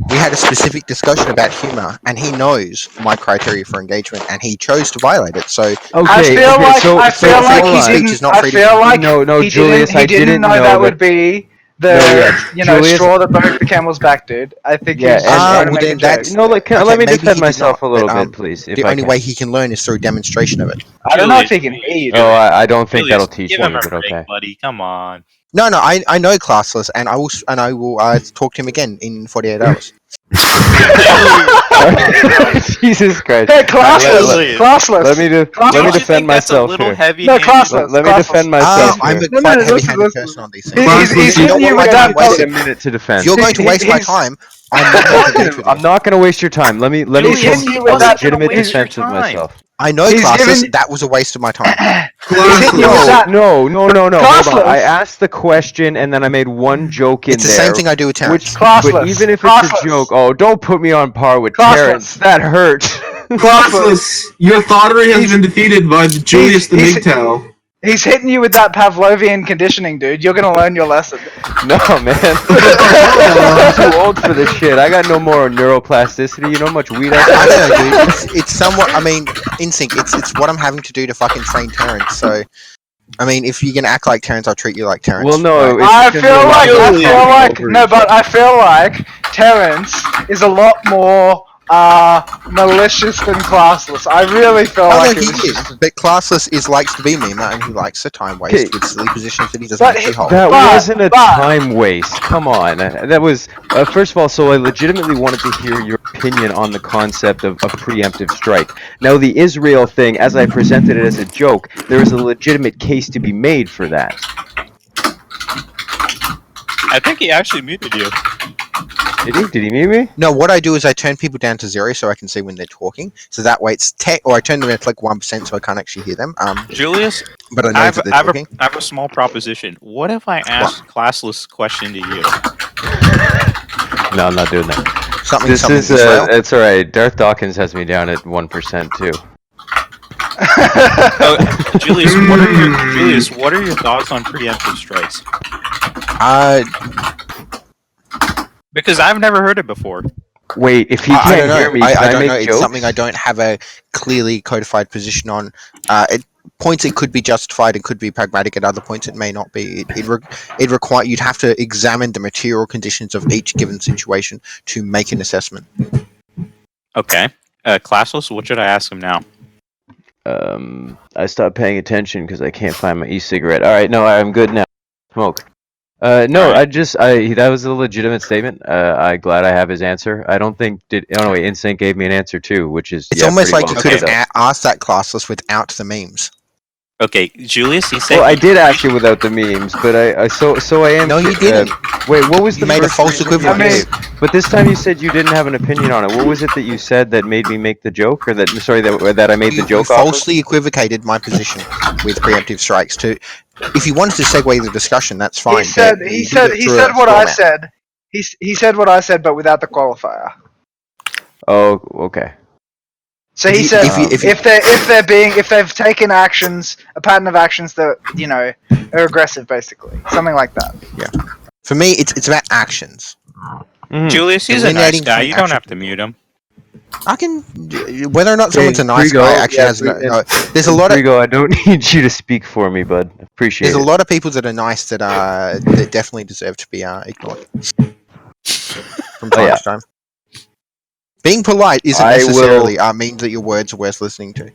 Speaker 3: we had a specific discussion about humor, and he knows my criteria for engagement, and he chose to violate it. So
Speaker 9: I feel like
Speaker 3: freedom of
Speaker 9: he
Speaker 3: speech
Speaker 9: didn't.
Speaker 3: is not
Speaker 9: I
Speaker 3: freedom
Speaker 9: feel
Speaker 3: from
Speaker 9: like
Speaker 4: No,
Speaker 9: he
Speaker 4: Julius,
Speaker 9: didn't. He
Speaker 4: I
Speaker 9: didn't know that would be the
Speaker 4: Julius,
Speaker 9: straw that broke the camel's back, dude. I think he
Speaker 4: yeah,
Speaker 9: was just trying to
Speaker 3: well
Speaker 9: make a
Speaker 3: then
Speaker 9: joke.
Speaker 3: that's
Speaker 4: let
Speaker 3: okay.
Speaker 4: me
Speaker 3: Maybe
Speaker 4: defend
Speaker 3: he did
Speaker 4: myself
Speaker 3: not,
Speaker 4: a little
Speaker 3: but
Speaker 4: bit, please, if
Speaker 3: the
Speaker 4: I
Speaker 3: only
Speaker 4: can.
Speaker 3: way he can learn is through demonstration of it.
Speaker 9: I don't know if he
Speaker 7: Julius,
Speaker 9: can hear you.
Speaker 4: Oh, I don't think
Speaker 7: Julius,
Speaker 4: that'll teach
Speaker 7: give
Speaker 4: me,
Speaker 7: him a
Speaker 4: but
Speaker 7: break,
Speaker 4: okay.
Speaker 7: buddy. Come on.
Speaker 3: No, I know classless, and I will talk to him again in 48 hours.
Speaker 4: Jesus Christ!
Speaker 9: Hey,
Speaker 7: Julius.
Speaker 9: classless.
Speaker 4: Let me
Speaker 7: Don't you
Speaker 4: defend
Speaker 7: think that's a
Speaker 4: myself
Speaker 7: little
Speaker 4: here.
Speaker 7: heavy-handed?
Speaker 4: Let me defend myself
Speaker 3: I'm
Speaker 4: here.
Speaker 3: a quite heavy-handed person on these things.
Speaker 9: He's
Speaker 3: You
Speaker 9: hitting
Speaker 3: don't
Speaker 9: you
Speaker 3: want
Speaker 9: with
Speaker 3: my time
Speaker 9: that.
Speaker 3: wasted.
Speaker 4: A minute to defend.
Speaker 3: If you're going to waste my time, I'm not going to engage with you.
Speaker 4: I'm not going to waste your time. Let me
Speaker 7: Julius,
Speaker 4: give
Speaker 7: he
Speaker 4: a
Speaker 7: wasn't gonna
Speaker 4: legitimate
Speaker 7: waste your
Speaker 4: defense of
Speaker 7: time.
Speaker 4: myself.
Speaker 3: I know,
Speaker 9: He's
Speaker 3: classes.
Speaker 9: giving-
Speaker 3: That was a waste of my time.
Speaker 9: He's hitting you with that.
Speaker 4: No. Hold on.
Speaker 9: Classless.
Speaker 4: I asked the question and then I made one joke in
Speaker 3: It's the
Speaker 4: there.
Speaker 3: same thing I do with Terrence.
Speaker 4: But even if it's a joke, don't put me on par with Terrence. That hurts.
Speaker 6: Classless, your thoughtery has been defeated by Julius the MGTOW.
Speaker 9: He's hitting you with that Pavlovian conditioning, dude. You're gonna learn your lesson.
Speaker 4: No, man. I'm too old for this shit. I got no more neuroplasticity. You know how much weed I
Speaker 3: I
Speaker 4: smoke?
Speaker 3: don't know, dude. It's somewhat. I mean, in sync. It's what I'm having to do to fucking train Terrence. So, I mean, if you're gonna act like Terrence, I'll treat you like Terrence.
Speaker 4: Well, no.
Speaker 9: I feel like Terrence is a lot more malicious than classless. I really feel like
Speaker 3: he is. But classless likes to be meme, and he likes the time waste with silly positions that he doesn't actually hold.
Speaker 4: That wasn't a time waste. Come on. That was, first of all, so I legitimately wanted to hear your opinion on the concept of preemptive strike. Now, the Israel thing, as I presented it as a joke, there is a legitimate case to be made for that.
Speaker 7: I think he actually muted you.
Speaker 4: Did he? Did he mute me?
Speaker 3: No, what I do is I turn people down to 0 so I can see when they're talking. So that way it's or I turn them down to like 1% so I can't actually hear them.
Speaker 7: Julius,
Speaker 3: but I know that they're talking.
Speaker 7: I have a small proposition. What if I ask classless question to you?
Speaker 4: No, I'm not doing that.
Speaker 3: Something
Speaker 4: Israel? It's alright. Darth Dawkins has me down at 1% too.
Speaker 7: Julius, what are your thoughts on preemptive strikes? Because I've never heard it before.
Speaker 4: Wait, if he can't hear me,
Speaker 3: I don't
Speaker 4: make
Speaker 3: know.
Speaker 4: jokes?
Speaker 3: It's something I don't have a clearly codified position on. At points it could be justified, it could be pragmatic. At other points it may not be. It require you'd have to examine the material conditions of each given situation to make an assessment.
Speaker 7: Okay, classless. What should I ask him now?
Speaker 4: I stopped paying attention because I can't find my e-cigarette. All right, no, I'm good now. Smoke. No, right. That was a legitimate statement. I'm glad I have his answer. I don't think InSync gave me an answer too, which is
Speaker 3: it's almost like you could have asked that classless without the memes.
Speaker 7: Okay, Julius, he said.
Speaker 4: Well, I did ask you without the memes, but I am.
Speaker 3: No, you didn't.
Speaker 4: Wait, what was
Speaker 3: you made a false equivalence?
Speaker 4: But this time you said you didn't have an opinion on it. What was it that you said that made me make the joke, or that I made the joke?
Speaker 3: You falsely equivocated my position with preemptive strikes. If you wanted to segue the discussion, that's fine.
Speaker 9: He said what I said. He said what I said, but without the qualifier.
Speaker 4: Oh, okay.
Speaker 9: So he said if they've taken actions, a pattern of actions that are aggressive, basically, something like that.
Speaker 3: Yeah. For me, it's about actions.
Speaker 10: Julius, he's a nice
Speaker 3: Delineating
Speaker 10: guy.
Speaker 3: between
Speaker 10: You don't
Speaker 3: action-
Speaker 10: have to mute him.
Speaker 3: I can, whether or not
Speaker 4: Okay,
Speaker 3: someone's a nice
Speaker 4: Frigo,
Speaker 3: guy actually
Speaker 4: yeah,
Speaker 3: has no.
Speaker 4: Fri-
Speaker 3: No,
Speaker 4: and-
Speaker 3: there's a
Speaker 4: and
Speaker 3: lot of
Speaker 4: Frigo, I don't need you to speak for me, bud. Appreciate
Speaker 3: there's a
Speaker 4: it.
Speaker 3: lot of people that are nice that that definitely deserve to be ignored from time
Speaker 4: yeah.
Speaker 3: to time. Being polite isn't
Speaker 4: I
Speaker 3: necessarily means that your words are worth listening to.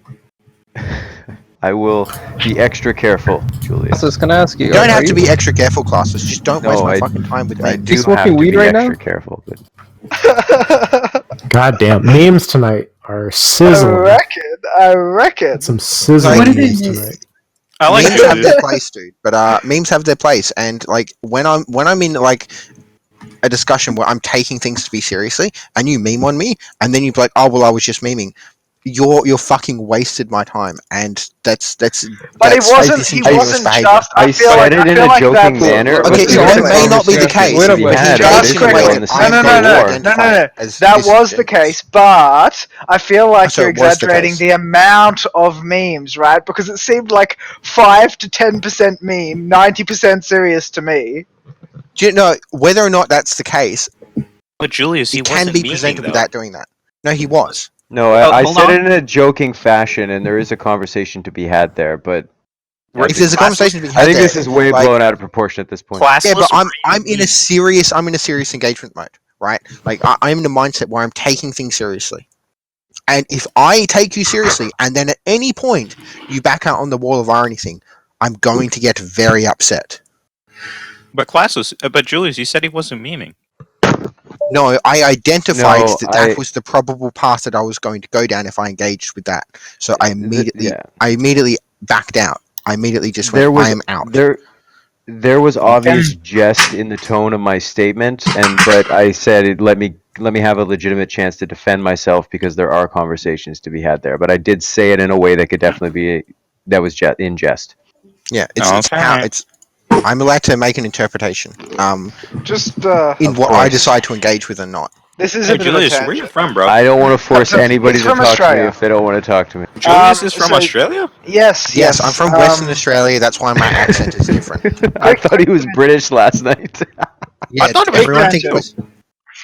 Speaker 4: I will be extra careful, Julius.
Speaker 11: So I was gonna ask you.
Speaker 3: You don't
Speaker 11: are
Speaker 3: have to
Speaker 11: you-
Speaker 3: be extra careful, classes. Just don't waste
Speaker 4: No,
Speaker 3: my
Speaker 4: I-
Speaker 3: fucking time with
Speaker 4: I
Speaker 3: memes.
Speaker 4: do have
Speaker 11: smoking
Speaker 4: to
Speaker 11: weed
Speaker 4: be
Speaker 11: right
Speaker 4: extra
Speaker 11: now?
Speaker 4: careful, but
Speaker 5: God damn, memes tonight are
Speaker 9: I
Speaker 5: sizzling.
Speaker 9: reckon.
Speaker 5: Some sizzling
Speaker 3: Like-
Speaker 5: memes tonight.
Speaker 10: I like
Speaker 3: Memes have
Speaker 10: Julius.
Speaker 3: their place, dude. But memes have their place, and like when I'm in like a discussion where I'm taking things to be seriously, and you meme on me, and then you're like, "Oh well, I was just memeing." You're fucking wasted my time, and that's.
Speaker 9: But he
Speaker 3: that's
Speaker 9: wasn't. He
Speaker 3: disingenuous
Speaker 9: wasn't
Speaker 3: behavior.
Speaker 9: just. I feel
Speaker 4: said
Speaker 9: like.
Speaker 4: it
Speaker 9: I
Speaker 4: in
Speaker 9: feel
Speaker 4: a
Speaker 9: like
Speaker 4: joking
Speaker 9: that's.
Speaker 4: manner.
Speaker 3: Okay,
Speaker 4: but
Speaker 3: so
Speaker 4: there
Speaker 3: it
Speaker 4: is a
Speaker 3: may not be the
Speaker 4: conversation
Speaker 3: case,
Speaker 4: to be
Speaker 9: Wait a
Speaker 4: had.
Speaker 9: minute.
Speaker 4: That
Speaker 9: Just
Speaker 4: is
Speaker 9: correct
Speaker 4: still
Speaker 9: it.
Speaker 4: on the
Speaker 9: No,
Speaker 4: same
Speaker 9: no,
Speaker 4: day
Speaker 9: no,
Speaker 4: war.
Speaker 9: no.
Speaker 3: As
Speaker 9: That was the
Speaker 3: disingenuous.
Speaker 9: case, but I feel like
Speaker 3: So
Speaker 9: you're
Speaker 3: it was the
Speaker 9: exaggerating
Speaker 3: case.
Speaker 9: the amount of memes, right? Because it seemed like 5 to 10% meme, 90% serious to me.
Speaker 3: Do you know whether or not that's the case?
Speaker 10: But Julius, he
Speaker 3: It can
Speaker 10: wasn't
Speaker 3: be
Speaker 10: memeing,
Speaker 3: presented
Speaker 10: though.
Speaker 3: without doing that. No, he was.
Speaker 4: No,
Speaker 10: Oh,
Speaker 4: I
Speaker 10: hold
Speaker 4: said
Speaker 10: on.
Speaker 4: it in a joking fashion, and there is a conversation to be had there. But
Speaker 3: If there's a conversation to be had
Speaker 4: I think
Speaker 3: there,
Speaker 4: this is way
Speaker 3: like,
Speaker 4: blown out of proportion at this point.
Speaker 3: yeah, but
Speaker 10: Classless
Speaker 3: I'm in a serious engagement mode, right? Like I'm in a mindset where I'm taking things seriously. And if I take you seriously, and then at any point you back out on the wall of anything, I'm going to get very upset.
Speaker 10: But Julius, you said he wasn't memeing.
Speaker 3: No, I identified
Speaker 4: No,
Speaker 3: that was the probable path that I was going to go down if I engaged with that. So I immediately backed out. I immediately just went, I am out.
Speaker 4: There was obvious jest in the tone of my statement, but I said, let me have a legitimate chance to defend myself because there are conversations to be had there. But I did say it in a way that could definitely be in jest.
Speaker 3: Yeah, it's I'm allowed to make an interpretation.
Speaker 9: Just
Speaker 3: in what I decide to engage with or not.
Speaker 9: This is
Speaker 10: Hey,
Speaker 9: a bit
Speaker 10: Julius,
Speaker 9: of a
Speaker 10: where you
Speaker 9: tangent.
Speaker 10: from, bro?
Speaker 4: I don't want to force anybody
Speaker 9: He's
Speaker 4: to
Speaker 9: from
Speaker 4: talk to me
Speaker 9: Australia.
Speaker 4: if they don't want to talk to me.
Speaker 10: Julius is from
Speaker 9: so-
Speaker 10: Australia?
Speaker 9: Yes,
Speaker 3: I'm from Western Australia. That's why my accent is different.
Speaker 4: I thought he was British last night.
Speaker 3: Yeah,
Speaker 10: I thought it was
Speaker 3: everyone thinks it was.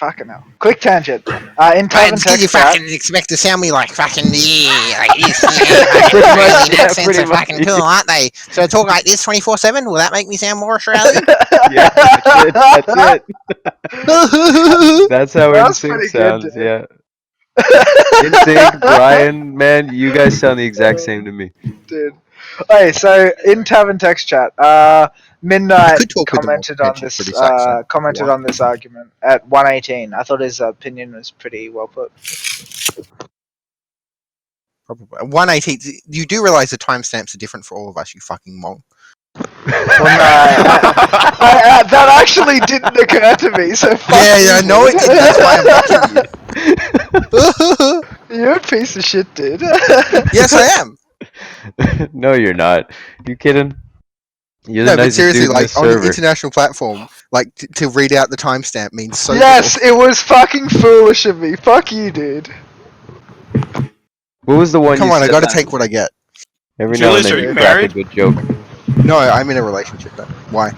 Speaker 9: Fucking hell. Quick tangent. In
Speaker 3: But
Speaker 9: Tavern
Speaker 3: did you
Speaker 9: Text chat,
Speaker 3: fucking expect to sound me like fucking like this?
Speaker 4: Pretty much,
Speaker 3: Australian
Speaker 4: yeah,
Speaker 3: accents
Speaker 4: pretty
Speaker 3: are fucking
Speaker 4: much.
Speaker 3: cool, aren't they? So I talk like this 24/7. Will that make me sound more Australian?
Speaker 4: Yeah, that's it. That's how
Speaker 9: That's
Speaker 4: NSYNC
Speaker 9: pretty good,
Speaker 4: sounds,
Speaker 9: dude.
Speaker 4: yeah. NSYNC, Brian, man, you guys sound the exact same to me.
Speaker 9: Dude. Okay, so in Tavern Text chat, Midnight
Speaker 3: could talk with the more
Speaker 9: commented on
Speaker 3: pretentious
Speaker 9: this
Speaker 3: British accent if you
Speaker 9: commented
Speaker 3: want.
Speaker 9: on this argument at 118. I thought his opinion was pretty well put.
Speaker 3: Probably 180. You do realize the timestamps are different for all of us, you fucking mong.
Speaker 9: Well, no, that actually didn't occur to me. So fuck
Speaker 3: Yeah, I
Speaker 9: you,
Speaker 3: know it
Speaker 9: dude.
Speaker 3: did. That's why I'm mocking you.
Speaker 9: You're a piece of shit, dude.
Speaker 3: Yes, I am.
Speaker 4: No, you're not. You kidding? You're the
Speaker 3: No, but
Speaker 4: nicest
Speaker 3: seriously,
Speaker 4: dude in
Speaker 3: like
Speaker 4: this
Speaker 3: on an
Speaker 4: server.
Speaker 3: international platform, like to read out the timestamp means so
Speaker 9: Yes,
Speaker 3: little.
Speaker 9: it was fucking foolish of me. Fuck you, dude.
Speaker 4: What was the one
Speaker 3: Come
Speaker 4: you
Speaker 3: on, I
Speaker 4: said?
Speaker 3: gotta take what I get.
Speaker 4: Every
Speaker 10: Julius,
Speaker 4: now
Speaker 10: are
Speaker 4: and then
Speaker 10: you
Speaker 4: you crack
Speaker 10: married?
Speaker 4: a good joke.
Speaker 3: No, I'm in a relationship though. Why?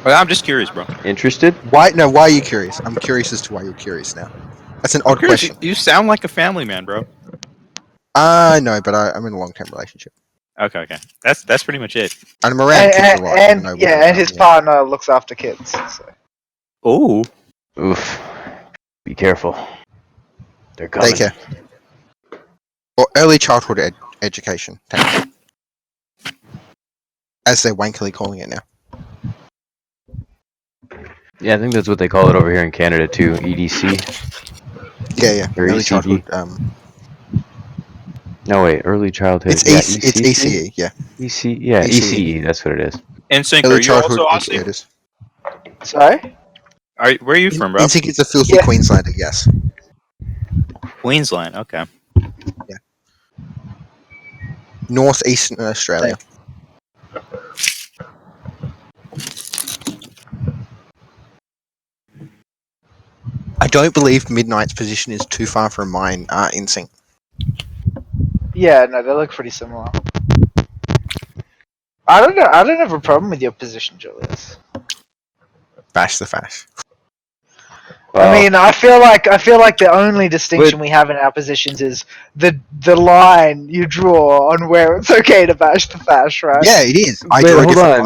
Speaker 10: Well, I'm just curious, bro.
Speaker 4: Interested?
Speaker 3: Why? No, why are you curious? I'm curious as to why you're curious now. That's an
Speaker 10: I'm
Speaker 3: odd
Speaker 10: curious.
Speaker 3: question.
Speaker 10: You sound like a family man, bro.
Speaker 3: No, but I'm in a long-term relationship.
Speaker 10: Okay. That's pretty much it.
Speaker 3: And I'm around kids a lot. even though we're
Speaker 9: And his
Speaker 3: not-
Speaker 9: partner looks after kids. So.
Speaker 10: Oh.
Speaker 4: Oof. Be careful. They're coming.
Speaker 3: Daycare. Or early childhood education, technically. As they're wankily calling it now.
Speaker 4: Yeah, I think that's what they call it over here in Canada too. EDC.
Speaker 3: Yeah.
Speaker 4: Or
Speaker 3: Early
Speaker 4: ECD.
Speaker 3: childhood.
Speaker 4: No wait, early childhood.
Speaker 3: It's
Speaker 4: yeah,
Speaker 3: it's ECE. Yeah.
Speaker 4: ECE. That's what it is.
Speaker 10: NSYNC,
Speaker 3: Early
Speaker 10: are you
Speaker 3: childhood
Speaker 10: also Aussie?
Speaker 3: educators.
Speaker 9: Sorry?
Speaker 10: Where are you from, bro?
Speaker 3: NSYNC is a filthy Queenslander. Yes.
Speaker 10: Queensland. Okay.
Speaker 3: Northeastern Australia. I don't believe Midnight's position is too far from mine in sync.
Speaker 9: Yeah, no, they look pretty similar. I don't know. I don't have a problem with your position, Julius.
Speaker 3: bash the fash.
Speaker 9: I mean, I feel like the only distinction we have in our positions is the line you draw on where it's okay to bash the fash, right?
Speaker 3: Yeah, it is. I
Speaker 4: Wait,
Speaker 3: draw a
Speaker 4: hold
Speaker 3: different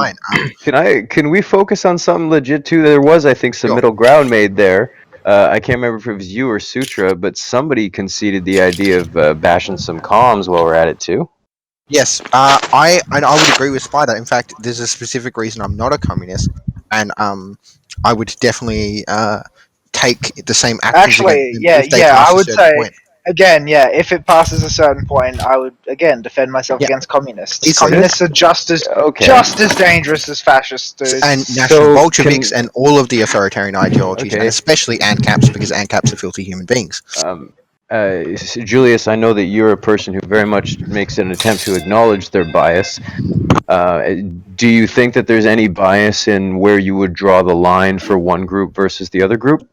Speaker 4: on.
Speaker 3: line.
Speaker 4: Can we focus on something legit too? There was, I think, some
Speaker 3: Sure.
Speaker 4: middle ground made there. I can't remember if it was you or Sutra, but somebody conceded the idea of bashing some comms while we're at it too.
Speaker 3: Yes, I would agree with Spider. In fact, there's a specific reason I'm not a communist, and I would definitely take the same actions
Speaker 9: Actually,
Speaker 3: against them if they
Speaker 9: I
Speaker 3: pass a
Speaker 9: would
Speaker 3: certain
Speaker 9: say
Speaker 3: point.
Speaker 9: again, if it passes a certain point, I would again defend myself against communists. Communists are just as dangerous as fascists, dude.
Speaker 3: And National Bolsheviks and all of the authoritarian ideologies, and especially ANCAPs, because ANCAPs are filthy human beings.
Speaker 4: Julius, I know that you're a person who very much makes an attempt to acknowledge their bias. Do you think that there's any bias in where you would draw the line for one group versus the other group?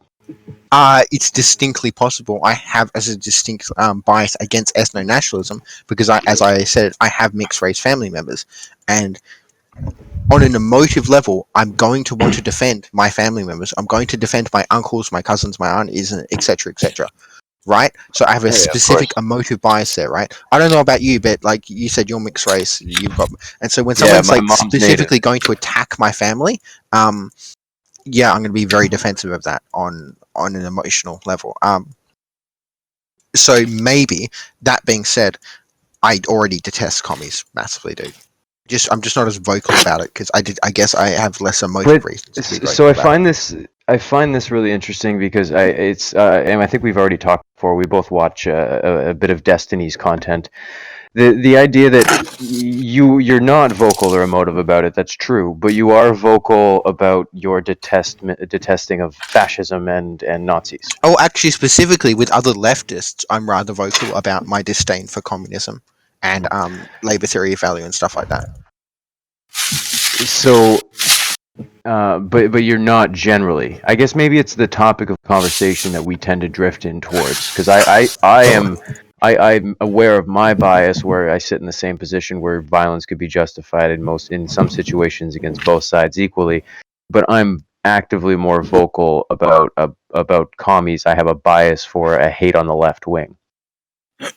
Speaker 3: It's distinctly possible. I have as a distinct bias against ethno-nationalism because, as I said, I have mixed race family members, and on an emotive level, I'm going to want to defend my family members. I'm going to defend my uncles, my cousins, my aunties, etc., etc. Right? So I have a specific emotive bias there, right? I don't know about you, but like you said, you're mixed race. You've got, and so when someone's like specifically going to attack my family, yeah, I'm going to be very defensive of that on an emotional level. So maybe that being said, I already detest commies massively, dude. I'm just not as vocal about it because I guess I have less emotive reasons to be vocal
Speaker 4: So
Speaker 3: about
Speaker 4: I find this really interesting because and I think we've already talked before. We both watch a bit of Destiny's content. The idea that you're not vocal or emotive about it, that's true, but you are vocal about your detesting of fascism and Nazis.
Speaker 3: Oh, actually, specifically with other leftists, I'm rather vocal about my disdain for communism and labor theory of value and stuff like that.
Speaker 4: So, but you're not generally. I guess maybe it's the topic of conversation that we tend to drift in towards. Because I'm aware of my bias, where I sit in the same position where violence could be justified in some situations against both sides equally. But I'm actively more vocal about commies. I have a bias for a hate on the left wing.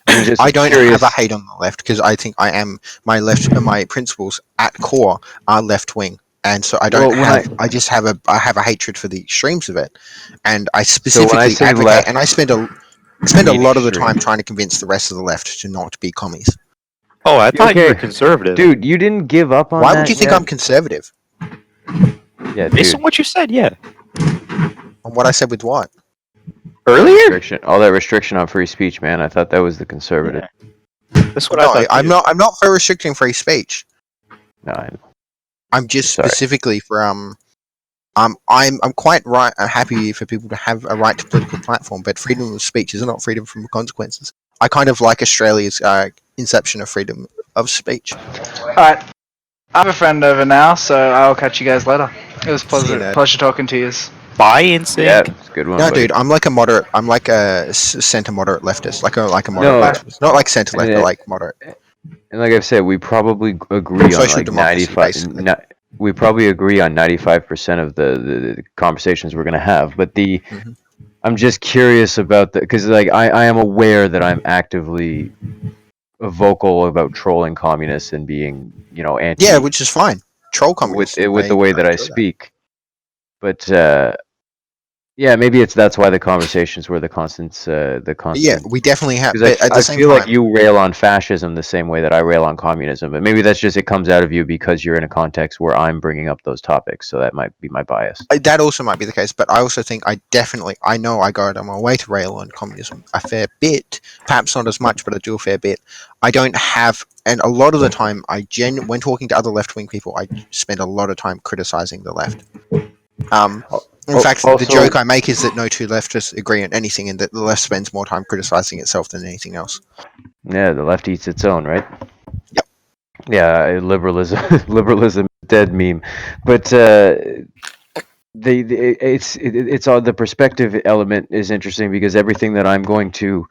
Speaker 3: I don't have a hate on the left because I think my principles at core are left wing, and so I don't I just have a hatred for the extremes of it, and I specifically advocate, and I spend a lot of the time trying to convince the rest of the left to not be commies.
Speaker 10: Oh, I thought you were conservative.
Speaker 4: Dude, you didn't give up on
Speaker 3: Why
Speaker 4: that
Speaker 3: would you think I'm conservative?
Speaker 4: Yeah,
Speaker 10: based on what you said, yeah.
Speaker 3: On what I said with what?
Speaker 10: Earlier?
Speaker 4: All that restriction on free speech, man. I thought that was the conservative.
Speaker 10: Yeah. That's what I thought.
Speaker 3: I'm not for restricting free speech.
Speaker 4: No, I know.
Speaker 3: I'm just specifically for I'm quite right. I'm happy for people to have a right to political platform, but freedom of speech is not freedom from consequences. I kind of like Australia's inception of freedom of speech.
Speaker 9: Alright. I have a friend over now, so I'll catch you guys later. It was pleasure talking to you.
Speaker 10: Bye, Insync.
Speaker 4: Yeah, it's a good one.
Speaker 3: No, dude, I'm like a moderate. I'm like a centre moderate leftist, like a moderate leftist, not like centre left, but like moderate.
Speaker 4: And like I've said, we probably agree on like 95. We probably agree on 95% of the conversations we're going to have. But I'm just curious about because like I am aware that I'm actively vocal about trolling communists and being anti.
Speaker 3: Yeah, which is fine. Troll communists
Speaker 4: with the way that I speak. But yeah, maybe that's why the conversations were the constant.
Speaker 3: Yeah, we definitely have.
Speaker 4: Because I feel like you rail on fascism the same way that I rail on communism, but maybe that's just it comes out of you because you're in a context where I'm bringing up those topics, so that might be my bias.
Speaker 3: That also might be the case, but I also think I know I go out of my way to rail on communism a fair bit, perhaps not as much, but I do a fair bit. I don't have, and a lot of the time, when talking to other left wing people, I spend a lot of time criticizing the left. In fact, the joke I make is that no two leftists agree on anything, and that the left spends more time criticizing itself than anything else.
Speaker 4: Yeah, the left eats its own, right?
Speaker 3: Yep.
Speaker 4: Yeah, liberalism dead meme, but it's on the perspective element is interesting because everything that I'm going to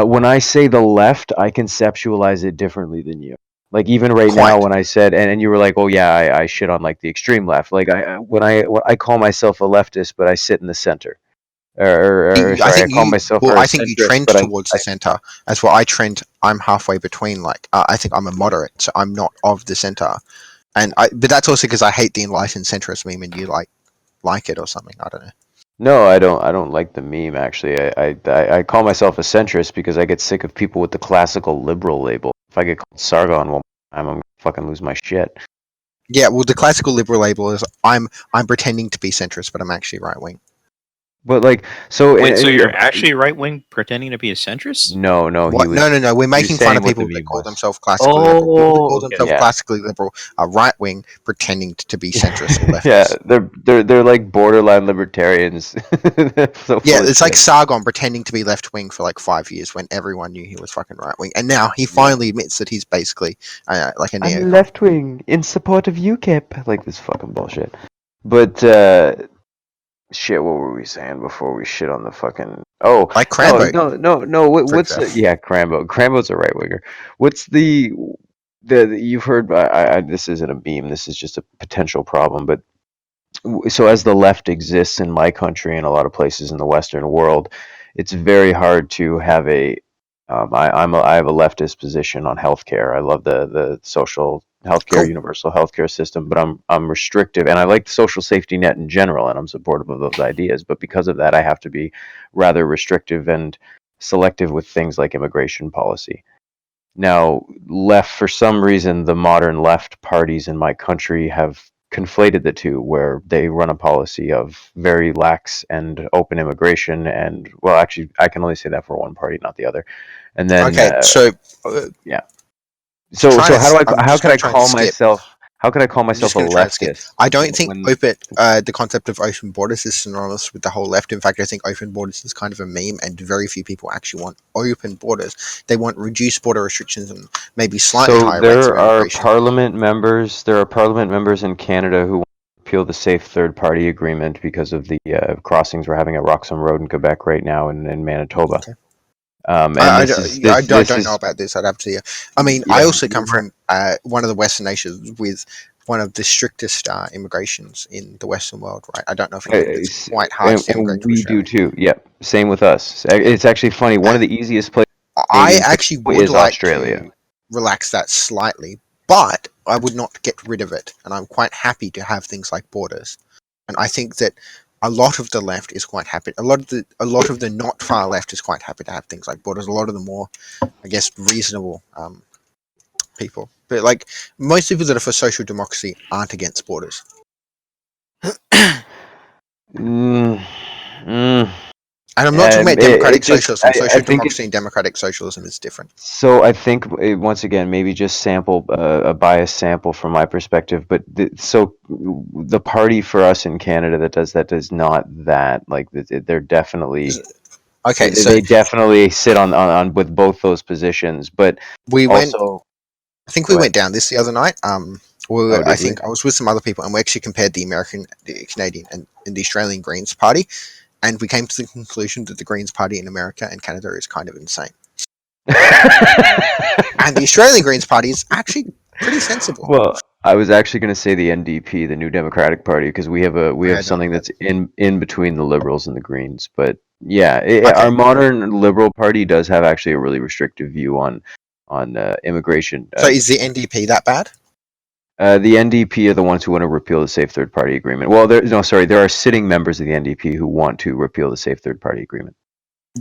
Speaker 4: when I say the left, I conceptualize it differently than you. Like even right
Speaker 3: Quite.
Speaker 4: now, when I said, and you were like, "Oh yeah, I shit on like the extreme left." Like when I call myself a leftist, but I sit in the center. Or
Speaker 3: I
Speaker 4: sorry, I
Speaker 3: think
Speaker 4: call
Speaker 3: you.
Speaker 4: myself
Speaker 3: Well,
Speaker 4: a
Speaker 3: I think you
Speaker 4: centrist,
Speaker 3: trend
Speaker 4: but
Speaker 3: towards the center. That's what I trend. I'm halfway between. Like I think I'm a moderate, so I'm not of the center. But that's also because I hate the enlightened centrist meme, and you like it or something. I don't know.
Speaker 4: no, I don't. I don't like the meme. Actually, I call myself a centrist because I get sick of people with the classical liberal label. If I get called Sargon one time, I'm gonna fucking lose my shit.
Speaker 3: Yeah, well, the classical liberal label is I'm pretending to be centrist, but I'm actually right wing.
Speaker 4: But like, so
Speaker 10: Wait, so you're actually right wing pretending to be a centrist?
Speaker 4: No, he
Speaker 3: What?
Speaker 4: was.
Speaker 3: No. We're
Speaker 4: He was
Speaker 3: making fun
Speaker 4: saying
Speaker 3: of
Speaker 4: what the
Speaker 3: people that
Speaker 4: meme
Speaker 3: call
Speaker 4: was.
Speaker 3: themselves classically liberal. People that call
Speaker 10: Oh,
Speaker 3: themselves
Speaker 10: okay.
Speaker 3: classically liberal are right wing, pretending to be centrist or
Speaker 4: Yeah,
Speaker 3: leftist.
Speaker 4: they're like borderline libertarians. They're so
Speaker 3: Yeah,
Speaker 4: full of
Speaker 3: it's like
Speaker 4: shit.
Speaker 3: Sargon pretending to be left wing for like 5 years when everyone knew he was fucking right wing, and now he
Speaker 4: Yeah.
Speaker 3: finally admits that he's basically like a
Speaker 4: I'm
Speaker 3: neocon.
Speaker 4: left wing in support of UKIP. Like this fucking bullshit. But shit, what were we saying before we shit on the fucking? Oh,
Speaker 3: Like Crambo,
Speaker 4: no.
Speaker 3: for
Speaker 4: What's
Speaker 3: example.
Speaker 4: yeah, Crambo? Crambo's a right winger. What's the you've heard? This isn't a meme. This is just a potential problem. But so as the left exists in my country and a lot of places in the Western world, it's very hard to have a. I have a leftist position on healthcare. I love the social healthcare,
Speaker 3: Cool.
Speaker 4: universal healthcare system, but I'm restrictive, and I like the social safety net in general, and I'm supportive of those ideas. But because of that, I have to be rather restrictive and selective with things like immigration policy. Now, left, for some reason, the modern left parties in my country have conflated the two, where they run a policy of very lax and open immigration. And, well, actually, I can only say that for one party, not the other. And then,
Speaker 3: Okay, so
Speaker 4: yeah. So
Speaker 3: I'm
Speaker 4: how
Speaker 3: just
Speaker 4: could
Speaker 3: going
Speaker 4: I
Speaker 3: to try and
Speaker 4: call
Speaker 3: skip.
Speaker 4: myself? How could I call
Speaker 3: I'm just
Speaker 4: myself a
Speaker 3: going to try and skip.
Speaker 4: leftist
Speaker 3: I don't think
Speaker 4: when
Speaker 3: the concept of open borders is synonymous with the whole left. In fact, I think open borders is kind of a meme, and very few people actually want open borders. They want reduced border restrictions and maybe slightly
Speaker 4: So
Speaker 3: higher rates of
Speaker 4: there are
Speaker 3: immigration.
Speaker 4: parliament members. There are parliament members in Canada who want to repeal the safe third party agreement because of the crossings we're having at Roxham Road in Quebec right now, and in Manitoba.
Speaker 3: Okay.
Speaker 4: And this is
Speaker 3: I
Speaker 4: this
Speaker 3: don't know
Speaker 4: is
Speaker 3: about this. I'd have to. I mean, I
Speaker 4: yeah.
Speaker 3: also come from one of the Western nations with one of the strictest immigrations in the Western world, right? I don't know if you know, but it's quite hard to immigrate
Speaker 4: And
Speaker 3: to
Speaker 4: we do
Speaker 3: Australia.
Speaker 4: too. Yep, same with us. It's actually funny. One of
Speaker 3: And
Speaker 4: the easiest places
Speaker 3: I
Speaker 4: Canadians to
Speaker 3: actually
Speaker 4: go
Speaker 3: would
Speaker 4: is
Speaker 3: like
Speaker 4: Australia.
Speaker 3: to relax that slightly, but I would not get rid of it. And I'm quite happy to have things like borders. And I think that a lot of the left is quite happy. A lot of the not far left is quite happy to have things like borders. A lot of the more, I guess, reasonable people. But like most people that are for social democracy aren't against borders.
Speaker 4: Mm, mm.
Speaker 3: And I'm not talking about democratic
Speaker 4: It just
Speaker 3: socialism.
Speaker 4: I
Speaker 3: Social
Speaker 4: think
Speaker 3: democracy and
Speaker 4: it's
Speaker 3: democratic socialism is different.
Speaker 4: so I think once again maybe just sample a biased sample from my perspective, but so the party for us in Canada that does that does not that like they're definitely
Speaker 3: Okay, so
Speaker 4: they definitely sit on with both those positions, but
Speaker 3: we went.
Speaker 4: also
Speaker 3: I think we
Speaker 4: go ahead.
Speaker 3: went down this the other night.
Speaker 4: Oh,
Speaker 3: I
Speaker 4: did we?
Speaker 3: think I was with some other people, and we actually compared the American, the Canadian, and the Australian Greens Party, and we came to the conclusion that the Greens Party in America and Canada is kind of insane, and the Australian Greens Party is actually pretty sensible.
Speaker 4: Well, I was actually going to say the NDP, the New Democratic Party, because we
Speaker 3: Okay, I
Speaker 4: have
Speaker 3: don't know
Speaker 4: something
Speaker 3: that.
Speaker 4: that's in between the Liberals and the Greens. But yeah,
Speaker 3: Okay,
Speaker 4: our modern Liberal Party does have actually a really restrictive view on immigration.
Speaker 3: so is the NDP that bad?
Speaker 4: The NDP are the ones who want to repeal the Safe Third Party Agreement. Well, there are sitting members of the NDP who want to repeal the Safe Third Party Agreement.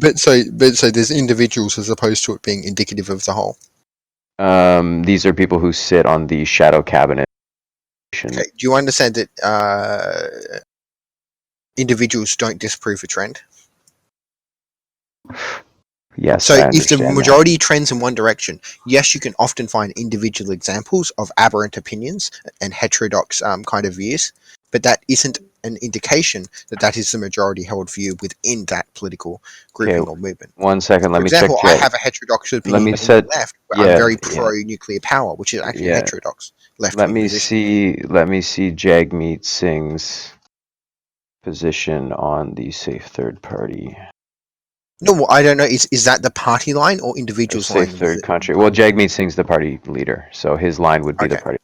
Speaker 3: But so there's individuals as opposed to it being indicative of the whole.
Speaker 4: These are people who sit on the shadow cabinet.
Speaker 3: Okay, do you understand that individuals don't disprove a trend?
Speaker 4: Yes,
Speaker 3: So
Speaker 4: I
Speaker 3: if the
Speaker 4: understand that.
Speaker 3: majority trends in one direction, yes, you can often find individual examples of aberrant opinions and heterodox kind of views, but that isn't an indication that that is the majority held view within that political
Speaker 4: Okay,
Speaker 3: grouping or movement.
Speaker 4: 1 second.
Speaker 3: For
Speaker 4: Let me check
Speaker 3: example, I
Speaker 4: chat.
Speaker 3: have a heterodox
Speaker 4: Let me
Speaker 3: opinion in the
Speaker 4: set.
Speaker 3: left, where I'm
Speaker 4: Yeah,
Speaker 3: very
Speaker 4: yeah,
Speaker 3: pro-nuclear power, which is actually a
Speaker 4: yeah.
Speaker 3: heterodox left-wing position.
Speaker 4: Let me see Jagmeet Singh's position on the safe third party.
Speaker 3: No, well, I don't know. Is that the party line or
Speaker 4: A
Speaker 3: individuals
Speaker 4: safe
Speaker 3: line?
Speaker 4: third country. Well, Jagmeet Singh's the party leader, so his line would be the
Speaker 3: Okay.
Speaker 4: party.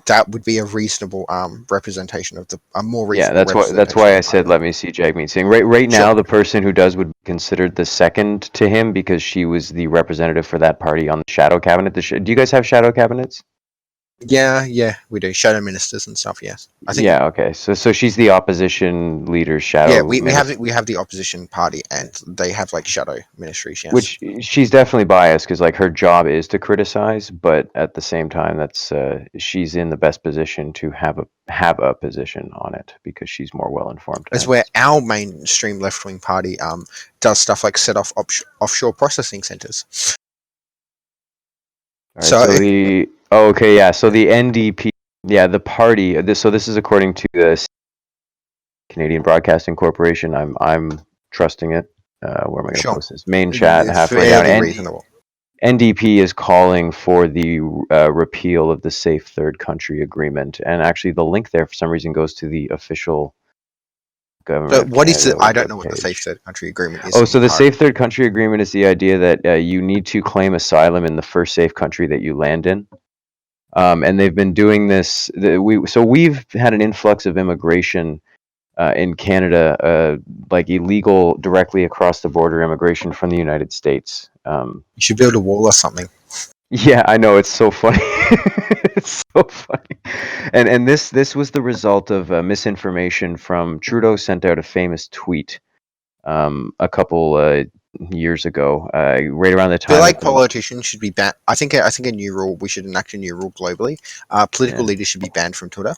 Speaker 3: That would be a reasonable representation of a more
Speaker 4: Yeah,
Speaker 3: reasonable
Speaker 4: that's
Speaker 3: representation
Speaker 4: why
Speaker 3: of
Speaker 4: I
Speaker 3: the party
Speaker 4: said
Speaker 3: line.
Speaker 4: let me see Jagmeet Singh. Right
Speaker 3: Sure.
Speaker 4: now, the person who does would be considered the second to him because she was the representative for that party on the shadow cabinet. Do you guys have shadow cabinets?
Speaker 3: Yeah, we do shadow ministers and stuff. Yes, I think.
Speaker 4: Yeah. Okay. So she's the opposition leader's
Speaker 3: Yeah,
Speaker 4: shadow
Speaker 3: we
Speaker 4: minister.
Speaker 3: have the opposition party, and they have like shadow ministries. Yes,
Speaker 4: Which she's definitely biased because like her job is to criticize, but at the same time, that's she's in the best position to have a position on it because she's more well informed.
Speaker 3: that's where our mainstream left wing party does stuff like set off offshore processing centers.
Speaker 4: All right. So the NDP, yeah, the party. This is according to the Canadian Broadcasting Corporation. I'm trusting it. Where am I going to
Speaker 3: Sure,
Speaker 4: post this? Main chat
Speaker 3: it's
Speaker 4: halfway down.
Speaker 3: fairly reasonable.
Speaker 4: NDP is calling for the repeal of the Safe Third Country Agreement, and actually the link there for some reason goes to the official Government
Speaker 3: So
Speaker 4: of
Speaker 3: what is it?
Speaker 4: Canada
Speaker 3: I don't know what the Safe
Speaker 4: webpage.
Speaker 3: Third Country Agreement is
Speaker 4: Oh, so the
Speaker 3: entirely.
Speaker 4: Safe Third Country Agreement is the idea that you need to claim asylum in the first safe country that you land in. And they've been doing this. We've had an influx of immigration in Canada, like illegal directly across the border immigration from the United States.
Speaker 3: You should build a wall or something.
Speaker 4: Yeah, I know, it's so funny. It's so funny. And this was the result of misinformation from Trudeau sent out a famous tweet a couple years ago, right around the
Speaker 3: I feel
Speaker 4: time
Speaker 3: like
Speaker 4: of the
Speaker 3: politicians should be banned. I think a new rule. We should enact a new rule globally. Political
Speaker 4: yeah.
Speaker 3: leaders should be banned from Twitter.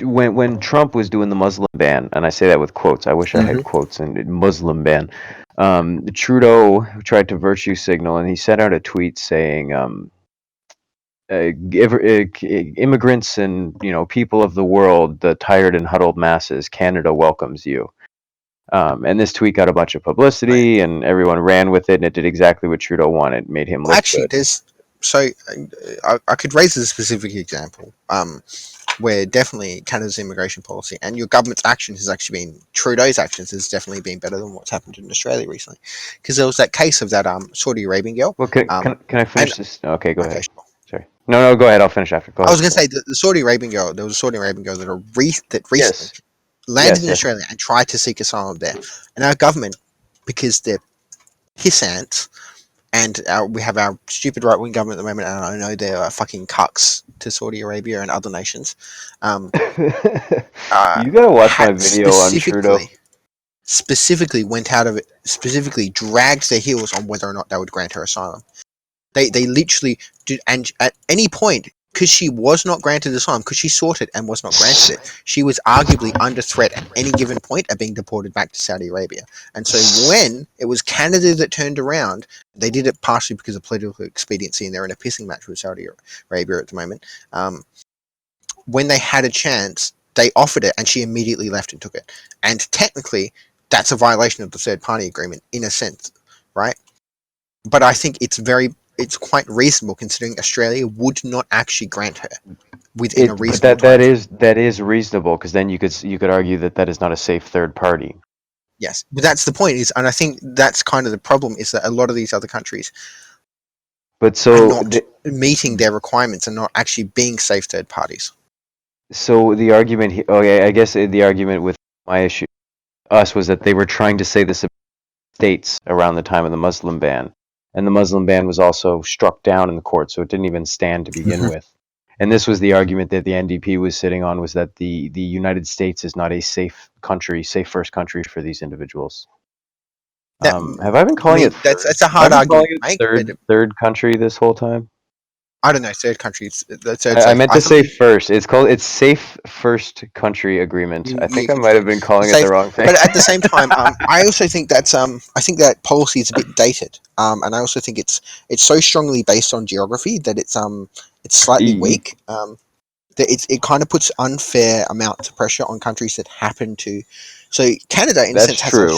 Speaker 4: When Trump was doing the Muslim ban, and I say that with quotes, I wish I had quotes and Muslim ban. Trudeau tried to virtue signal, and he sent out a tweet saying, "Immigrants and people of the world, the tired and huddled masses, Canada welcomes you." And this tweet got a bunch of publicity, and everyone ran with it, and it did exactly what Trudeau wanted, made him look
Speaker 3: Actually,
Speaker 4: good.
Speaker 3: there's so I could raise a specific example. Where definitely Canada's immigration policy and your government's action has actually been Trudeau's actions has definitely been better than what's happened in Australia recently. Because there was that case of that Saudi Arabian girl.
Speaker 4: Well, can I finish
Speaker 3: And
Speaker 4: this? Okay, go
Speaker 3: okay,
Speaker 4: ahead.
Speaker 3: sure.
Speaker 4: Sorry. No, go ahead. I'll finish after. Go
Speaker 3: I was
Speaker 4: ahead.
Speaker 3: going to say the Saudi Arabian girl. There was a Saudi Arabian girl that recently
Speaker 4: Yes.
Speaker 3: landed in
Speaker 4: Yes.
Speaker 3: Australia and tried to seek asylum there. And our government, because they're pissants, and we have our stupid right wing government at the moment, and I know they're fucking cucks to Saudi Arabia and other nations.
Speaker 4: You gotta watch my
Speaker 3: Had
Speaker 4: video on Trudeau.
Speaker 3: specifically went out of it, specifically dragged their heels on whether or not they would grant her asylum. They literally did, and at any point, because she was not granted asylum, because she sought it and was not granted it, she was arguably under threat at any given point of being deported back to Saudi Arabia. And so when it was Canada that turned around, they did it partially because of political expediency, and they're in a pissing match with Saudi Arabia at the moment. When they had a chance, they offered it, and she immediately left and took it. And technically, that's a violation of the third party agreement in a sense, right? But I think it's quite reasonable considering Australia would not actually grant her within a
Speaker 4: But
Speaker 3: reasonable
Speaker 4: that
Speaker 3: time.
Speaker 4: that is reasonable because then you could argue that is not a safe third party.
Speaker 3: Yes, but that's the point. And I think that's kind of the problem is that a lot of these other countries
Speaker 4: But
Speaker 3: are not meeting their requirements and not actually being safe third parties.
Speaker 4: so the argument, okay, I guess the argument with my issue, us, was that they were trying to say this about states around the time of the Muslim ban, and the Muslim ban was also struck down in the court, so it didn't even stand to begin with. And this was the argument that the NDP was sitting on, was that the United States is not a safe country, safe first country for these individuals. Have I been calling it?
Speaker 3: That's a
Speaker 4: Have I
Speaker 3: hard
Speaker 4: been calling
Speaker 3: argument to
Speaker 4: it
Speaker 3: make, but
Speaker 4: third country this whole time?
Speaker 3: I don't know. Third countries, the third
Speaker 4: I
Speaker 3: safe.
Speaker 4: meant to say first. It's Safe First Country Agreement. I think I might have been calling it the
Speaker 3: safe,
Speaker 4: wrong thing.
Speaker 3: but at the same time, I also think that's I think that policy is a bit dated. And I also think it's so strongly based on geography that it's slightly weak. That it kind of puts unfair amounts of pressure on countries that happen to. So Canada, in a
Speaker 4: That's
Speaker 3: sense,
Speaker 4: true.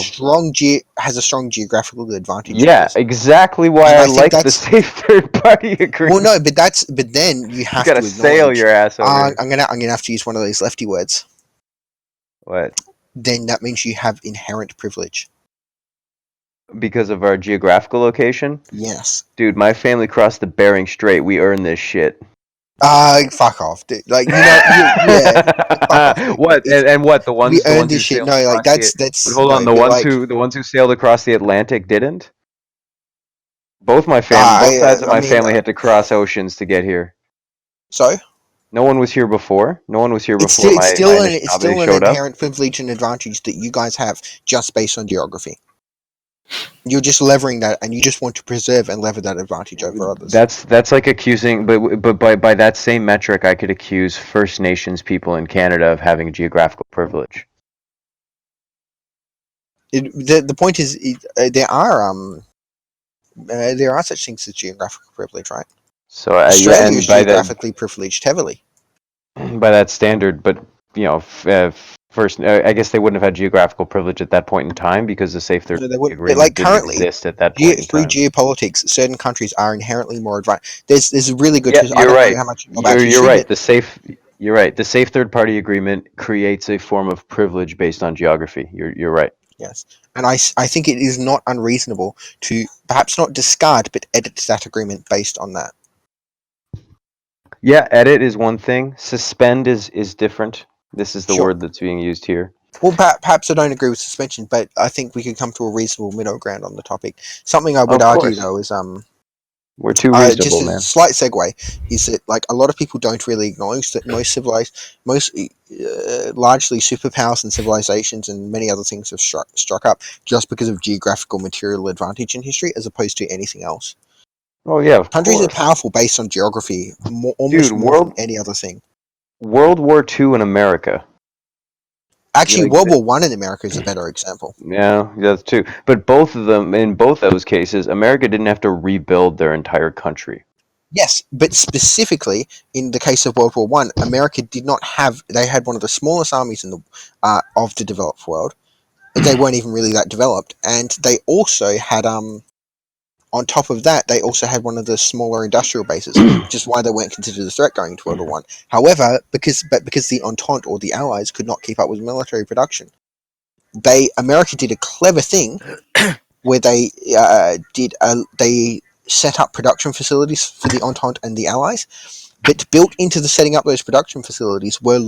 Speaker 3: has a strong geographical advantage to
Speaker 4: Yeah,
Speaker 3: us,
Speaker 4: exactly why
Speaker 3: and
Speaker 4: I
Speaker 3: I think
Speaker 4: like the
Speaker 3: that's
Speaker 4: Safe Third Party
Speaker 3: well,
Speaker 4: Agreement.
Speaker 3: no, but then you
Speaker 4: You
Speaker 3: have
Speaker 4: gotta
Speaker 3: to
Speaker 4: sail
Speaker 3: acknowledge.
Speaker 4: your ass over.
Speaker 3: I'm gonna have to use one of those lefty words.
Speaker 4: What?
Speaker 3: then that means you have inherent privilege.
Speaker 4: Because of our geographical location?
Speaker 3: Yes.
Speaker 4: Dude, my family crossed the Bering Strait. We earned this shit.
Speaker 3: Fuck off, dude. Like, yeah. Fuck off, dude.
Speaker 4: What? And what? The
Speaker 3: We
Speaker 4: ones
Speaker 3: earned
Speaker 4: who
Speaker 3: this shit.
Speaker 4: sailed
Speaker 3: No, like
Speaker 4: across But hold on,
Speaker 3: no, but like,
Speaker 4: the ones who sailed across the Atlantic didn't? Both sides of
Speaker 3: I
Speaker 4: my
Speaker 3: mean,
Speaker 4: family had to cross oceans to get here.
Speaker 3: so
Speaker 4: No one was here before. No one was here
Speaker 3: it's
Speaker 4: before
Speaker 3: still, it's
Speaker 4: my
Speaker 3: still
Speaker 4: initial
Speaker 3: it's
Speaker 4: family
Speaker 3: still an
Speaker 4: showed up.
Speaker 3: inherent privilege and advantage that you guys have just based on geography. You're just levering that, and you just want to preserve and lever that advantage over others.
Speaker 4: That's like accusing, but by that same metric, I could accuse First Nations people in Canada of having geographical privilege.
Speaker 3: The point is, there are such things as geographical privilege, right?
Speaker 4: So
Speaker 3: Australia
Speaker 4: and
Speaker 3: is geographically privileged heavily.
Speaker 4: by that standard, but first, I guess they wouldn't have had geographical privilege at that point in time because the Safe Third
Speaker 3: No, they wouldn't. But
Speaker 4: Agreement
Speaker 3: like
Speaker 4: didn't
Speaker 3: currently,
Speaker 4: exist at that point in
Speaker 3: through
Speaker 4: time.
Speaker 3: geopolitics, certain countries are inherently more advanced. There's a really good.
Speaker 4: Yeah,
Speaker 3: I
Speaker 4: you're
Speaker 3: don't
Speaker 4: right.
Speaker 3: know how much about
Speaker 4: You're
Speaker 3: history,
Speaker 4: right.
Speaker 3: but
Speaker 4: You're right. The Safe Third Party Agreement creates a form of privilege based on geography. You're right.
Speaker 3: yes, and I think it is not unreasonable to perhaps not discard but edit that agreement based on that.
Speaker 4: Yeah, edit is one thing. Suspend is different. This is the
Speaker 3: Sure.
Speaker 4: word that's being used here.
Speaker 3: Well, perhaps I don't agree with suspension, but I think we can come to a reasonable middle ground on the topic. Something I would
Speaker 4: Of
Speaker 3: argue,
Speaker 4: course.
Speaker 3: though, is
Speaker 4: We're too
Speaker 3: just
Speaker 4: reasonable,
Speaker 3: a
Speaker 4: man.
Speaker 3: slight segue is that like a lot of people don't really acknowledge that most largely superpowers and civilizations and many other things have struck up just because of geographical material advantage in history as opposed to anything else.
Speaker 4: Oh yeah, of
Speaker 3: Countries
Speaker 4: course.
Speaker 3: are powerful based on geography, almost
Speaker 4: Dude,
Speaker 3: more than any other thing.
Speaker 4: World War II in America.
Speaker 3: Actually,
Speaker 4: Like,
Speaker 3: World War One in America is a better example.
Speaker 4: yeah, that's too. But both of them, in both those cases, America didn't have to rebuild their entire country.
Speaker 3: Yes, but specifically in the case of World War One, America did not have. They had one of the smallest armies in the of the developed world. They weren't even really that developed, and they also had on top of that, they also had one of the smaller industrial bases, which is why they weren't considered a threat going into World War One. However, because the Entente or the Allies could not keep up with military production, America did a clever thing where they set up production facilities for the Entente and the Allies, but built into the setting up those production facilities were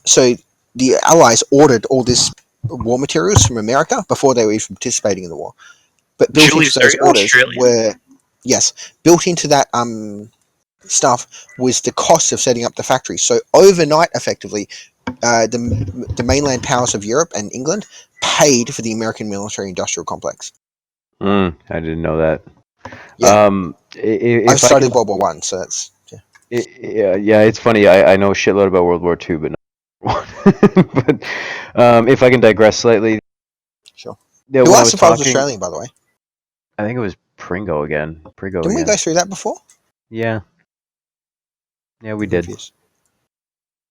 Speaker 3: so the Allies ordered all this war materials from America before they were even participating in the war. But built
Speaker 10: Julius,
Speaker 3: into
Speaker 10: are
Speaker 3: those
Speaker 10: you
Speaker 3: orders
Speaker 10: Australian?
Speaker 3: built into that stuff was the cost of setting up the factories. So overnight, effectively, the mainland powers of Europe and England paid for the American military-industrial complex.
Speaker 4: I didn't know that.
Speaker 3: Yeah, I've
Speaker 4: If I
Speaker 3: studied
Speaker 4: can,
Speaker 3: World War One, so that's
Speaker 4: yeah, it's funny. I know a shitload about World War II, but not but if I can digress slightly,
Speaker 3: sure.
Speaker 4: yeah,
Speaker 3: Who
Speaker 4: when I
Speaker 3: asked
Speaker 4: was
Speaker 3: if I was
Speaker 4: talking,
Speaker 3: Australian, by the way?
Speaker 4: I think it was Pringo again.
Speaker 3: Didn't we go through that before?
Speaker 4: Yeah, we did.
Speaker 3: Confused.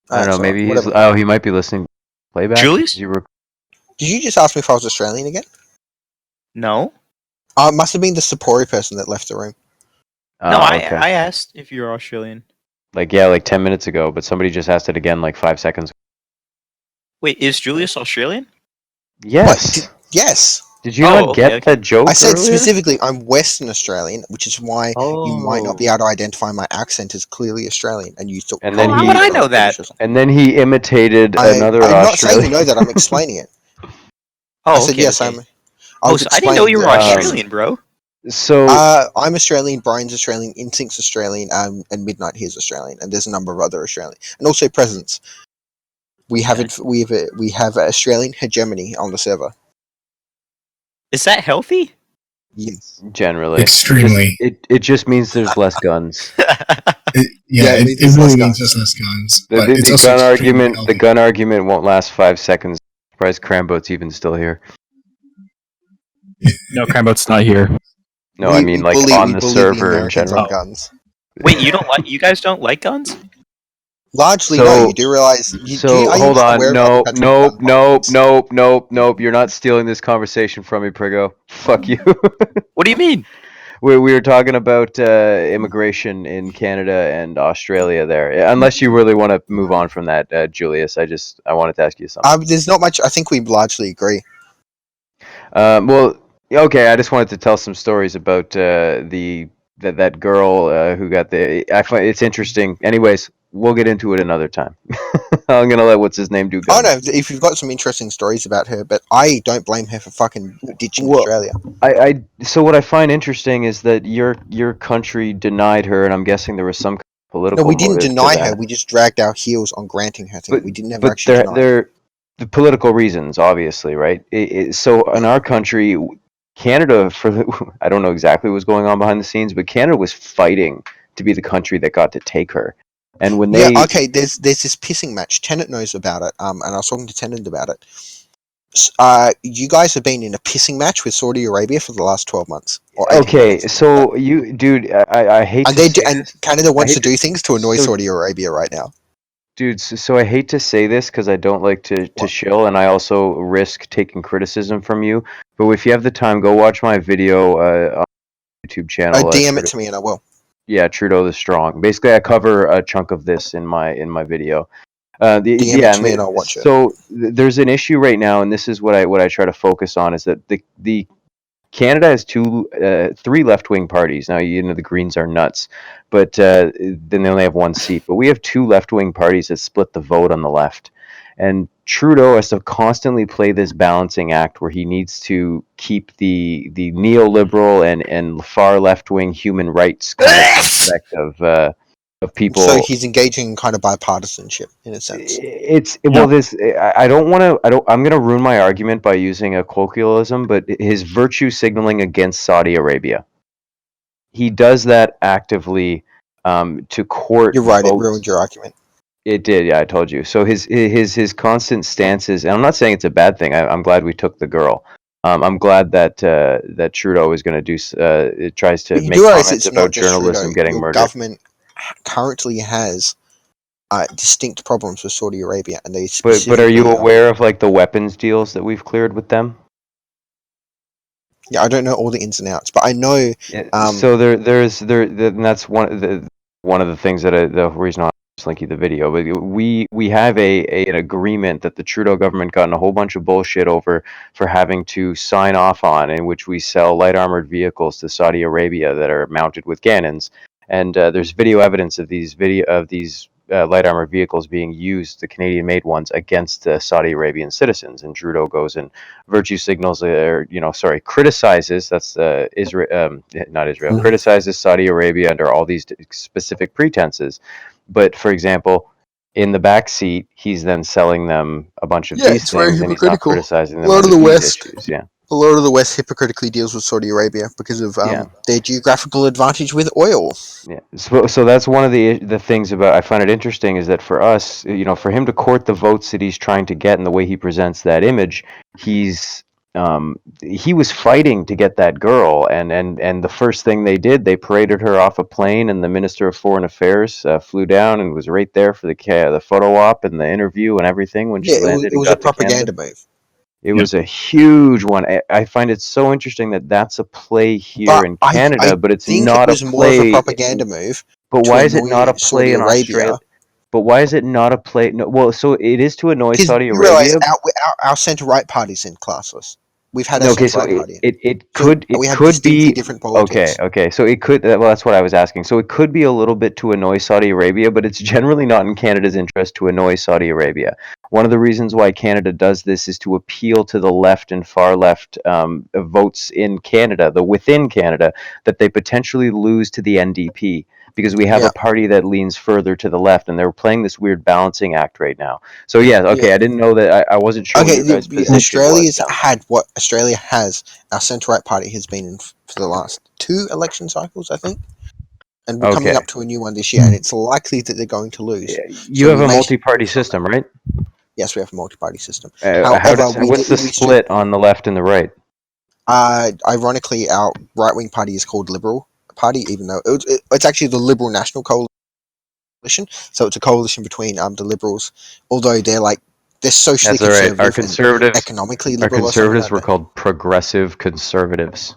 Speaker 4: I don't know.
Speaker 3: So
Speaker 4: Maybe
Speaker 3: whatever.
Speaker 4: he might be listening playback.
Speaker 10: Julius?
Speaker 3: Did you just ask me if I was Australian again?
Speaker 10: No.
Speaker 3: It must have been the Sapori person that left the room.
Speaker 10: No,
Speaker 4: Okay.
Speaker 10: I asked if you're Australian.
Speaker 4: Like 10 minutes ago, but somebody just asked it again like 5 seconds.
Speaker 10: Wait, is Julius Australian?
Speaker 4: Yes.
Speaker 3: Yes.
Speaker 4: Did you not get that joke
Speaker 3: I said
Speaker 4: earlier?
Speaker 3: specifically I'm Western Australian, which is why you might not be
Speaker 4: Oh.
Speaker 3: able to identify my accent as clearly Australian, and you thought.
Speaker 4: And then
Speaker 10: how would I know that?
Speaker 4: And then he imitated another
Speaker 3: I'm not saying you
Speaker 4: Australian.
Speaker 3: know that. I'm explaining it.
Speaker 10: Oh,
Speaker 3: I said
Speaker 10: okay,
Speaker 3: yes.
Speaker 10: okay.
Speaker 3: I was
Speaker 10: so I didn't know
Speaker 3: explaining
Speaker 10: you were
Speaker 3: that,
Speaker 10: Australian, bro.
Speaker 4: So
Speaker 3: I'm Australian. Brian's Australian. Instinct's Australian. And Midnight here's Australian. And there's a number of other Australian, and also presence. We have we have Australian hegemony on the server.
Speaker 10: Is that healthy?
Speaker 3: Yes.
Speaker 4: Generally.
Speaker 6: Extremely.
Speaker 4: It just means there's less guns.
Speaker 6: It really means there's less guns. But it's
Speaker 4: The
Speaker 6: also
Speaker 4: gun
Speaker 6: extremely
Speaker 4: argument
Speaker 6: healthy.
Speaker 4: the gun argument won't last 5 seconds. Surprised Cramboat's even still here.
Speaker 13: No, Cramboat's not here.
Speaker 4: No, I mean like on the server in
Speaker 3: Americans
Speaker 4: general.
Speaker 3: on guns.
Speaker 10: Wait, you guys don't like guns?
Speaker 3: Largely,
Speaker 4: So-
Speaker 3: no. You do realize. Are
Speaker 4: hold
Speaker 3: you
Speaker 4: on.
Speaker 3: aware of
Speaker 4: No,
Speaker 3: other countries' gun policies?
Speaker 4: nope. You're not stealing this conversation from me, Prigo. Fuck you.
Speaker 10: What do you mean?
Speaker 4: we were talking about immigration in Canada and Australia there. Unless you really want to move on from that, Julius, I wanted to ask you something.
Speaker 3: There's not much. I think we largely agree.
Speaker 4: Well, okay. I just wanted to tell some stories about that girl who got the. I find it's interesting. Anyways, we'll get into it another time. I'm gonna let what's his name do
Speaker 3: Oh
Speaker 4: guns.
Speaker 3: no, if you've got some interesting stories about her, but I don't blame her for fucking ditching
Speaker 4: Well,
Speaker 3: Australia.
Speaker 4: so what I find interesting is that your country denied her, and I'm guessing there was some
Speaker 3: No,
Speaker 4: political
Speaker 3: we didn't
Speaker 4: motive to
Speaker 3: deny her.
Speaker 4: that.
Speaker 3: We just dragged our heels on granting her thing.
Speaker 4: But
Speaker 3: We didn't never
Speaker 4: but
Speaker 3: actually deny her.
Speaker 4: they're the political reasons, obviously, right? So in our country, Canada, I don't know exactly what was going on behind the scenes, but Canada was fighting to be the country that got to take her. And when
Speaker 3: Yeah,
Speaker 4: they
Speaker 3: okay. There's this pissing match. Tennant knows about it. And I was talking to Tennant about it. You guys have been in a pissing match with Saudi Arabia for the last 12 months or 18
Speaker 4: okay,
Speaker 3: months.
Speaker 4: so you, dude, I hate
Speaker 3: And
Speaker 4: to say
Speaker 3: and
Speaker 4: this.
Speaker 3: Canada
Speaker 4: I
Speaker 3: wants to
Speaker 4: hate
Speaker 3: do things to annoy
Speaker 4: so
Speaker 3: Saudi Arabia right now.
Speaker 4: Dude, so I hate to say this because I don't like to
Speaker 3: What?
Speaker 4: shill, and I also risk taking criticism from you. But if you have the time, go watch my video on my YouTube channel.
Speaker 3: DM it to me and I will.
Speaker 4: Yeah, Trudeau the Strong. Basically, I cover a chunk of this in my video.
Speaker 3: DM it to me and I'll watch it.
Speaker 4: So there's an issue right now, and this is what I try to focus on is that the Canada has three left-wing parties. Now, you know, the Greens are nuts, but then they only have one seat. But we have two left-wing parties that split the vote on the left. And Trudeau has to constantly play this balancing act where he needs to keep the neoliberal and far left-wing human rights kind of aspect of people.
Speaker 3: So he's engaging in kind of bipartisanship in a sense.
Speaker 4: Well, this I don't want to. I'm going to ruin my argument by using a colloquialism, but his virtue signaling against Saudi Arabia. He does that actively to court
Speaker 3: You're right. It
Speaker 4: votes.
Speaker 3: ruined your argument.
Speaker 4: It did, yeah. I told you. So his constant stances, and I'm not saying it's a bad thing. I'm glad we took the girl. I'm glad that that Trudeau is going to do. It tries to
Speaker 3: But you
Speaker 4: make
Speaker 3: do realize
Speaker 4: comments
Speaker 3: it's not
Speaker 4: about
Speaker 3: just Trudeau.
Speaker 4: journalism getting
Speaker 3: Your
Speaker 4: murdered.
Speaker 3: government currently has distinct problems with Saudi Arabia, and they
Speaker 4: But are
Speaker 3: specifically.
Speaker 4: you aware of like the weapons deals that we've cleared with them?
Speaker 3: Yeah, I don't know all the ins and outs, but I know.
Speaker 4: So and that's one of the things that the reason why I just link you the video. But we have an agreement that the Trudeau government got in a whole bunch of bullshit over for having to sign off on, in which we sell light armored vehicles to Saudi Arabia that are mounted with cannons. And there's video evidence of these light armored vehicles being used, the Canadian-made ones, against Saudi Arabian citizens. And Trudeau goes and virtue signals, criticizes. That's Israel, not Israel. Criticizes Saudi Arabia under all these specific pretenses. But for example, in the back seat, he's then selling them a bunch of these
Speaker 3: it's very
Speaker 4: things, and he's not
Speaker 3: hypocritical.
Speaker 4: criticizing
Speaker 3: A
Speaker 4: them
Speaker 3: lot of
Speaker 4: under
Speaker 3: the
Speaker 4: these
Speaker 3: West,
Speaker 4: issues. Yeah.
Speaker 3: a lot of the West hypocritically deals with Saudi Arabia because of
Speaker 4: Yeah.
Speaker 3: their geographical advantage with oil.
Speaker 4: Yeah, so that's one of the things about I find it interesting is that for us, you know, for him to court the votes that he's trying to get and the way he presents that image, he was fighting to get that girl, and the first thing they did, they paraded her off a plane, and the Minister of Foreign Affairs flew down and was right there for the photo op and the interview and everything when
Speaker 3: Yeah,
Speaker 4: she landed
Speaker 3: it
Speaker 4: and
Speaker 3: was a
Speaker 4: got to Canada.
Speaker 3: propaganda move.
Speaker 4: It was a huge one. I find it so interesting that that's a play here
Speaker 3: But
Speaker 4: in
Speaker 3: I
Speaker 4: Canada, but it's
Speaker 3: think it
Speaker 4: not a
Speaker 3: was more of a
Speaker 4: play.
Speaker 3: propaganda move
Speaker 4: But
Speaker 3: to
Speaker 4: why is it not
Speaker 3: annoy
Speaker 4: a play
Speaker 3: Saudi
Speaker 4: in Australia?
Speaker 3: Arabia.
Speaker 4: But why is it not a play? No, well, so it is to annoy
Speaker 3: Because
Speaker 4: Saudi
Speaker 3: you realize
Speaker 4: Arabia.
Speaker 3: our centre right party's in classless. We've had our
Speaker 4: No, okay,
Speaker 3: centre
Speaker 4: so
Speaker 3: right party.
Speaker 4: it
Speaker 3: So we have
Speaker 4: could
Speaker 3: distinctly
Speaker 4: be
Speaker 3: different
Speaker 4: okay,
Speaker 3: politics.
Speaker 4: okay. So it could. Well, that's what I was asking. So it could be a little bit to annoy Saudi Arabia, but it's generally not in Canada's interest to annoy Saudi Arabia. One of the reasons why Canada does this is to appeal to the left and far left votes in Canada, within Canada, that they potentially lose to the NDP because we have
Speaker 3: Yeah.
Speaker 4: a party that leans further to the left, and they're playing this weird balancing act right now. So yeah, okay,
Speaker 3: Yeah.
Speaker 4: I didn't know that. I wasn't sure what your guys' position was.
Speaker 3: What Australia has, our centre right party has been in for the last 2 election cycles, I think. And we're coming
Speaker 4: Okay.
Speaker 3: up to a new one this year, and it's likely that they're going to lose.
Speaker 4: You have a multi-party system, right?
Speaker 3: Yes, we have a multi-party system.
Speaker 4: What's the split on the left and the right?
Speaker 3: Ironically, our right-wing party is called Liberal Party, even though it's actually the Liberal National Coalition. So it's a coalition between the Liberals, although they're socially
Speaker 4: That's all right.
Speaker 3: conservative and economically liberal.
Speaker 4: Our conservatives were called progressive conservatives.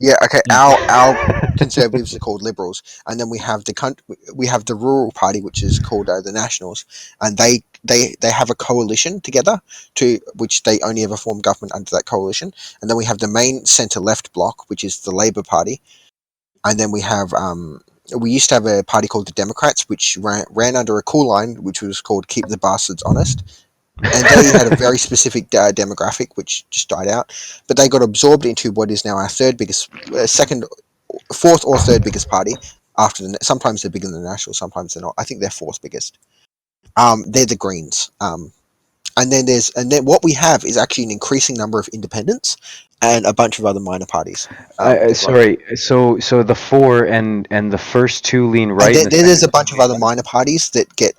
Speaker 3: Yeah, okay. Our conservatives are called liberals, and then we have the rural party, which is called the Nationals, and they have a coalition together to which they only ever form government under that coalition, and then we have the main centre left bloc, which is the Labour Party, and then we used to have a party called the Democrats, which ran under a cool line, which was called "Keep the Bastards Honest." And they had a very specific demographic, which just died out. But they got absorbed into what is now our fourth or third biggest party. Sometimes they're bigger than the National, sometimes they're not. I think they're fourth biggest. They're the Greens. And then what we have is actually an increasing number of independents and a bunch of other minor parties.
Speaker 4: Sorry. So the four and the first two lean right.
Speaker 3: And there's a bunch of other minor parties that get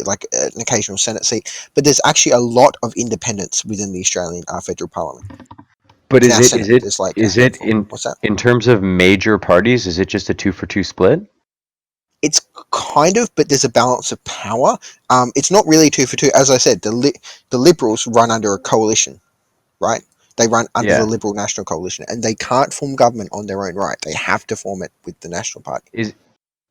Speaker 3: like an occasional Senate seat, but there's actually a lot of independents within the Australian federal parliament.
Speaker 4: But
Speaker 3: In
Speaker 4: is
Speaker 3: our
Speaker 4: it
Speaker 3: Senate,
Speaker 4: is it
Speaker 3: there's like
Speaker 4: is
Speaker 3: a
Speaker 4: it
Speaker 3: handful. What's that?
Speaker 4: in terms of major parties? Is it just a 2-for-2 split?
Speaker 3: It's kind of, but there's a balance of power. It's not really 2-for-2. As I said, the Liberals run under a coalition, right? They run under the Liberal National Coalition, and they can't form government on their own right. They have to form it with the National Party.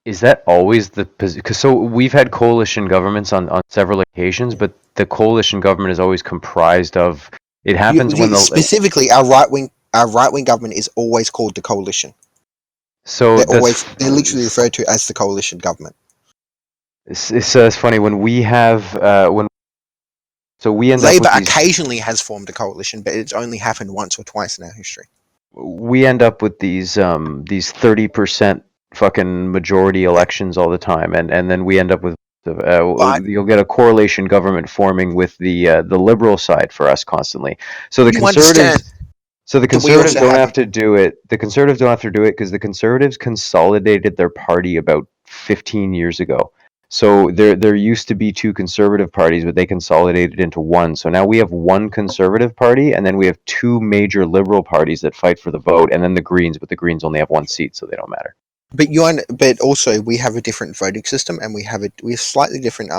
Speaker 4: Is that always the position? Because so we've had coalition governments on several occasions, but the coalition government is always comprised of. It happens when
Speaker 3: specifically our right wing government is always called the coalition.
Speaker 4: So
Speaker 3: they're literally referred to as the coalition government.
Speaker 4: It's funny when we have we end
Speaker 3: Labour
Speaker 4: up with
Speaker 3: occasionally has formed a coalition, but it's only happened once or twice in our history.
Speaker 4: We end up with these 30% fucking majority elections all the time, and then we end up with you'll get a correlation government forming with the liberal side for us constantly. So the conservatives. So the conservatives don't have to do it. The conservatives don't have to do it because the conservatives consolidated their party about 15 years ago. So there used to be two conservative parties, but they consolidated into one. So now we have one conservative party, and then we have two major liberal parties that fight for the vote, and then the Greens, but the Greens only have one seat, so they don't matter.
Speaker 3: But also we have a different voting system, and we have slightly different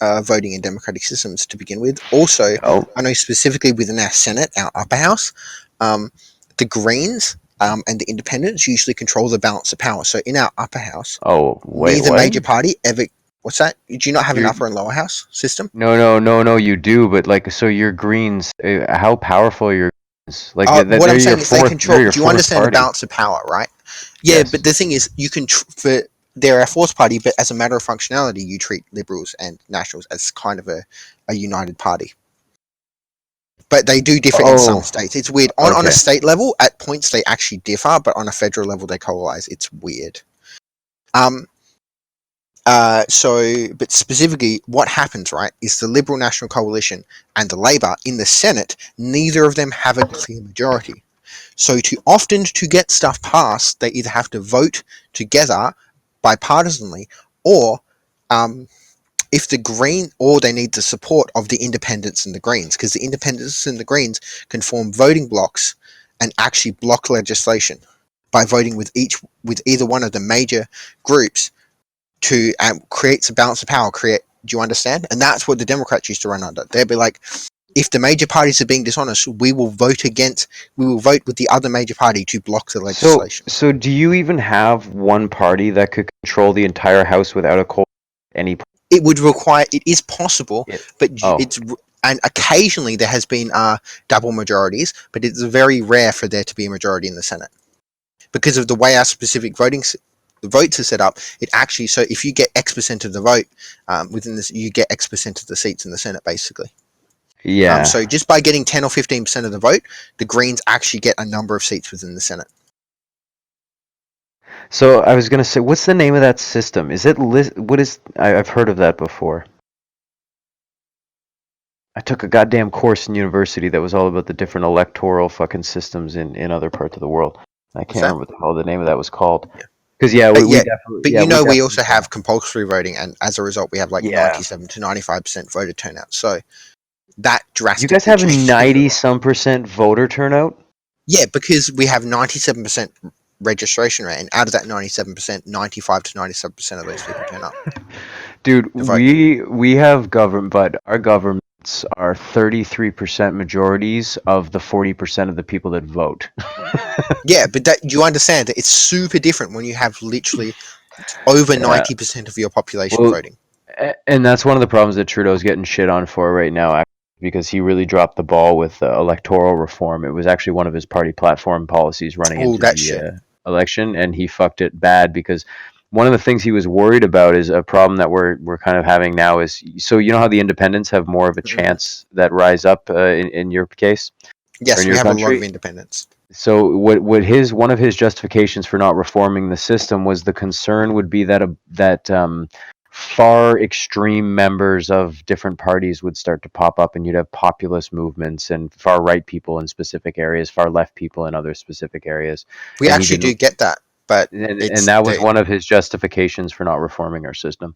Speaker 3: voting and democratic systems to begin with. Also, I know specifically within our Senate, our upper house, the Greens and the Independents usually control the balance of power. So in our upper house, neither major party ever. What's that? Do you not have an upper and lower house system?
Speaker 4: No, you do, but like, so your Greens, how powerful are your Greens? Like,
Speaker 3: what I'm saying is they control. Do you understand the balance of power, right? Yeah, yes. But the thing is, you can they're our fourth party, but as a matter of functionality, you treat Liberals and Nationals as kind of a united party. But they do differ in some states. It's weird. On a state level, at points they actually differ, but on a federal level they coalesce. It's weird. But specifically, what happens, right, is the Liberal National Coalition and the Labour in the Senate, neither of them have a clear majority. So to get stuff passed, they either have to vote together bipartisanly, or if the Green, or they need the support of the Independents and the Greens, because the Independents and the Greens can form voting blocks and actually block legislation by voting with either one of the major groups to create a balance of power. Do you understand? And that's what the Democrats used to run under. They'd be like, if the major parties are being dishonest, we will vote with the other major party to block the legislation.
Speaker 4: So do you even have one party that could control the entire House without
Speaker 3: It would require. It is possible, but and occasionally there has been double majorities, but it's very rare for there to be a majority in the Senate because of the way our specific the votes are set up. It actually, so if you get X% of the vote within this, you get X% of the seats in the Senate, basically.
Speaker 4: Yeah.
Speaker 3: So just by getting 10 or 15% of the vote, the Greens actually get a number of seats within the Senate.
Speaker 4: So I was going to say, what's the name of that system? Is it I've heard of that before. I took a goddamn course in university that was all about the different electoral fucking systems in other parts of the world. I can't remember what the hell the name of that was called. Because
Speaker 3: we also have compulsory voting, and as a result, we have 97 to 95% voter turnout. So that drastically.
Speaker 4: You guys have 90-some% voter turnout?
Speaker 3: Yeah, because we have 97% registration rate, and out of that 97%, 95 to 97% of those people turn up.
Speaker 4: Dude, we have government, but our government are 33% majorities of the 40% of the people that vote.
Speaker 3: Yeah, but that you understand that it's super different when you have literally over
Speaker 4: Yeah.
Speaker 3: 90% of your population
Speaker 4: Well,
Speaker 3: voting.
Speaker 4: and that's one of the problems that Trudeau's getting shit on for right now, because he really dropped the ball with electoral reform. It was actually one of his party platform policies running
Speaker 3: Oh,
Speaker 4: into
Speaker 3: that
Speaker 4: the
Speaker 3: shit.
Speaker 4: election, and he fucked it bad, because one of the things he was worried about is a problem that we're kind of having now is, so you know how the independents have more of a chance that rise up in your case, or
Speaker 3: Yes,
Speaker 4: in
Speaker 3: we
Speaker 4: your
Speaker 3: have a lot of
Speaker 4: country.
Speaker 3: independents.
Speaker 4: So what one of his justifications for not reforming the system was the concern would be that far extreme members of different parties would start to pop up, and you'd have populist movements and far right people in specific areas, far left people in other specific areas.
Speaker 3: We
Speaker 4: And he
Speaker 3: actually do
Speaker 4: didn't,
Speaker 3: get that, but
Speaker 4: and that was one of his justifications for not reforming our system.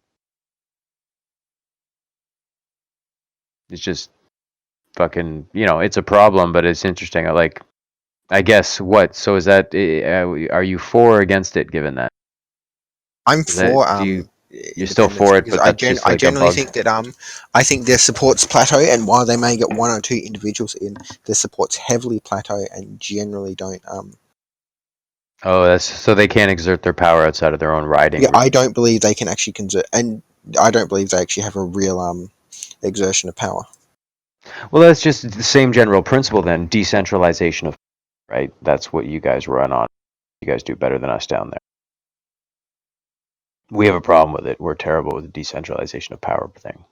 Speaker 4: It's just fucking, it's a problem, but it's interesting. I guess what? So is that? Are you for or against it? Given that,
Speaker 3: I'm for
Speaker 4: you're still
Speaker 3: independence
Speaker 4: for it,
Speaker 3: because
Speaker 4: but that's just
Speaker 3: I
Speaker 4: like a
Speaker 3: generally
Speaker 4: bug.
Speaker 3: think that I think their supports plateau, and while they may get one or two individuals in, their supports heavily plateau and generally don't
Speaker 4: Oh, that's so they can't exert their power outside of their own riding.
Speaker 3: Yeah, I don't believe they can actually and I don't believe they actually have a real exertion of power.
Speaker 4: Well, that's just the same general principle then, decentralization of, right? That's what you guys run on. You guys do better than us down there. We have a problem with it. We're terrible with the decentralization of power thing.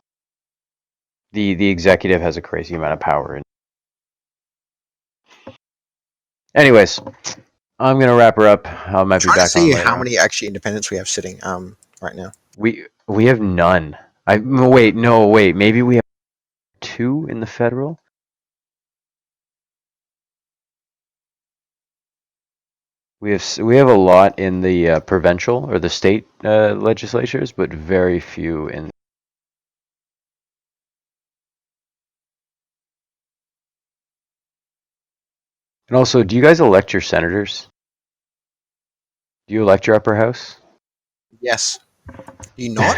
Speaker 4: The executive has a crazy amount of power. Anyways, I'm gonna wrap her up. I might be
Speaker 3: Trying to
Speaker 4: back on
Speaker 3: see
Speaker 4: later
Speaker 3: how
Speaker 4: on.
Speaker 3: many actually independents we have sitting right now.
Speaker 4: We have none. Wait, maybe we have 2 in the federal. We have a lot in the provincial or the state legislatures, but very few in. And also, do you guys elect your senators? Do you elect your upper house?
Speaker 3: Yes. Do you not?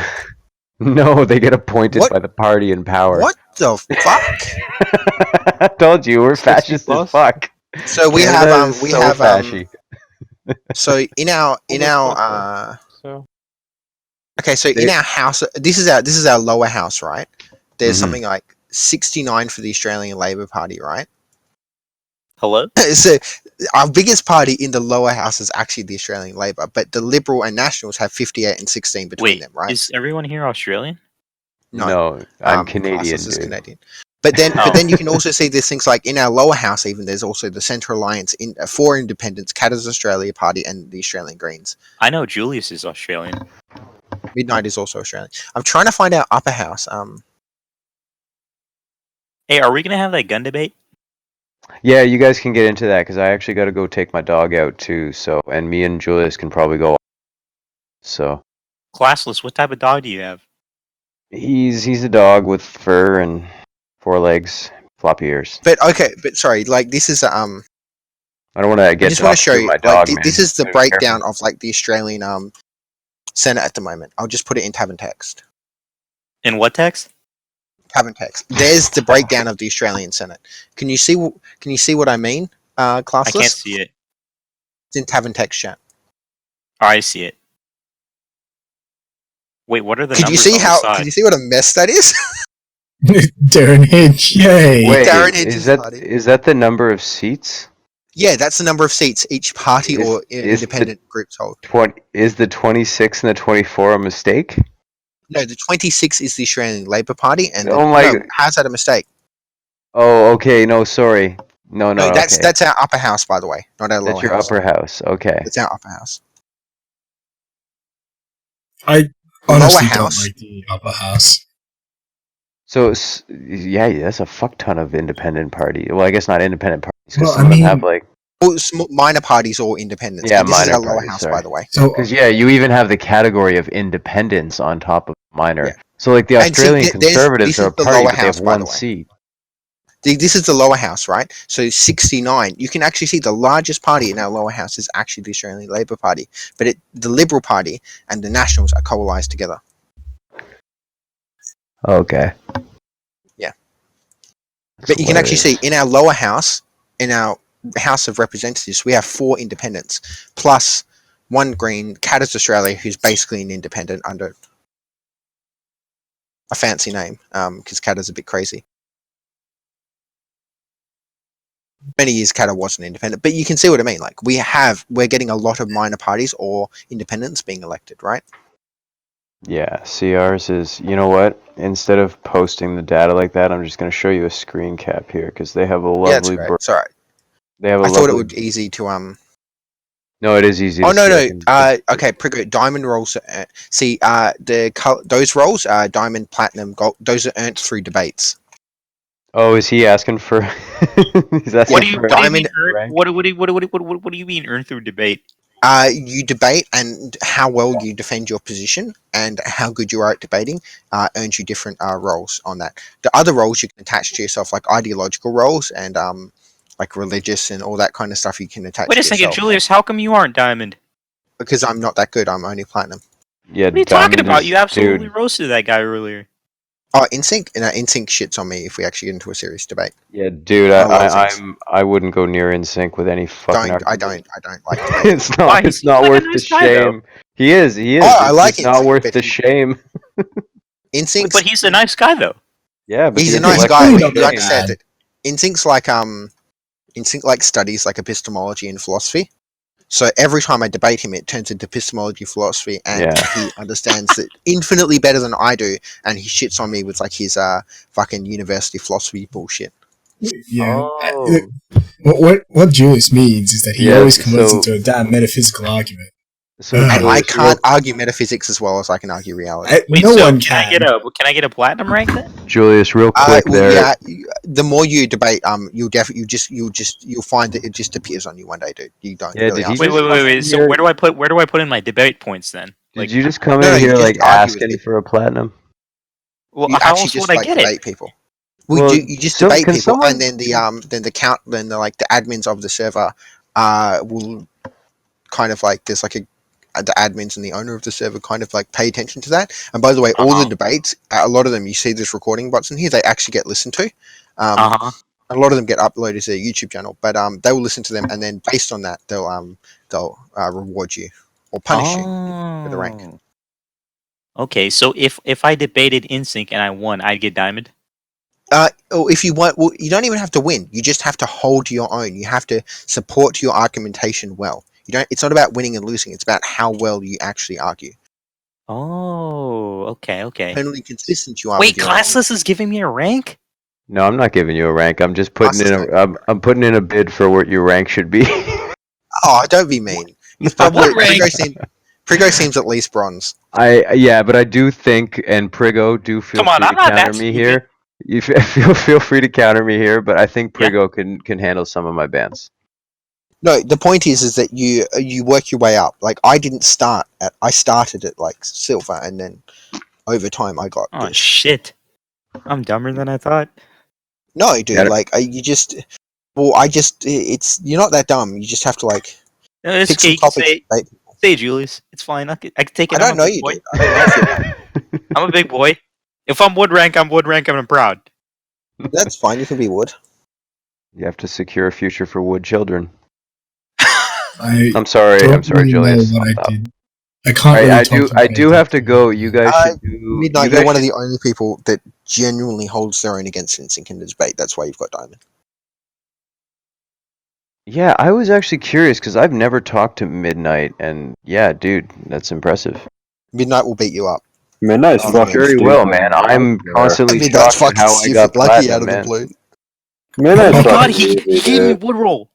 Speaker 4: No, they get appointed
Speaker 3: What?
Speaker 4: by the party in power.
Speaker 3: What the fuck?
Speaker 4: I told you, we're
Speaker 10: 60
Speaker 4: fascist as
Speaker 10: plus?
Speaker 4: fuck.
Speaker 3: So we
Speaker 4: Canada
Speaker 3: have
Speaker 4: is so fashy.
Speaker 3: so in our
Speaker 10: So
Speaker 3: okay, so in our house, this is our lower house, right? There's
Speaker 4: Mhm.
Speaker 3: something like 69 for the Australian Labor Party, right?
Speaker 10: hello?
Speaker 3: So our biggest party in the lower house is actually the Australian Labor, but the Liberal and Nationals have 58 and 16 between
Speaker 10: Wait,
Speaker 3: them, right?
Speaker 10: is everyone here Australian?
Speaker 3: No,
Speaker 4: No, I'm
Speaker 3: Classless
Speaker 4: Canadian,
Speaker 3: is
Speaker 4: dude.
Speaker 3: Canadian. But then
Speaker 10: Oh.
Speaker 3: you can also see there's things like in our lower house, even there's also the Centre Alliance in for Independence, Katter's Australia Party, and the Australian Greens.
Speaker 10: I know Julius is Australian.
Speaker 3: Midnight is also Australian. I'm trying to find our upper house.
Speaker 10: Hey, are we gonna have that gun debate?
Speaker 4: Yeah, you guys can get into that because I actually got to go take my dog out too. So, and me and Julius can probably go. So
Speaker 10: Classless, what type of dog do you have?
Speaker 4: he's a dog with fur and 4 legs, floppy ears.
Speaker 3: But okay, but sorry, like this is
Speaker 4: I don't want to
Speaker 3: I
Speaker 4: get
Speaker 3: just want to
Speaker 4: doxxed
Speaker 3: show
Speaker 4: with
Speaker 3: you,
Speaker 4: my
Speaker 3: like
Speaker 4: dog, man.
Speaker 3: this is the
Speaker 4: Gotta be careful.
Speaker 3: breakdown of like the Australian Senate at the moment. I'll just put it in tab and text.
Speaker 10: In what text?
Speaker 3: Tab and text. There's the breakdown of the Australian Senate. Can you see what I mean, classless?
Speaker 10: I can't see it.
Speaker 3: It's in tab and text chat.
Speaker 10: Oh, I see it. Wait, what are the
Speaker 3: Could you
Speaker 10: numbers
Speaker 3: see
Speaker 10: on the
Speaker 3: how?
Speaker 10: side?
Speaker 3: Could you see what a mess that is?
Speaker 13: Darren Hinch, yay!
Speaker 4: Wait,
Speaker 3: Darren Hinch's party.
Speaker 4: is that the number of seats?
Speaker 3: Yeah, that's the number of seats each party
Speaker 4: Is
Speaker 3: or
Speaker 4: is the
Speaker 3: independent groups hold.
Speaker 4: Is the 26 and the 24 a mistake?
Speaker 3: No, the 26 is the Australian Labor Party, and
Speaker 4: Oh my!
Speaker 3: no, how's that a mistake?
Speaker 4: Oh, okay. No, sorry. No,
Speaker 3: No,
Speaker 4: okay.
Speaker 3: that's our upper house, by the way, not our
Speaker 4: That's
Speaker 3: lower
Speaker 4: your
Speaker 3: house.
Speaker 4: upper house. Okay.
Speaker 3: It's our upper house.
Speaker 13: I
Speaker 3: Lower
Speaker 13: honestly don't
Speaker 3: house.
Speaker 13: like the upper house.
Speaker 4: So yeah, that's a fuck ton of independent party. Well, I guess not independent parties because
Speaker 13: Well,
Speaker 4: some
Speaker 13: I
Speaker 4: of them
Speaker 13: mean,
Speaker 4: have like
Speaker 3: Minor parties or independents.
Speaker 4: yeah,
Speaker 3: And this is
Speaker 4: minor
Speaker 3: our lower
Speaker 4: parties.
Speaker 3: house,
Speaker 4: Sorry.
Speaker 3: by the way.
Speaker 13: so
Speaker 4: Because yeah, you even have the category of independents on top of minor.
Speaker 3: Yeah.
Speaker 4: So like the
Speaker 3: And see,
Speaker 4: Australian Conservatives
Speaker 3: this
Speaker 4: are
Speaker 3: is
Speaker 4: a
Speaker 3: the
Speaker 4: party,
Speaker 3: lower
Speaker 4: but they
Speaker 3: house,
Speaker 4: have
Speaker 3: by the
Speaker 4: 1
Speaker 3: way.
Speaker 4: seat.
Speaker 3: This is the lower house, right? So 69. You can actually see the largest party in our lower house is actually the Australian Labor Party, but the Liberal Party and the Nationals are coalesced together.
Speaker 4: Okay.
Speaker 3: Yeah. But you can actually see in our lower house, in our House of Representatives, we have 4 independents plus 1 Green, Katters Australia, who's basically an independent under a fancy name, because Katter's a bit crazy. Many years Katter wasn't independent, but you can see what I mean. Like we're getting a lot of minor parties or independents being elected, right?
Speaker 4: Yeah, see, ours is, you know what? Instead of posting the data like that, I'm just going to show you a screen cap here because they have a
Speaker 3: Yeah, it's
Speaker 4: lovely.
Speaker 3: great. It's alright.
Speaker 4: They have a
Speaker 3: I
Speaker 4: lovely.
Speaker 3: thought it would be easy to
Speaker 4: No, it is easy.
Speaker 3: Oh
Speaker 4: to
Speaker 3: no
Speaker 4: see.
Speaker 3: no. Okay, Prigo, diamond rolls. See, those rolls, diamond, platinum, gold. Those are earned through debates.
Speaker 4: Oh, is he asking for? He's asking
Speaker 10: What do you
Speaker 4: for
Speaker 3: diamond?
Speaker 10: What do you mean earn through debate?
Speaker 3: You debate, and how well you defend your position and how good you are at debating earns you different roles on that. The other roles you can attach to yourself, like ideological roles and like religious and all that kind of stuff, you can attach
Speaker 10: Wait
Speaker 3: to
Speaker 10: a second,
Speaker 3: yourself.
Speaker 10: Julius. How come you aren't diamond?
Speaker 3: Because I'm not that good. I'm only platinum.
Speaker 4: Yeah,
Speaker 10: What are you talking
Speaker 4: diamond
Speaker 10: about?
Speaker 4: is,
Speaker 10: You absolutely
Speaker 4: dude.
Speaker 10: roasted that guy earlier.
Speaker 3: Oh, InSync? No, InSync shits on me if we actually get into a serious debate.
Speaker 4: Yeah, dude. I wouldn't go near InSync with any fucking
Speaker 3: I
Speaker 4: argument.
Speaker 3: don't like debating.
Speaker 4: It's not.
Speaker 10: Why? He
Speaker 4: It's
Speaker 10: seems
Speaker 4: not
Speaker 10: like a
Speaker 4: worth the
Speaker 10: nice guy, though.
Speaker 4: shame. He is. He is.
Speaker 3: Oh, I
Speaker 4: It's
Speaker 3: like
Speaker 4: just not
Speaker 3: InSync,
Speaker 4: worth
Speaker 3: but
Speaker 4: the shame.
Speaker 3: InSync's
Speaker 10: But he's a nice guy, though.
Speaker 4: Yeah, but
Speaker 3: he's
Speaker 4: the
Speaker 3: a nice
Speaker 4: intellectual
Speaker 3: guy, but
Speaker 13: not
Speaker 3: you
Speaker 13: that
Speaker 4: shame.
Speaker 3: understand
Speaker 13: bad.
Speaker 3: that InSync's like InSync like studies like epistemology and philosophy. So every time I debate him, it turns into epistemology, philosophy, and
Speaker 4: Yeah.
Speaker 3: he understands it infinitely better than I do, and he shits on me with like his fucking university philosophy bullshit.
Speaker 13: Yeah.
Speaker 4: Oh.
Speaker 13: What Julius means is that he
Speaker 4: Yeah.
Speaker 13: always converts
Speaker 4: So
Speaker 13: into a damn metaphysical argument.
Speaker 4: so
Speaker 3: And I
Speaker 4: Julius, real
Speaker 3: can't argue metaphysics as well as I can argue reality.
Speaker 10: Wait,
Speaker 13: No
Speaker 10: so
Speaker 13: one
Speaker 10: can I get a platinum rank then?
Speaker 4: Julius, real quick
Speaker 3: Well,
Speaker 4: there.
Speaker 3: yeah. The more you debate, you'll find that it just appears on you one day, dude. You don't
Speaker 4: Yeah,
Speaker 3: really
Speaker 4: did he
Speaker 3: ask
Speaker 10: Wait,
Speaker 3: for
Speaker 4: just
Speaker 3: it.
Speaker 4: come in
Speaker 10: wait. So
Speaker 4: here?
Speaker 10: where do I put in my debate points then?
Speaker 4: Did
Speaker 10: Like,
Speaker 4: you just come
Speaker 3: No,
Speaker 4: in
Speaker 3: you
Speaker 4: here
Speaker 3: just
Speaker 4: like
Speaker 3: argue with
Speaker 4: asking
Speaker 3: people.
Speaker 4: for a platinum?
Speaker 10: well,
Speaker 3: You
Speaker 10: how
Speaker 3: actually
Speaker 10: else would
Speaker 3: just
Speaker 10: I
Speaker 3: like
Speaker 10: get it?
Speaker 3: debate people. Well,
Speaker 4: Well,
Speaker 3: you just
Speaker 4: so
Speaker 3: debate
Speaker 4: can
Speaker 3: people, and
Speaker 4: someone?
Speaker 3: then the admins of the server will kind of like there's like the admins and the owner of the server kind of like pay attention to that. And by the way, all the debates, a lot of them, you see this recording bots in here, they actually get listened to. A lot of them get uploaded to their YouTube channel, but they will listen to them, and then based on that, they'll reward you or punish you for the rank.
Speaker 10: Oh. Okay, so if I debated InSync and I won, I'd get diamond.
Speaker 3: Or if you want, well, you don't even have to win. You just have to hold your own. You have to support your argumentation well. You don't. It's not about winning and losing. It's about how well you actually argue.
Speaker 10: Oh, okay.
Speaker 3: How consistent you are
Speaker 10: Wait,
Speaker 3: with your argument.
Speaker 10: classless is giving me a rank?
Speaker 4: No, I'm not giving you a rank. I'm just putting in
Speaker 3: Classless
Speaker 4: a. I'm putting in a bid for what your rank should be.
Speaker 3: Oh, don't be mean. It's probably Prigo seems at least bronze.
Speaker 4: Yeah, but I do think, and Prigo, do feel
Speaker 10: Come on,
Speaker 4: free
Speaker 10: I'm
Speaker 4: to
Speaker 10: not
Speaker 4: counter
Speaker 10: that
Speaker 4: me
Speaker 10: stupid.
Speaker 4: here. You feel free to counter me here, but I think
Speaker 10: Yeah.
Speaker 4: Prigo can handle some of my bans.
Speaker 3: No, the point is that you work your way up. Like I started at like silver, and then over time I got
Speaker 10: Oh
Speaker 3: this.
Speaker 10: shit. I'm dumber than I thought.
Speaker 3: No, dude,
Speaker 4: Yeah.
Speaker 3: like it's you're not that dumb. You just have to like
Speaker 10: No, it's
Speaker 3: pick
Speaker 10: okay.
Speaker 3: some
Speaker 10: You can
Speaker 3: topics.
Speaker 10: say Julius. It's fine. I can take it.
Speaker 3: I
Speaker 10: I'm
Speaker 3: don't
Speaker 10: a
Speaker 3: know
Speaker 10: big
Speaker 3: you,
Speaker 10: boy.
Speaker 3: dude. I don't know if you're
Speaker 10: I'm a big boy. If I'm wood rank, I'm wood rank, and I'm proud.
Speaker 3: That's fine. You can be wood.
Speaker 4: You have to secure a future for wood children.
Speaker 13: I
Speaker 4: I'm sorry,
Speaker 13: don't really
Speaker 4: Julius.
Speaker 13: know what
Speaker 4: I'll
Speaker 13: I
Speaker 4: stop.
Speaker 13: did. I can't really talk
Speaker 4: I
Speaker 13: about
Speaker 4: do
Speaker 13: anything.
Speaker 4: have to go. You guys should do.
Speaker 3: Midnight,
Speaker 4: You
Speaker 3: you're
Speaker 4: guys
Speaker 3: one of
Speaker 4: should,
Speaker 3: the only people that genuinely holds their own against instinct in the debate. That's why you've got diamond.
Speaker 4: yeah, I was actually curious because I've never talked to Midnight, and yeah, dude, that's impressive.
Speaker 3: Midnight will beat you up.
Speaker 14: Midnight's
Speaker 3: Oh,
Speaker 4: I'm
Speaker 14: fucking
Speaker 4: sure he
Speaker 14: stupid.
Speaker 4: will, man. I'm constantly
Speaker 3: Midnight's
Speaker 4: shocked at
Speaker 3: fucking
Speaker 4: how I got
Speaker 3: stupid. Lucky out
Speaker 4: platinum,
Speaker 3: of the
Speaker 4: man.
Speaker 3: blue.
Speaker 14: Midnight's
Speaker 10: Oh my
Speaker 14: fucking
Speaker 10: god,
Speaker 14: easy,
Speaker 10: he gave me
Speaker 14: dude.
Speaker 10: wood roll.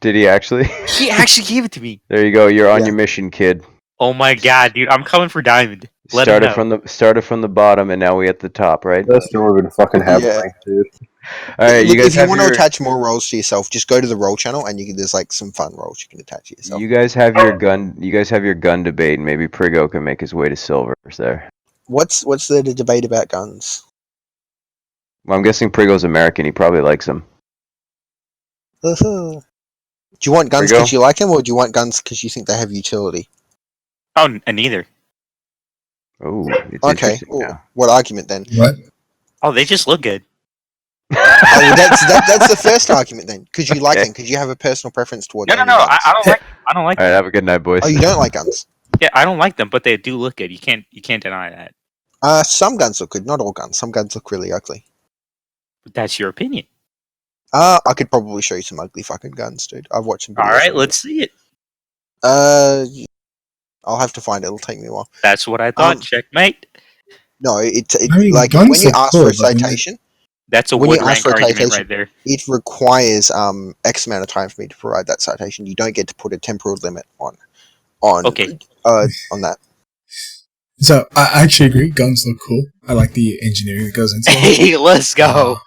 Speaker 4: Did he actually?
Speaker 10: He actually gave it to me.
Speaker 4: There you go. You're on
Speaker 3: Yeah.
Speaker 4: your mission, kid.
Speaker 10: Oh my god, dude, I'm coming for diamond. Let him know.
Speaker 4: Started from the bottom, and now we at the top, right?
Speaker 14: That's not even fucking have
Speaker 3: Yeah.
Speaker 14: rank, dude.
Speaker 4: All right, you
Speaker 3: Look,
Speaker 4: guys
Speaker 3: if you
Speaker 4: have
Speaker 3: want to
Speaker 4: your
Speaker 3: attach more roles to yourself, just go to the roll channel and there's like some fun roles you can attach to yourself.
Speaker 4: you guys have your gun. You guys have your gun debate, and maybe Prigo can make his way to silver there.
Speaker 3: What's there to debate about guns?
Speaker 4: Well, I'm guessing Prigo's American. He probably likes them.
Speaker 3: Do you want guns
Speaker 4: Prigo?
Speaker 3: because you like them, or do you want guns because you think they have utility?
Speaker 10: Oh, neither.
Speaker 4: Oh, it's
Speaker 3: Okay.
Speaker 4: interesting now.
Speaker 3: What argument then?
Speaker 13: What?
Speaker 10: Oh, they just look good.
Speaker 3: well, that's the first argument then, because you like them, because you have a personal preference towards
Speaker 10: No.
Speaker 3: owning guns.
Speaker 10: I don't like. I don't like
Speaker 4: All right,
Speaker 10: them.
Speaker 4: have a good night, boys.
Speaker 3: Oh, you don't like guns?
Speaker 10: Yeah, I don't like them, but they do look good. You can't deny that.
Speaker 3: Some guns look good, not all guns. Some guns look really ugly.
Speaker 10: But that's your opinion.
Speaker 3: I could probably show you some ugly fucking guns, dude. I've watched some videos.
Speaker 10: All right,
Speaker 3: on
Speaker 10: let's see it.
Speaker 3: I'll have to find it. It'll take me a while.
Speaker 10: That's what I thought. Checkmate.
Speaker 3: No, it's
Speaker 13: I mean,
Speaker 3: like
Speaker 13: guns
Speaker 3: when you
Speaker 13: look
Speaker 3: ask
Speaker 13: cool,
Speaker 3: for a
Speaker 13: but when
Speaker 3: citation.
Speaker 10: That's a
Speaker 3: When
Speaker 10: wood
Speaker 3: you ask
Speaker 10: rank
Speaker 3: for a
Speaker 10: argument
Speaker 3: citation,
Speaker 10: right there.
Speaker 3: it requires X amount of time for me to provide that citation. You don't get to put a temporal limit on
Speaker 10: Okay.
Speaker 3: on that.
Speaker 13: So I actually agree. Guns look cool. I like the engineering that goes into it.
Speaker 10: Hey, let's go.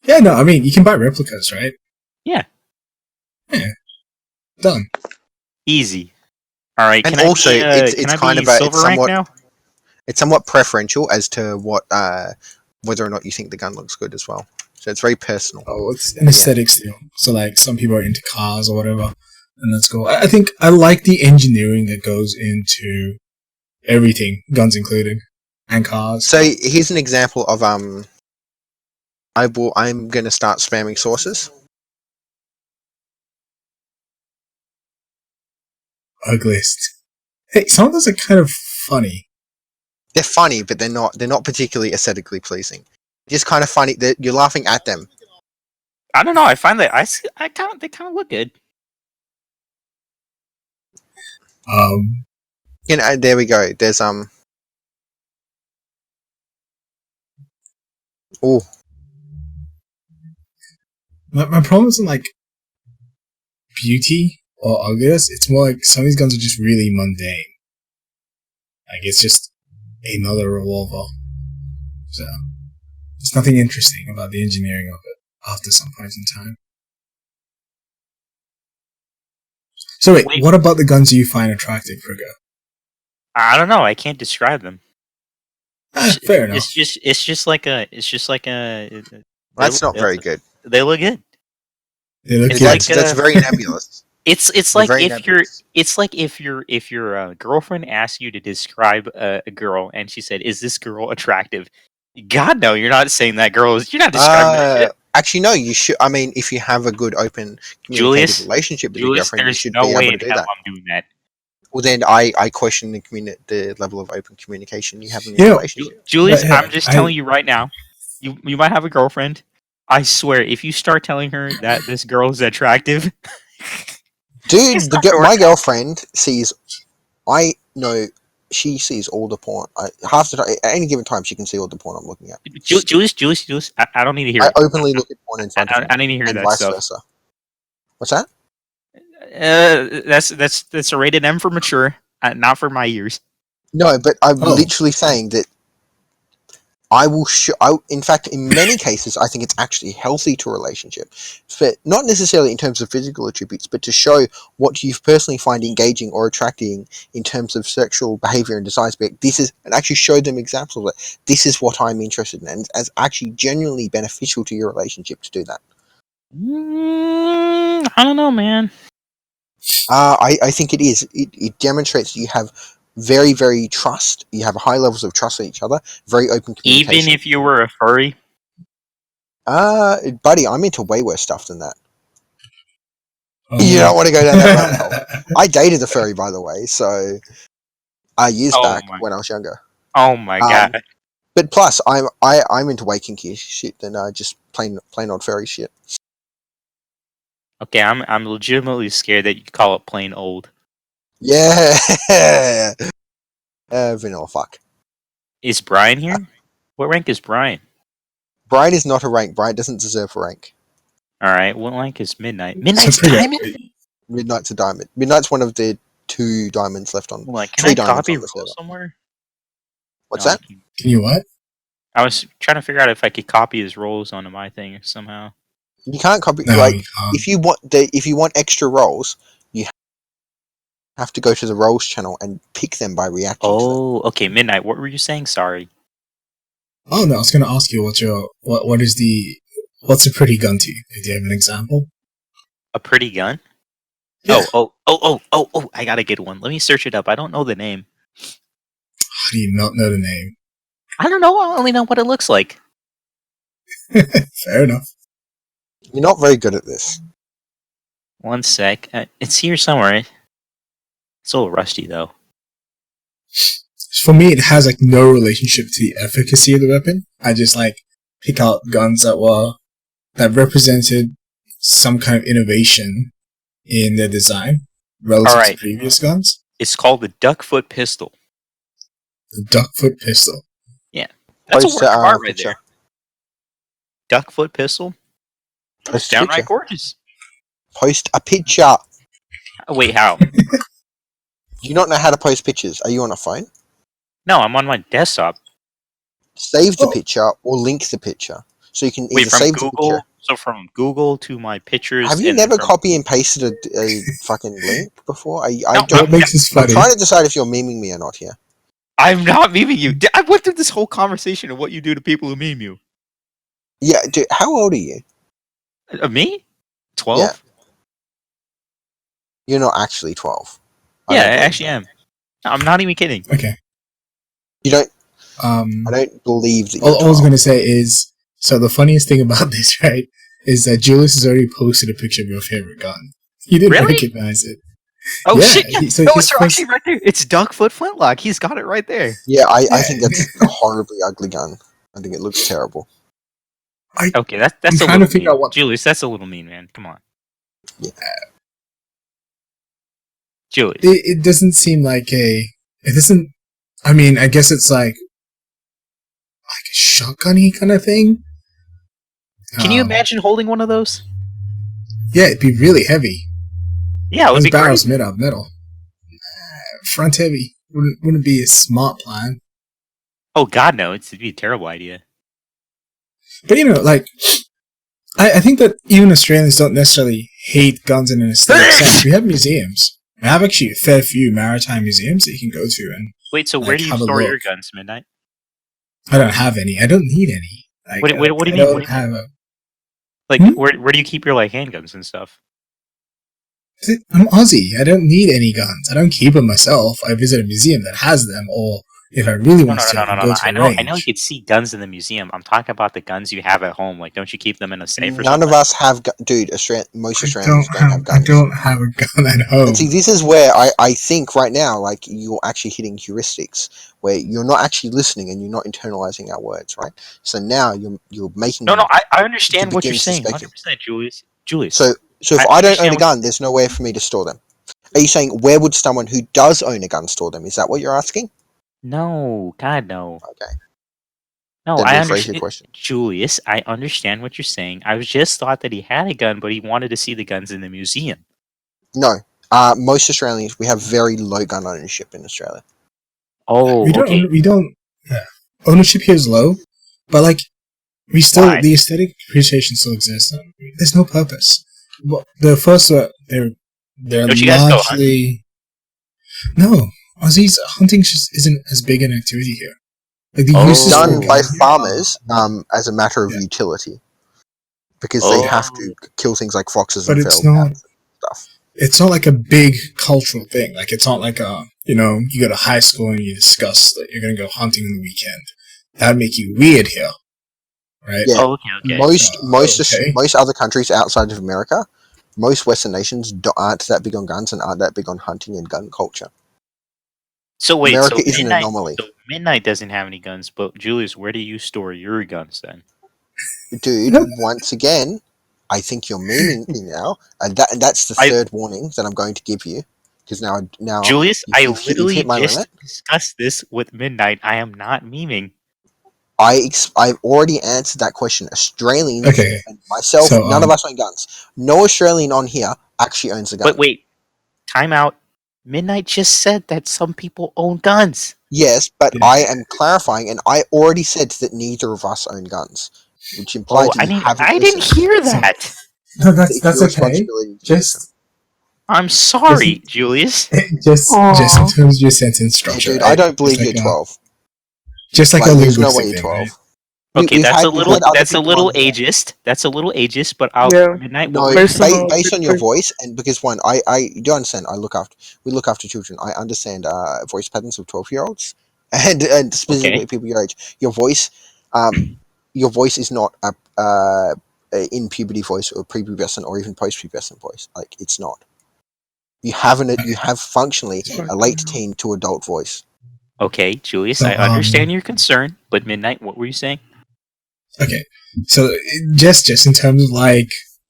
Speaker 13: Yeah, no, I mean you can buy replicas, right?
Speaker 10: Yeah.
Speaker 13: Yeah. Done.
Speaker 10: Easy. All right.
Speaker 3: And
Speaker 10: Can
Speaker 3: also,
Speaker 10: I be,
Speaker 3: it's
Speaker 10: can I
Speaker 3: kind
Speaker 10: be
Speaker 3: of a,
Speaker 10: silver rank now?
Speaker 3: it's somewhat preferential as to what whether or not you think the gun looks good as well. So it's very personal.
Speaker 13: Oh, it's an aesthetics deal. So like some people are into cars or whatever, and that's cool. I think I like the engineering that goes into everything, guns included, and cars.
Speaker 3: So here's an example of I'm gonna start spamming sources.
Speaker 13: Ugliest. Hey, some of those are kind of funny.
Speaker 3: They're funny, but they're not particularly aesthetically pleasing. Just kind of funny that you're laughing at them.
Speaker 10: I don't know. I find that they kind of look good.
Speaker 3: You know, there we go. There's Oh.
Speaker 13: My problem isn't like beauty or ugliness. It's more like some of these guns are just really mundane. Like it's just another revolver. So there's nothing interesting about the engineering of it after some point in time. So wait, what about the guns you find attractive, Frigo?
Speaker 10: I don't know. I can't describe them.
Speaker 13: Fair enough.
Speaker 10: It's just like a.
Speaker 3: That's not very good.
Speaker 10: They look good.
Speaker 13: They look
Speaker 10: It's
Speaker 13: good.
Speaker 10: like,
Speaker 3: That's very nebulous.
Speaker 10: It's like if your girlfriend asked you to describe a girl and she said, "Is this girl attractive?" God no, you're not saying that girl is. You're not describing that shit.
Speaker 3: Actually, no. You should. I mean, if you have a good, open, communicative relationship with your girlfriend, you
Speaker 10: there's
Speaker 3: should
Speaker 10: no
Speaker 3: be
Speaker 10: way
Speaker 3: able
Speaker 10: in
Speaker 3: to do
Speaker 10: hell
Speaker 3: that.
Speaker 10: I'm doing that.
Speaker 3: Well, then I question the level of open communication you have in your relationship.
Speaker 10: Julius, I'm just telling you right now. You might have a girlfriend. I swear, if you start telling her that this girl is attractive,
Speaker 3: dude, my girlfriend sees. I know she sees all the porn. Half the time, at any given time, she can see all the porn I'm looking at.
Speaker 10: Julius, I don't need to hear
Speaker 3: I
Speaker 10: it.
Speaker 3: openly look at porn in front of me.
Speaker 10: I need to hear
Speaker 3: and
Speaker 10: that
Speaker 3: vice
Speaker 10: stuff.
Speaker 3: versa. What's that?
Speaker 10: That's a rated M for mature, not for my ears.
Speaker 3: No, but I'm literally saying that I will in fact, in many cases, I think it's actually healthy to a relationship. But not necessarily in terms of physical attributes, but to show what you personally find engaging or attracting in terms of sexual behavior and desires. But and actually show them examples of it. This is what I'm interested in, and as actually genuinely beneficial to your relationship to do that.
Speaker 10: I don't know, man.
Speaker 3: I think it is. It demonstrates that you have very, very trust. You have high levels of trust in each other. Very open communication.
Speaker 10: Even if you were a furry?
Speaker 3: Buddy, I'm into way worse stuff than that. You don't want to go down that rabbit hole. I dated a furry, by the way, so years back when I was younger.
Speaker 10: Oh my god!
Speaker 3: But plus, I'm into way kinkier shit than just plain old furry shit.
Speaker 10: Okay, I'm legitimately scared that you call it plain old.
Speaker 3: Yeah, vanilla fuck.
Speaker 10: Is Brian here? What rank is Brian?
Speaker 3: Brian is not a rank. Brian doesn't deserve a rank.
Speaker 10: All right, what rank is Midnight? Midnight's diamond.
Speaker 3: Midnight's a diamond. Midnight's one of the 2 diamonds left on.
Speaker 10: Like, can
Speaker 3: 3
Speaker 10: I
Speaker 3: diamonds
Speaker 10: copy
Speaker 3: on the server
Speaker 10: somewhere?
Speaker 3: What's that?
Speaker 13: Can you what?
Speaker 10: I was trying to figure out if I could copy his roles onto my thing somehow.
Speaker 3: You can't copy.
Speaker 13: No,
Speaker 3: like
Speaker 13: you can't.
Speaker 3: if you want extra roles, you have to go to the roles channel and pick them by reacting to them.
Speaker 10: Oh, okay. Midnight, what were you saying? Sorry.
Speaker 13: Oh no, I was gonna ask you what's a pretty gun to you? Do you have an example?
Speaker 10: A pretty gun?
Speaker 13: Yeah.
Speaker 10: Oh! I got a good one. Let me search it up. I don't know the name.
Speaker 13: How do you not know the name?
Speaker 10: I don't know. I only know what it looks like.
Speaker 13: Fair enough.
Speaker 3: You're not very good at this.
Speaker 10: One sec. It's here somewhere. It's a little rusty though.
Speaker 13: For me, it has like no relationship to the efficacy of the weapon. I just like pick out guns that represented some kind of innovation in their design relative to previous guns.
Speaker 10: It's called the Duckfoot pistol.
Speaker 13: The Duckfoot pistol.
Speaker 10: Yeah, that's
Speaker 3: Post
Speaker 10: a work of art right
Speaker 3: picture.
Speaker 10: there. Duckfoot pistol. It's
Speaker 3: Post a
Speaker 10: downright
Speaker 3: picture.
Speaker 10: gorgeous.
Speaker 3: Post a picture.
Speaker 10: Wait, how?
Speaker 3: Do you not know how to post pictures? Are you on a phone?
Speaker 10: No, I'm on my desktop.
Speaker 3: Save the picture or link the picture. So you can either
Speaker 10: Wait, from
Speaker 3: save the
Speaker 10: Google?
Speaker 3: picture.
Speaker 10: So from Google to my pictures.
Speaker 3: Have you
Speaker 10: and
Speaker 3: never
Speaker 10: from...
Speaker 3: copy and pasted a fucking link before? I'm
Speaker 13: funny.
Speaker 3: trying to decide if you're memeing me or not here.
Speaker 10: I'm not memeing you. I went through this whole conversation of what you do to people who meme you.
Speaker 3: Yeah, dude, how old are you?
Speaker 10: Me? 12?
Speaker 3: Yeah. You're not actually 12.
Speaker 10: Yeah, I actually am. I'm not even kidding.
Speaker 13: Okay.
Speaker 3: You don't.
Speaker 13: I
Speaker 3: don't believe that.
Speaker 13: All I was gonna say is, so the funniest thing about this, right, is that Julius has already posted a picture of your favorite gun. He didn't
Speaker 10: Really?
Speaker 13: recognize it.
Speaker 10: Oh
Speaker 13: Yeah,
Speaker 10: shit!
Speaker 13: he- so
Speaker 10: no,
Speaker 13: his
Speaker 10: it's
Speaker 13: first-
Speaker 10: actually right there. It's Duckfoot Flintlock. He's got it right there.
Speaker 3: Yeah, I think that's a horribly ugly gun. I think it looks terrible.
Speaker 10: Okay, that's
Speaker 13: I'm
Speaker 10: a
Speaker 13: trying
Speaker 10: little
Speaker 13: to figure
Speaker 10: mean.
Speaker 13: out what-
Speaker 10: Julius, that's a little mean, man. Come on.
Speaker 3: Yeah.
Speaker 10: Julius.
Speaker 13: It doesn't seem like it doesn't. I mean, I guess it's like a shotgun-y kind of thing.
Speaker 10: Can you imagine holding one of those?
Speaker 13: Yeah, it'd be really heavy.
Speaker 10: Yeah, it would
Speaker 13: Those
Speaker 10: be
Speaker 13: barrels
Speaker 10: great.
Speaker 13: made out of metal. Front heavy wouldn't be a smart plan.
Speaker 10: Oh God, no! It'd be a terrible idea.
Speaker 13: But like, I think that even Australians don't necessarily hate guns in an aesthetic sense. We have museums. We have actually a fair few maritime museums that you can go to and.
Speaker 10: Wait, so where do you
Speaker 13: have a
Speaker 10: store your
Speaker 13: look.
Speaker 10: guns, Midnight?
Speaker 13: I don't have any. I don't need any. Like,
Speaker 10: What do you
Speaker 13: I
Speaker 10: mean? What do
Speaker 13: don't
Speaker 10: you
Speaker 13: have
Speaker 10: mean?
Speaker 13: a.
Speaker 10: Like, where do you keep your like handguns and stuff?
Speaker 13: I'm Aussie. I don't need any guns. I don't keep them myself. I visit a museum that has them, or if I really want to, I can go to a
Speaker 10: I know you
Speaker 13: range.
Speaker 10: could see guns in the museum. I'm talking about the guns you have at home. Like, don't you keep them in a safe or
Speaker 3: None
Speaker 10: something?
Speaker 3: of us have, dude. Most Australians don't have
Speaker 13: I
Speaker 3: guns.
Speaker 13: don't have a gun at home.
Speaker 3: And see, this is where I think right now, like, you're actually hitting heuristics, where you're not actually listening and you're not internalizing our words, right? So now you're making.
Speaker 10: No, I understand what you're
Speaker 3: begin
Speaker 10: saying.
Speaker 3: suspecting.
Speaker 10: 100%, Julius. Julius.
Speaker 3: So if I don't own
Speaker 10: understand
Speaker 3: a gun, there's nowhere for me to store them. Are you saying where would someone who does own a gun store them? Is that what you're asking?
Speaker 10: No, God, no.
Speaker 3: Okay.
Speaker 10: No,
Speaker 3: Then
Speaker 10: I
Speaker 3: rephrase your
Speaker 10: understand.
Speaker 3: question.
Speaker 10: Julius, I understand what you're saying. I just thought that he had a gun, but he wanted to see the guns in the museum.
Speaker 3: No. Most Australians, we have very low gun ownership in Australia.
Speaker 10: Oh,
Speaker 13: we don't.
Speaker 10: okay.
Speaker 13: We don't. Yeah. Ownership here is low, but like we still
Speaker 10: Why?
Speaker 13: the aesthetic appreciation still exists. There's no purpose. Well, the first they're
Speaker 10: Don't you guys go
Speaker 13: largely no. Aussies hunting just isn't as big an activity here. Like the use
Speaker 3: It's
Speaker 13: is
Speaker 3: done by
Speaker 13: for
Speaker 3: farmers as a matter of utility, because they have to kill things like foxes
Speaker 13: but
Speaker 3: and
Speaker 13: it's
Speaker 3: feral
Speaker 13: not.
Speaker 3: cats and stuff.
Speaker 13: It's not like a big cultural thing. Like it's not like you go to high school and you discuss that you're going to go hunting on the weekend. That'd make you weird here, right?
Speaker 3: Yeah.
Speaker 10: Oh, okay.
Speaker 3: Most other countries outside of America, most Western nations aren't that big on guns and aren't that big on hunting and gun culture.
Speaker 10: So wait,
Speaker 3: America
Speaker 10: so
Speaker 3: is an
Speaker 10: Midnight,
Speaker 3: anomaly.
Speaker 10: so Midnight doesn't have any guns, but Julius, where do you store your guns then?
Speaker 3: Dude, once again, I think you're memeing me now, and that's the third warning that I'm going to give you, because now
Speaker 10: Julius, I
Speaker 3: you've
Speaker 10: literally
Speaker 3: hit my
Speaker 10: just
Speaker 3: limit.
Speaker 10: discussed this with Midnight. I am not memeing.
Speaker 3: I've already answered that question. Australians
Speaker 13: Okay.
Speaker 3: and myself,
Speaker 13: So,
Speaker 3: none of us own guns. No Australian on here actually owns a gun.
Speaker 10: But wait, time out. Midnight just said that some people own guns.
Speaker 3: Yes, but I am clarifying, and I already said that neither of us own guns, which implies that you haven't
Speaker 10: I didn't
Speaker 3: listened.
Speaker 10: hear that.
Speaker 13: No,
Speaker 3: It's
Speaker 13: that's
Speaker 3: your
Speaker 13: okay.
Speaker 3: responsibility to
Speaker 13: Just
Speaker 10: I'm sorry, Julius.
Speaker 13: just in terms of your sentence structure.
Speaker 3: Dude,
Speaker 13: right?
Speaker 3: I don't believe
Speaker 13: Just
Speaker 3: you're 12.
Speaker 13: Just like a
Speaker 3: There's no
Speaker 13: linguistic
Speaker 3: way you're
Speaker 13: thing,
Speaker 3: 12.
Speaker 13: right?
Speaker 10: Okay,
Speaker 3: We've
Speaker 10: that's
Speaker 3: had
Speaker 10: a
Speaker 3: other
Speaker 10: little
Speaker 3: people on here.
Speaker 10: ageist. That's a little ageist, but I'll Midnight.
Speaker 3: No,
Speaker 10: Based
Speaker 3: based on your voice, and because I do understand. We look after children. I understand voice patterns of 12-year-olds, and specifically people your age. Your voice, your voice is not a in puberty voice or prepubescent or even post-pubescent voice. Like, it's not. You have functionally a late teen to adult voice.
Speaker 10: Okay, Julius,
Speaker 13: So,
Speaker 10: I understand your concern, but Midnight, what were you saying?
Speaker 13: Okay, so just in terms of like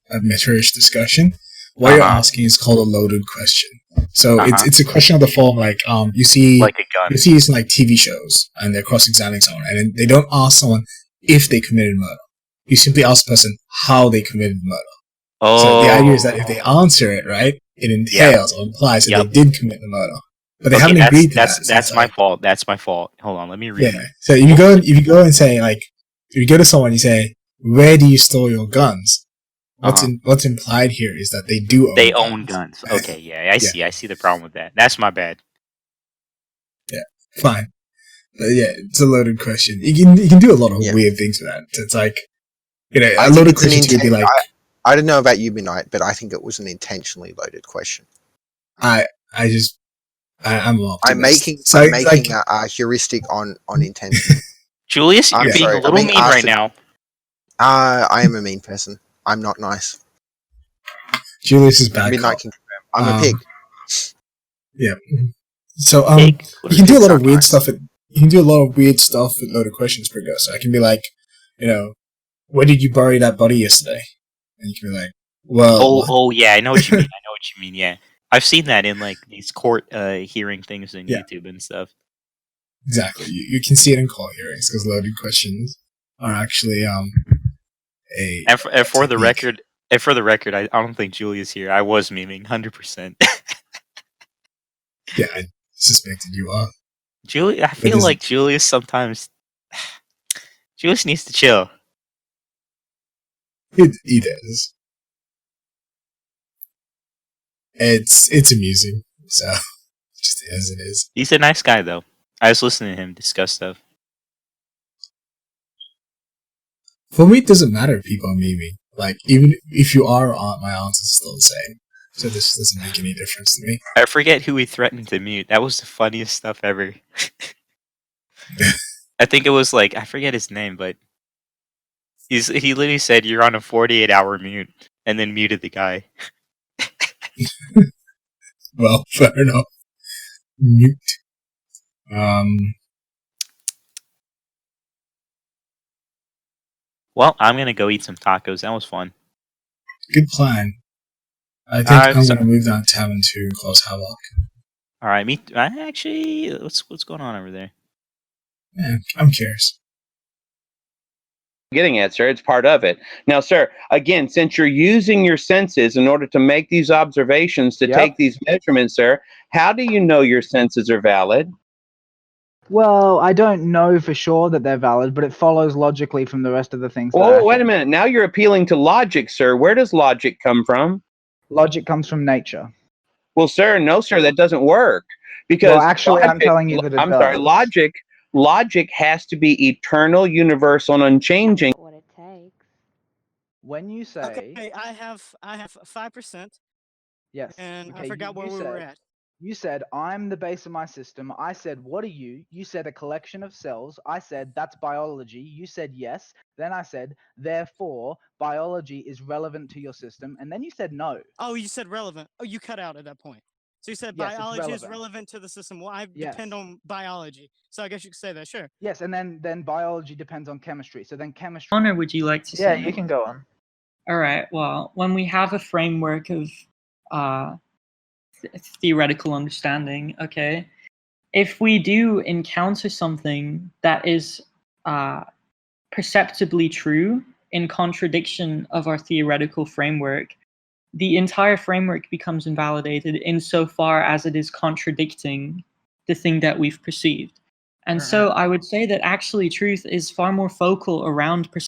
Speaker 13: a meta-ish discussion, what you're asking is called a loaded question. So it's a question of the form like you see
Speaker 10: Like a gun.
Speaker 13: you see this in like TV shows and they're cross-examining someone and they don't ask someone if they committed murder. You simply ask the person how they committed murder.
Speaker 10: Oh.
Speaker 13: So the idea is that if they answer it right, it entails or implies that they did commit the murder, but they haven't agreed to that.
Speaker 10: That's my fault. That's my fault. Hold on, let me read.
Speaker 13: Yeah. So if you go and say like, if you go to someone, you say, "Where do you store your guns?" What's implied here is that they do own.
Speaker 10: They own guns. Okay, yeah, I see. I see the problem with that. That's my bad.
Speaker 13: Yeah, fine. But yeah, it's a loaded question. You can do a lot of weird things with that. It's like, a loaded question would be like.
Speaker 3: I don't know about you, Midnight, but I think it was an intentionally loaded question.
Speaker 13: I'm optimist.
Speaker 3: I'm making a heuristic on intention.
Speaker 10: Julius, you're being a little mean right now.
Speaker 3: I am a mean person. I'm not nice.
Speaker 13: Julius is bad.
Speaker 3: Midnight can confirm. I'm a pig.
Speaker 13: Yeah. So you can do a lot of weird stuff. You can do a lot of weird stuff with loaded questions, per go. So I can be like, where did you bury that body yesterday? And you can be like, well.
Speaker 10: Oh yeah, I know what you mean. Yeah, I've seen that in like these court hearing things on YouTube and stuff.
Speaker 13: Exactly, you can see it in court hearings because loaded questions are actually
Speaker 10: And for the record, I don't think Julia's here. I was memeing 100%.
Speaker 13: Yeah, I suspected you are.
Speaker 10: I feel like Julius sometimes. Julius needs to chill.
Speaker 13: He does. It's amusing, so just as it is.
Speaker 10: He's a nice guy, though. I was listening to him discuss stuff.
Speaker 13: For me, it doesn't matter if people are memeing. Like, even if you are or aren't, my answer is still the same. So this doesn't make any difference to me.
Speaker 10: I forget who he threatened to mute. That was the funniest stuff ever. I think it was like, I forget his name, but he literally said, "You're on a 48-hour mute," and then muted the guy.
Speaker 13: Well, fair enough. Mute.
Speaker 10: Well, I'm gonna go eat some tacos. That was fun.
Speaker 13: Good plan. I think I'm gonna move down Tavern to close Havoc.
Speaker 10: All right, actually, what's going on over there?
Speaker 13: Yeah, I'm curious.
Speaker 15: Getting at, sir, it's part of it. Now, sir, again, since you're using your senses in order to make these observations, to take these measurements, sir, how do you know your senses are valid?
Speaker 9: Well, I don't know for sure that they're valid, but it follows logically from the rest of the things.
Speaker 15: Oh, wait a minute. Now you're appealing to logic, sir. Where does logic come from?
Speaker 9: Logic comes from nature.
Speaker 15: Well, sir, no, sir, that doesn't work. Because
Speaker 9: well, actually, I'm telling you that it does.
Speaker 15: Sorry, logic has to be eternal, universal, and unchanging.
Speaker 1: What it takes.
Speaker 9: When you say,
Speaker 16: okay, I have 5%.
Speaker 9: Yes.
Speaker 16: And I forgot where we were at.
Speaker 9: You said, I'm the base of my system. I said, what are you? You said a collection of cells. I said, that's biology. You said yes. Then I said, therefore, biology is relevant to your system. And then you said no.
Speaker 16: Oh, you said relevant. Oh, you cut out at that point. So you said biology is relevant to the system. Well, I depend on biology. So I guess you could say that, sure.
Speaker 9: Yes, and then biology depends on chemistry. So then chemistry...
Speaker 17: Connor, would you like to say?
Speaker 9: Yeah, you can go on.
Speaker 17: All right, well, when we have a framework of theoretical understanding, okay, if we do encounter something that is perceptibly true in contradiction of our theoretical framework, the entire framework becomes invalidated insofar as it is contradicting the thing that we've perceived. And so I would say that actually truth is far more focal around